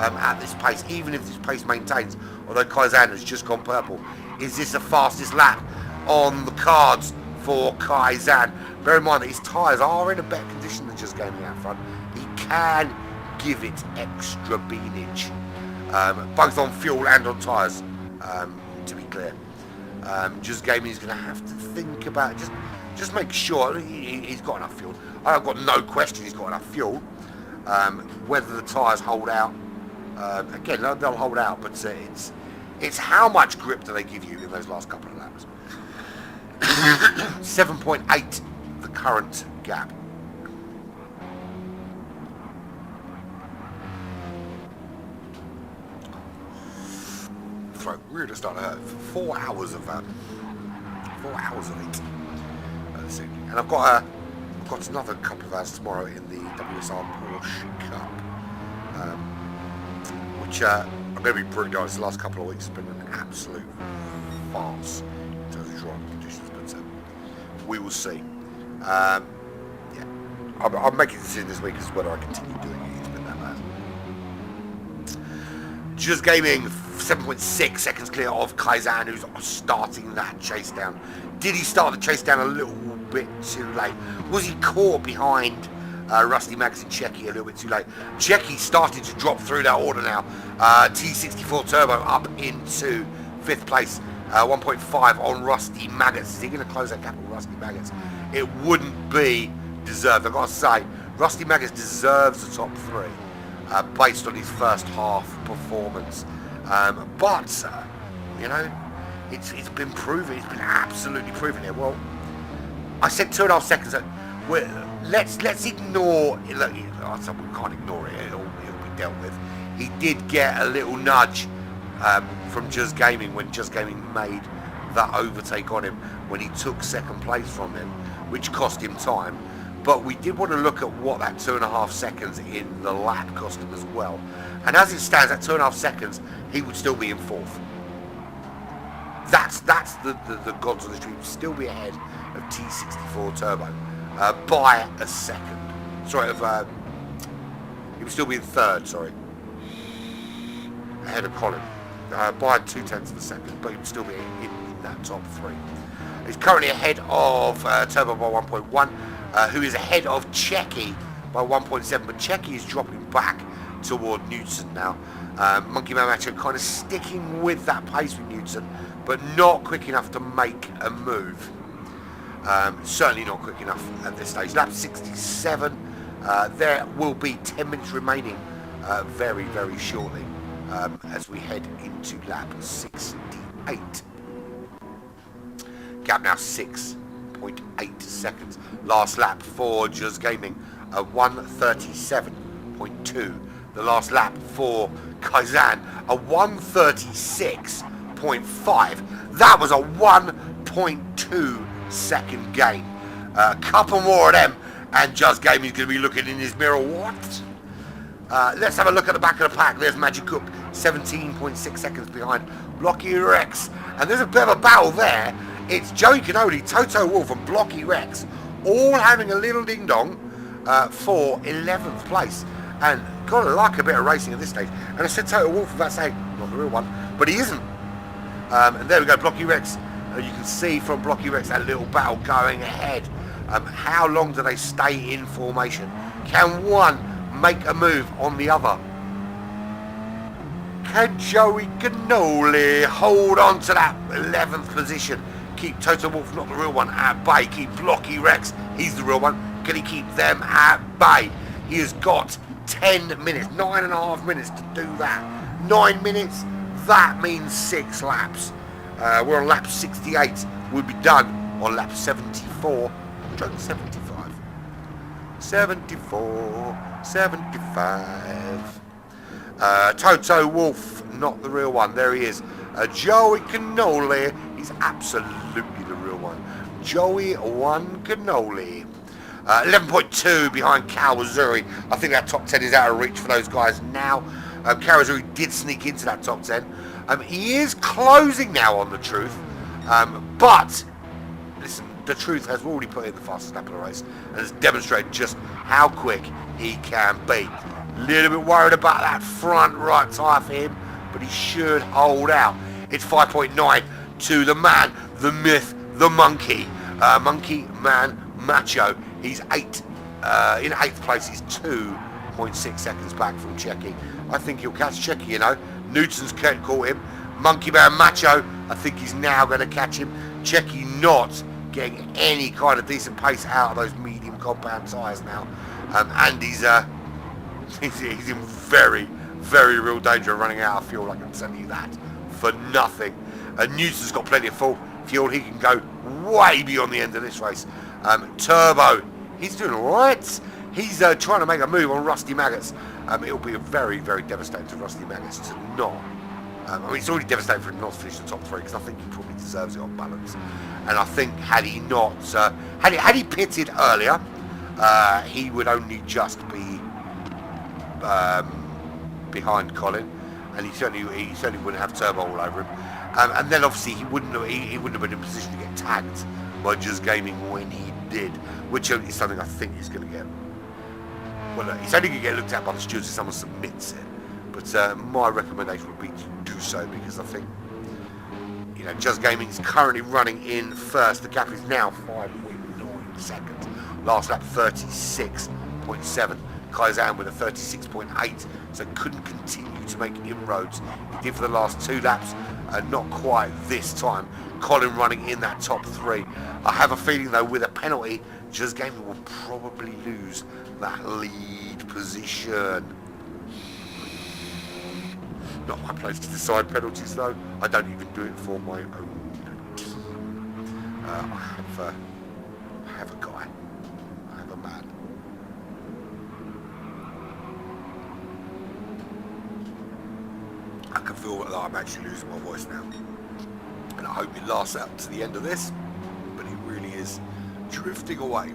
at this pace, even if this pace maintains, although Kaizan has just gone purple. Is this the fastest lap on the cards for Kaizan? Bear in mind that his tyres are in a better condition than Just Gaming out front. He can give it extra beanage, both on fuel and on tyres, to be clear. Just Gaming is going to have to think about it. Just make sure he's got enough fuel. I've got no question he's got enough fuel. Whether the tyres hold out, again, they'll hold out, but it's how much grip do they give you in those last couple of laps. 7.8 the current gap. Throat really starting to hurt. 4 hours of that. 4 hours of it. And I've got another couple of hours tomorrow in the WSR Porsche Cup, which I'm going to be brutally honest, the last couple of weeks has been an absolute farce in terms of driving conditions, but we will see. Yeah, I'm making a decision this week as to whether I continue doing it. It's been that bad. Just Gaming, 7.6 seconds clear of Kaizan, who's starting that chase down. Did he start the chase down a little bit too late? Was he caught behind Rusty Maggots and Checky a little bit too late? Checky started to drop through that order now. T64 Turbo up into 5th place. 1.5 on Rusty Maggots. Is he going to close that gap on Rusty Maggots? It wouldn't be deserved. I've got to say, Rusty Maggots deserves the top 3 based on his first half performance. But you know, it's been proven. It's been absolutely proven here. Well, I said 2.5 seconds. Let's ignore. Look, we can't ignore it. It'll be dealt with. He did get a little nudge from Just Gaming when Just Gaming made that overtake on him when he took second place from him, which cost him time. But we did want to look at what that 2.5 seconds in the lap cost him as well. And as it stands, at 2.5 seconds, he would still be in 4th. That's the gods on the street. Still be ahead of T64 Turbo by a second. Sorry, he would still be in 3rd. Sorry, ahead of Colin by 0.2 of a second, but he would still be in that top 3. He's currently ahead of Turbo by 1.1, who is ahead of Checky by 1.7, but Checky is dropping back toward Newton now. Monkey Man Macho kind of sticking with that pace with Newton, but not quick enough to make a move. Certainly not quick enough at this stage. Lap 67. There will be 10 minutes remaining very, very shortly as we head into lap 68. Gap now 6.8 seconds. Last lap for Just Gaming, 1:37.2. The last lap for Kaizen, a 1:36.5. That was a 1.2 second gain. A couple more of them, and Just Gaming is going to be looking in his mirror. What? Let's have a look at the back of the pack. There's Magic Cook, 17.6 seconds behind Blocky Rex. And there's a bit of a battle there. It's Joey Cannoli, Toto Wolff, and Blocky Rex all having a little ding-dong for 11th place. And gotta like a bit of racing at this stage. And I said Toto Wolff without saying, not the real one, but he isn't. And there we go, Blocky Rex. You can see from Blocky Rex that little battle going ahead. How long do they stay in formation? Can one make a move on the other? Can Joey Cannoli hold on to that 11th position? Keep Toto Wolff, not the real one, at bay. Keep Blocky Rex, he's the real one. Can he keep them at bay? He has got 10 minutes, 9.5 minutes to do that. 9 minutes, that means 6 laps. We're on lap 68. We'll be done on lap 74. I'm trying 75. 74, 75. Toto Wolff, not the real one. There he is. Joey Cannoli, he's absolutely the real one. Joey Cannoli. 11.2 behind Kawazuri. I think that top 10 is out of reach for those guys now. Kawazuri did sneak into that top 10. He is closing now on the Truth. But, listen, the Truth has already put in the fastest lap of the race and has demonstrated just how quick he can be. Little bit worried about that front right tyre for him, but he should hold out. It's 5.9 to the man, the myth, the monkey. Monkey Man Macho. He's in 8th place. He's 2.6 seconds back from Checky. I think he'll catch Checky, you know. Newton's caught him. Monkey Man Macho, I think he's now going to catch him. Checky not getting any kind of decent pace out of those medium compound tyres now. And he's in very, very real danger of running out of fuel, I can tell you that, for nothing. Newton's got plenty of fuel. He can go way beyond the end of this race. Turbo, he's doing alright. He's trying to make a move on Rusty Maggots. It'll be very, very devastating to Rusty Maggots to not. It's already devastating for him not to finish the top 3 because I think he probably deserves it on balance. And I think had he not, had he pitted earlier, he would only just be behind Colin, and he certainly wouldn't have Turbo all over him. And then obviously he wouldn't have been in a position to get tagged by Just Gaming when he did, which is something I think he's going to get. Well, he's only going to get looked at by the stewards if someone submits it. But my recommendation would be to do so because I think, you know, Just Gaming is currently running in first. The gap is now 5.9 seconds. Last lap 36.7. Kaizen with a 36.8, so couldn't continue to make inroads. He did for the last 2 laps, not quite this time. Colin running in that top 3. I have a feeling though with a penalty, Just Gaming will probably lose that lead position. Not my place to decide penalties though. I don't even do it for my own team. I have a guy. I have a man. I can feel that I'm actually losing my voice now. And I hope it lasts out to the end of this. But it really is drifting away.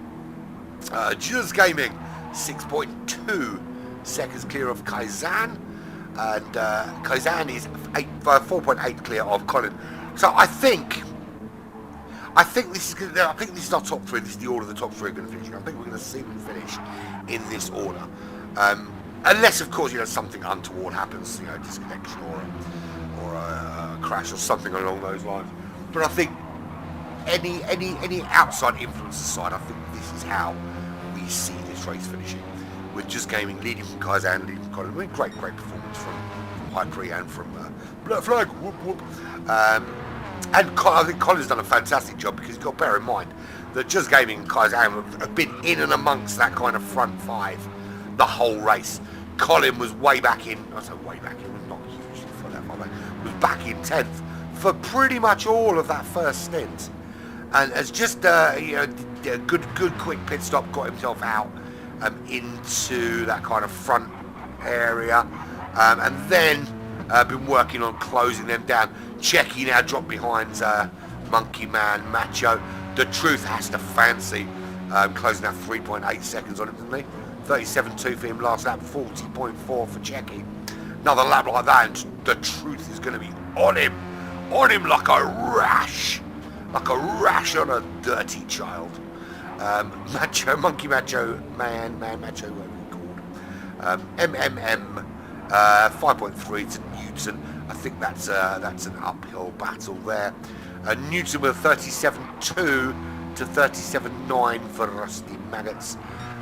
Just Gaming, 6.2 seconds clear of Kaizen. And Kaizen is 4.8 clear of Colin. So I think this is our top 3. This is the order the top 3 are going to finish. I think we're going to see them finish in this order, unless of course something untoward happens, disconnection or a crash or something along those lines. But I think any outside influence aside, I think this is how we see this race finishing. With Just Gaming leading from Kaizen, leading from Colin. Great performance from High Pre and from Black Flag. Whoop, whoop. And I think Colin's done a fantastic job, because you've got to bear in mind that Just Gaming and Kaizen have been in and amongst that kind of front 5 the whole race. Colin was way back in, I say way back in, not hugely for that far back, was back in 10th for pretty much all of that first stint. And as just a good quick pit stop, got himself out into that kind of front area, and then been working on closing them down. Checky now dropped behind Monkey Man Macho. The Truth has to fancy closing that 3.8 seconds on him, didn't he? 37.2 for him last lap, 40.4 for Checky. Another lap like that and The Truth is going to be on him like a rash on a dirty child. Monkey Macho, Man Macho, whatever he called. MMM, 5.3 to Newton. I think that's an uphill battle there. Newton with 37.2 to 37.9 for Rusty Maggots.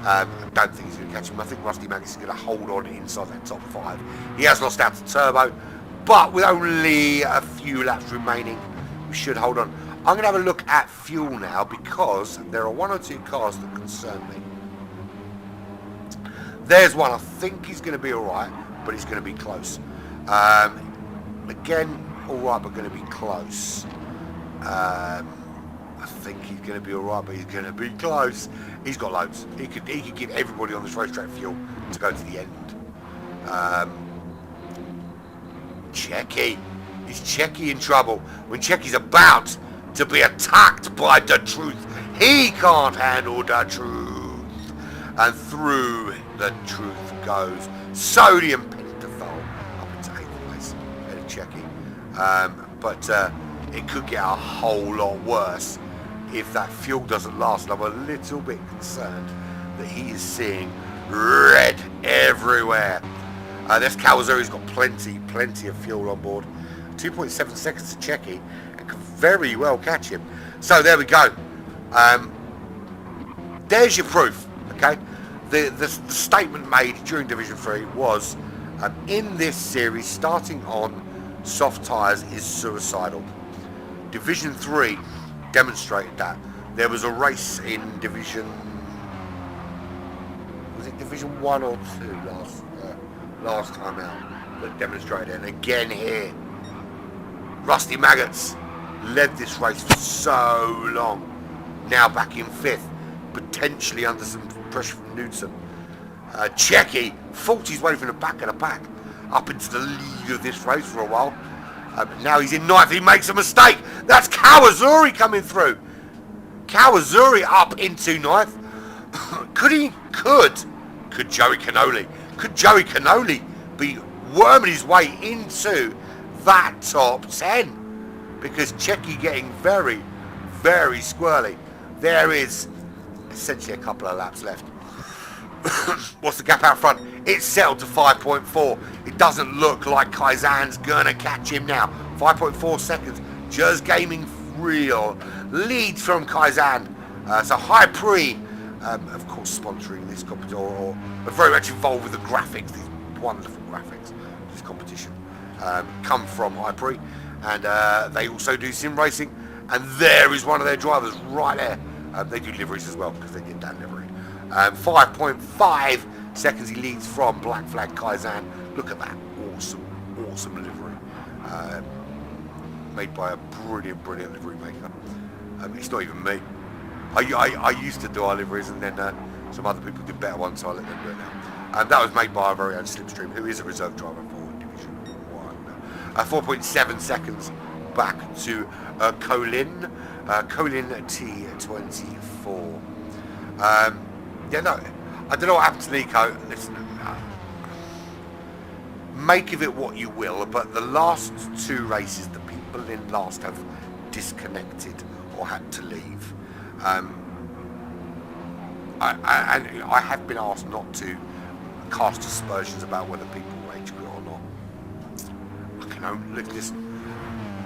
I don't think he's going to catch him. I think Rusty Maggots is going to hold on inside that top 5. He has lost out to Turbo, but with only a few laps remaining, we should hold on. I'm going to have a look at fuel now, because there are 1 or 2 cars that concern me. There's one, I think he's going to be alright, but he's going to be close. Again, alright, but going to be close. I think he's going to be alright, but he's going to be close. He's got loads. He could give everybody on this racetrack fuel to go to the end. Checky. Is Checky in trouble? When Checky's about to be attacked by The Truth, he can't handle The Truth. And through The Truth goes Sodium Pentothal up into 8th place ahead of Checky. But it could get a whole lot worse if that fuel doesn't last. And I'm a little bit concerned that he is seeing red everywhere. This Kawasuri's got plenty of fuel on board. 2.7 seconds to Checky, and can very well catch him. So there we go. There's your proof. Okay, the statement made during Division 3 was, in this series, starting on soft tyres is suicidal. Division 3 demonstrated that. There was a race in Division 1 or 2 last time out that demonstrated it. And again here, Rusty Maggots led this race for so long, now back in 5th, potentially under some pressure from Newton. Checky fought his way from the back of the pack up into the lead of this race for a while. Now he's in 9th, he makes a mistake. That's Kawasuri coming through. Kawasuri up into 9th. Could Joey Cannoli be worming his way into that top 10? Because Checky getting very, very squirrely. There is essentially a couple of laps left. What's the gap out front? It's settled to 5.4. It doesn't look like Kaizen's gonna catch him now. 5.4 seconds. Just Gaming real leads from Kaizen. So High Pre of course, sponsoring this competition, or very much involved with the graphics, these wonderful graphics, this competition, come from iPre, and they also do sim racing, and there is one of their drivers right there. They do liveries as well, because they get that livery. 5.5 seconds he leads from Black Flag Kaizen. Look at that, awesome livery. Made by a brilliant livery maker. It's not even me. I used to do our liveries, and then some other people did better ones, so I let them do it now. That was made by our very own Slipstream, who is a reserve driver for Division 1. 4.7 seconds back to Colin T24. Yeah, no, I don't know what happened to Nico. Listen, make of it what you will, but the last two races, the people in last have disconnected or had to leave. I have been asked not to cast aspersions about whether people rage quit or not. I can only listen.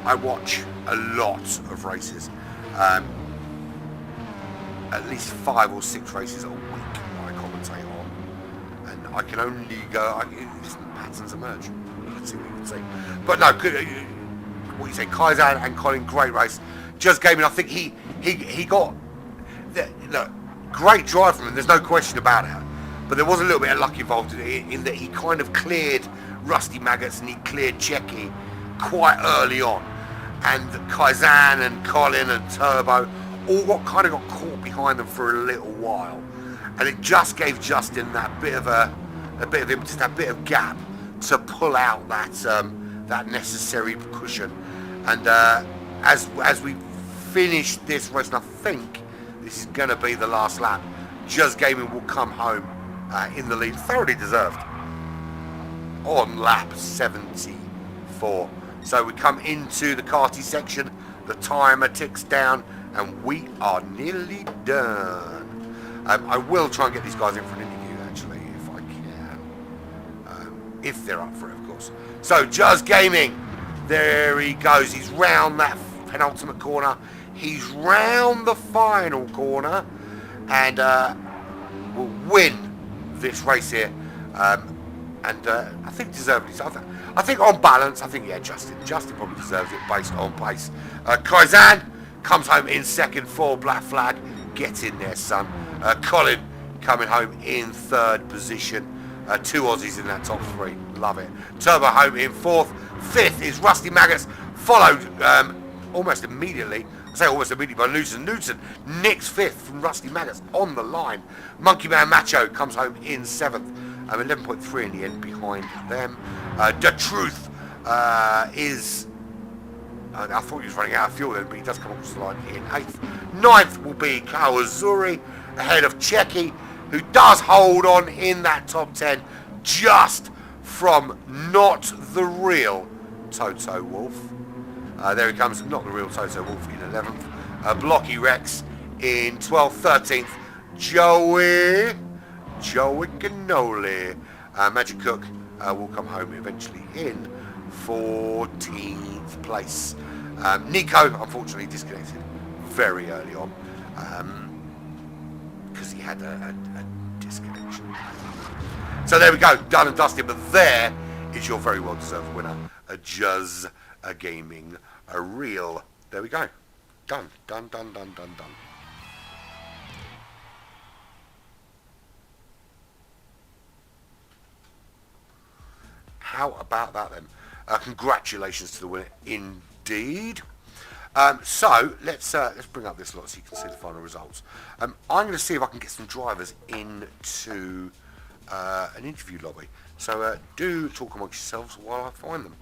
I watch a lot of races, at least 5 or 6 races a week I commentate on, and I can only go. Listen, patterns emerge. Let's see what you can say. But no, what you say, Kaizen and Colin, great race. Just gaming. I think he got look, great drive from him. There's no question about it. But there was a little bit of luck involved in that he kind of cleared Rusty Maggots and he cleared Checky quite early on, and Kaizen and Colin and Turbo all got caught behind them for a little while, and it just gave Justin that bit of impetus, that bit of gap to pull out that necessary cushion. And as we finish this race, and I think this is going to be the last lap, Just Gaming will come home in the lead, thoroughly deserved, on lap 74. So we come into the karty section, the timer ticks down, and we are nearly done. I will try and get these guys in for an interview, actually, if I can. If they're up for it, of course. So, Just Gaming, there he goes. He's round that penultimate corner. He's round the final corner, and will win this race here. And I think deservedly so. I think on balance, Justin probably deserves it based on pace. Kaizen comes home in second for Black Flag. Get in there, son. Colin coming home in third position. 2 Aussies in that top 3. Love it. Turbo home in fourth. Fifth is Rusty Maggots, followed almost immediately. I say almost immediately by Newton. Newton nicks fifth from Rusty Maggots on the line. Monkey Man Macho comes home in seventh. 11.3 in the end behind them. The Truth is... I thought he was running out of fuel then, but he does come across the line in 8th. 9th will be Kawazuri, ahead of Checky, who does hold on in that top 10, just from not the real Toto Wolff. There he comes, not the real Toto Wolff in 11th. Blocky Rex in 12th. 13th, Joey Cannoli. Magic Cook will come home eventually in 14th place. Nico, unfortunately, disconnected very early on because he had a disconnection. So there we go, done and dusted. But there is your very well deserved winner, Just Gaming, a real. There we go, done. How about that then? Congratulations to the winner, indeed. So let's bring up this lot so you can see the final results. I'm going to see if I can get some drivers into an interview lobby. So do talk amongst yourselves while I find them.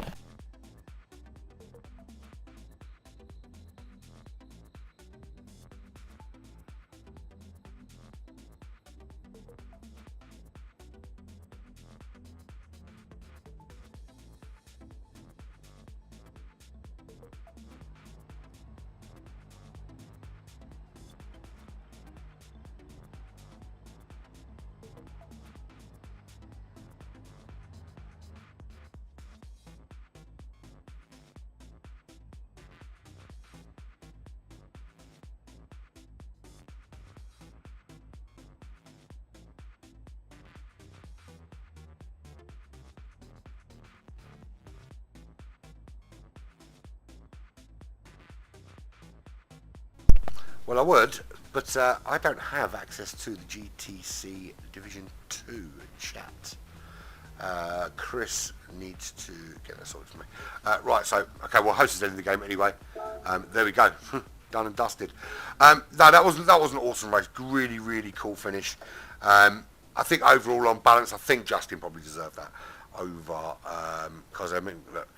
Well, I would, but I don't have access to the GTC Division 2 chat. Chris needs to get that sorted for me. Right, so, okay, well, host is ending the game anyway. There we go. Done and dusted. No, that was an awesome race. Really, really cool finish. I think overall, on balance, I think Justin probably deserved that over Kazan. I mean, look,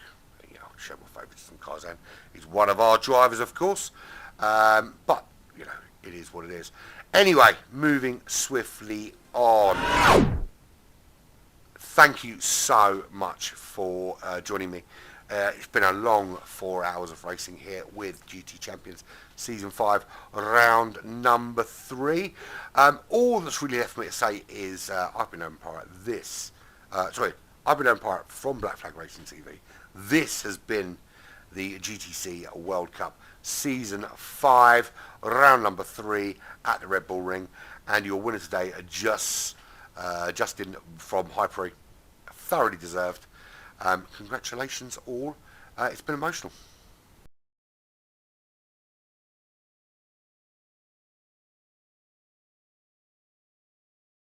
you know, show my favouritism. Kazan. He's one of our drivers, of course. But, you know, it is what it is. Anyway, moving swiftly on. Thank you so much for joining me. It's been a long 4 hours of racing here with GT Champions Season 5, round number 3. All that's really left for me to say is I've been umpire I've been umpire from Black Flag Racing TV. This has been the GTC World Cup Season 5, round number 3 at the Red Bull Ring. And your winner today, Justin from Hyper, thoroughly deserved. Congratulations all. It's been emotional.